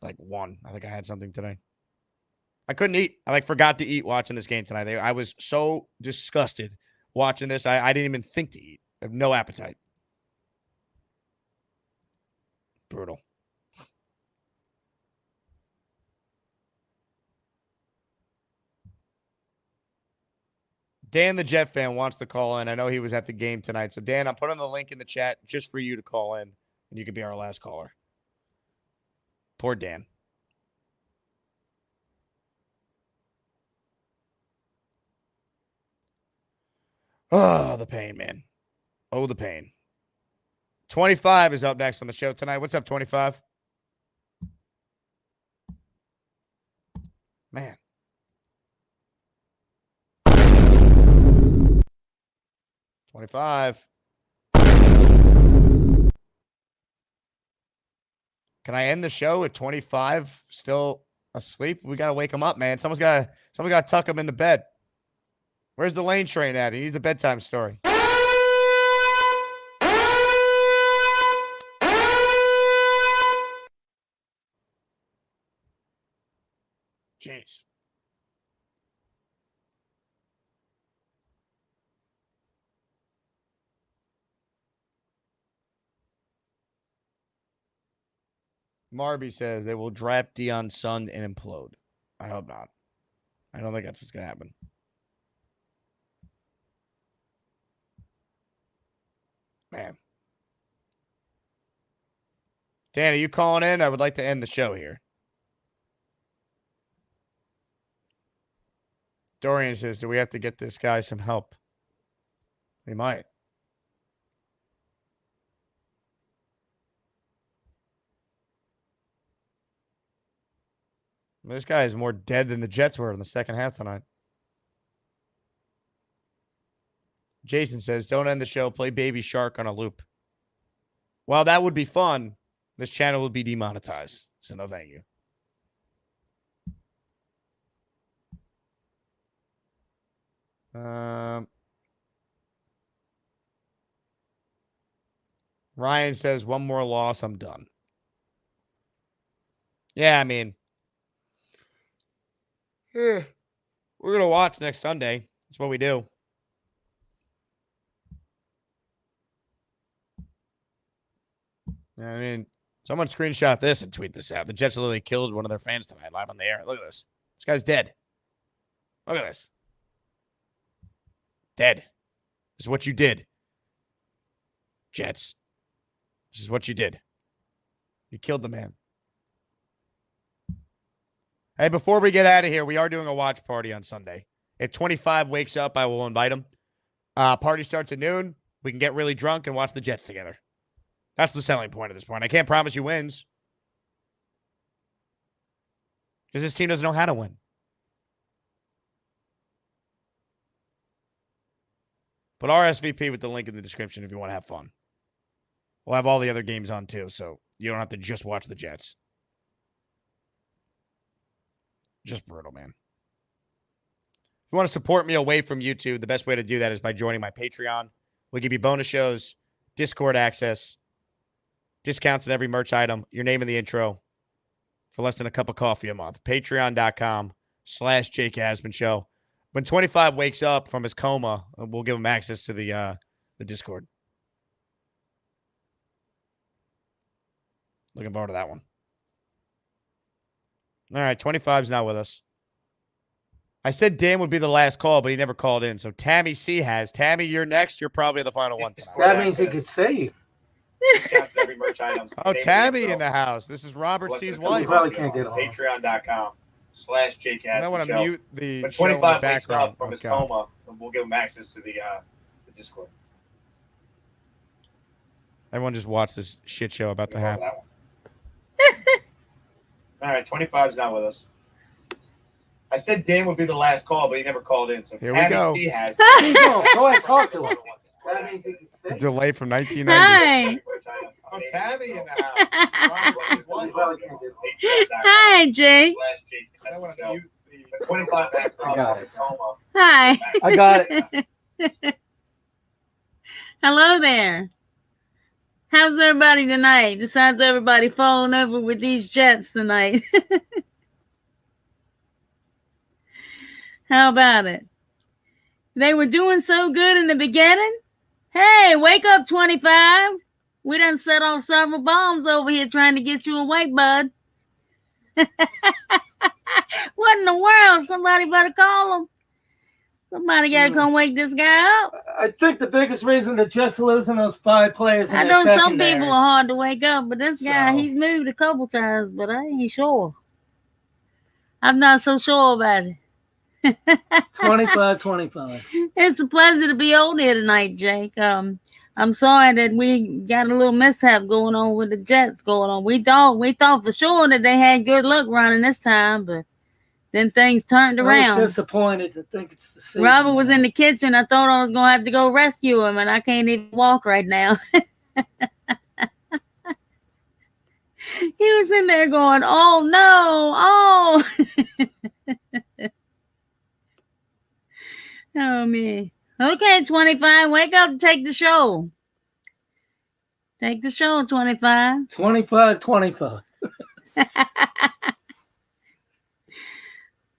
1. I think I had something today. I couldn't eat. I forgot to eat watching this game tonight. I was so disgusted watching this. I didn't even think to eat. I have no appetite. Brutal. Dan, the Jet fan, wants to call in. I know he was at the game tonight. So, Dan, I'm putting the link in the chat just for you to call in, and you could be our last caller. Poor Dan. Oh, the pain, man. Oh, the pain. 25 is up next on the show tonight. What's up, 25? Man. $25. Can I end the show at 25 still asleep? We got to wake him up, man. Someone's got to tuck him into bed. Where's the lane train at? He needs a bedtime story. Jeez. Marby says they will draft Deion's son and implode. I hope not. I don't think that's what's going to happen. Man. Dan, are you calling in? I would like to end the show here. Dorian says, do we have to get this guy some help? We might. This guy is more dead than the Jets were in the second half tonight. Jason says, don't end the show. Play Baby Shark on a loop. Well, that would be fun. This channel will be demonetized. So no thank you. Ryan says, one more loss, I'm done. Yeah, I mean, we're going to watch next Sunday. That's what we do. I mean, someone screenshot this and tweet this out. The Jets literally killed one of their fans tonight live on the air. Look at this. This guy's dead. Look at this. Dead. This is what you did. Jets. This is what you did. You killed the man. Hey, before we get out of here, we are doing a watch party on Sunday. If 25 wakes up, I will invite him. Party starts at noon. We can get really drunk and watch the Jets together. That's the selling point at this point. I can't promise you wins. Because this team doesn't know how to win. But RSVP with the link in the description if you want to have fun. We'll have all the other games on too, so you don't have to just watch the Jets. Just brutal, man. If you want to support me away from YouTube, the best way to do that is by joining my Patreon. We'll give you bonus shows, Discord access, discounts on every merch item, your name in the intro for less than a cup of coffee a month. Patreon.com/Jake Asman Show. When 25 wakes up from his coma, we'll give him access to the Discord. Looking forward to that one. All right, 25's not with us. I said Dan would be the last call, but he never called in. So Tammy C has. Tammy, you're next. You're probably the final one tonight. That means he could save. Oh, Tammy in the house. This is Robert C's wife. You probably can't get on. Patreon.com/Jake I want to mute the When show in the 25 wakes background. up from his Okay. coma, we'll give him access to the Discord. Everyone just watch this shit show about to happen. All right, 25's not with us. I said Dan would be the last call, but he never called in. So Here we go. C has. Go ahead, talk to him. That means he could A save. delay from 1990. Oh, Tammy in the house. You probably can't get on. Hi, Jake. I want to mute the 25 back I got it. Hi. I got it. Hello there. How's everybody tonight? Besides everybody falling over with these Jets tonight. How about it? They were doing so good in the beginning. Hey, wake up, 25. We done set off several bombs over here trying to get you awake, bud. What in the world? Somebody better call him. Somebody got to come wake this guy up. I think the biggest reason the Jets losing those 5 players in I their know some secondary. people are hard to wake up, but this guy, So- he's moved a couple times, but I ain't sure. I'm not so sure about it. 25. It's a pleasure to be on here tonight, Jake. I'm sorry that we got a little mishap going on with the Jets going on. We thought for sure that they had good luck running this time, but then things turned around. I was disappointed. I think it's the season. Robert was in the kitchen. I thought I was going to have to go rescue him, and I can't even walk right now. He was in there going, oh, no, oh. Oh, man. Okay, 25, wake up and take the show. Take the show, 25. 25.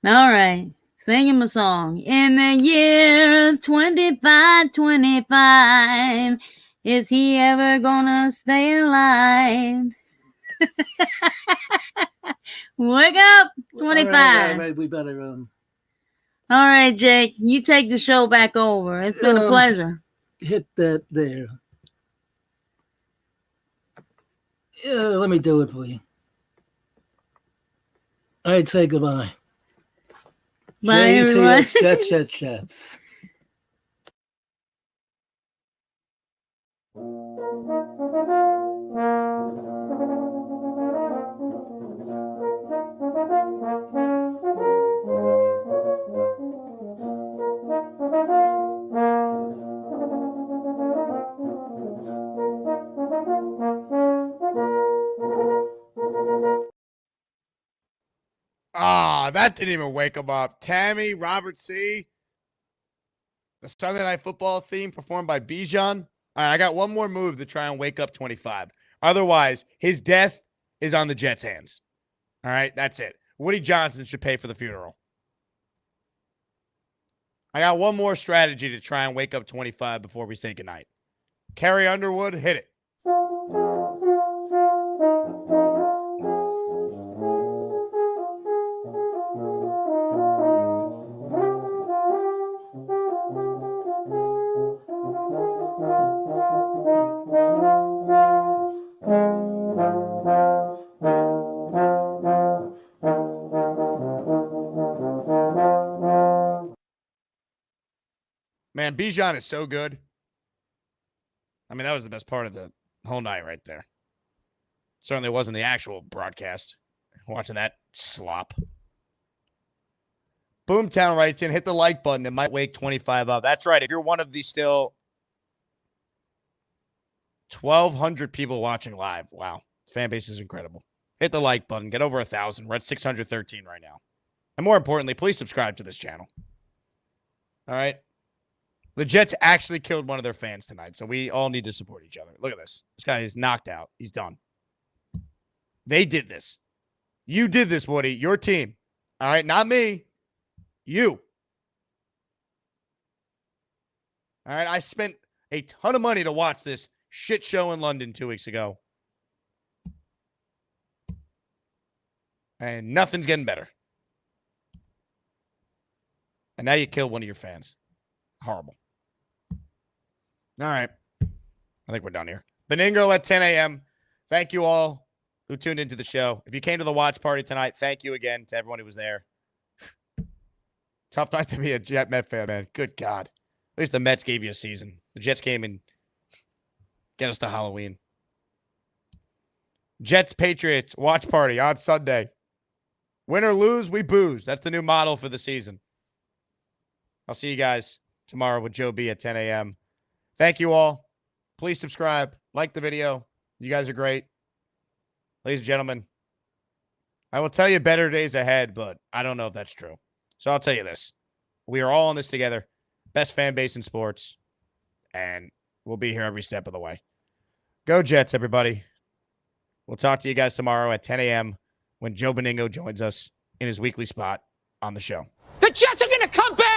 All right. Sing him a song. In the year 25, is he ever gonna stay alive? Wake up, 25. All right, we better All right, Jake, you take the show back over. It's been a pleasure. hit that there. Let me do it for you. All right, say goodbye. Bye, everyone. Chats. That didn't even wake him up. Tammy, Robert C. The Sunday Night Football theme performed by Bijan. All right, I got one more move to try and wake up 25. Otherwise, his death is on the Jets' hands. All right, that's it. Woody Johnson should pay for the funeral. I got one more strategy to try and wake up 25 before we say goodnight. Carrie Underwood, hit it. Man, Bijan is so good. I mean, that was the best part of the whole night right there. Certainly wasn't the actual broadcast. Watching that slop. Boomtown writes in, hit the like button. It might wake 25 up. That's right. If you're one of the still 1,200 people watching live. Wow. Fan base is incredible. Hit the like button. Get over 1,000. We're at 613 right now. And more importantly, please subscribe to this channel. All right. The Jets actually killed one of their fans tonight, so we all need to support each other. Look at this. This guy is knocked out. He's done. They did this. You did this, Woody. Your team. All right, not me. You. All right, I spent a ton of money to watch this shit show in London 2 weeks ago. And nothing's getting better. And now you killed one of your fans. Horrible. All right. I think we're done here. Beningo at 10 a.m. Thank you all who tuned into the show. If you came to the watch party tonight, thank you again to everyone who was there. Tough night to be a Jet Met fan, man. Good God. At least the Mets gave you a season. The Jets came and get us to Halloween. Jets Patriots watch party on Sunday. Win or lose, we booze. That's the new model for the season. I'll see you guys tomorrow with Joe B at 10 a.m. Thank you all. Please subscribe. Like the video. You guys are great. Ladies and gentlemen, I will tell you better days ahead, but I don't know if that's true. So I'll tell you this. We are all in this together. Best fan base in sports. And we'll be here every step of the way. Go Jets, everybody. We'll talk to you guys tomorrow at 10 a.m. when Joe Beningo joins us in his weekly spot on the show. The Jets are going to come back.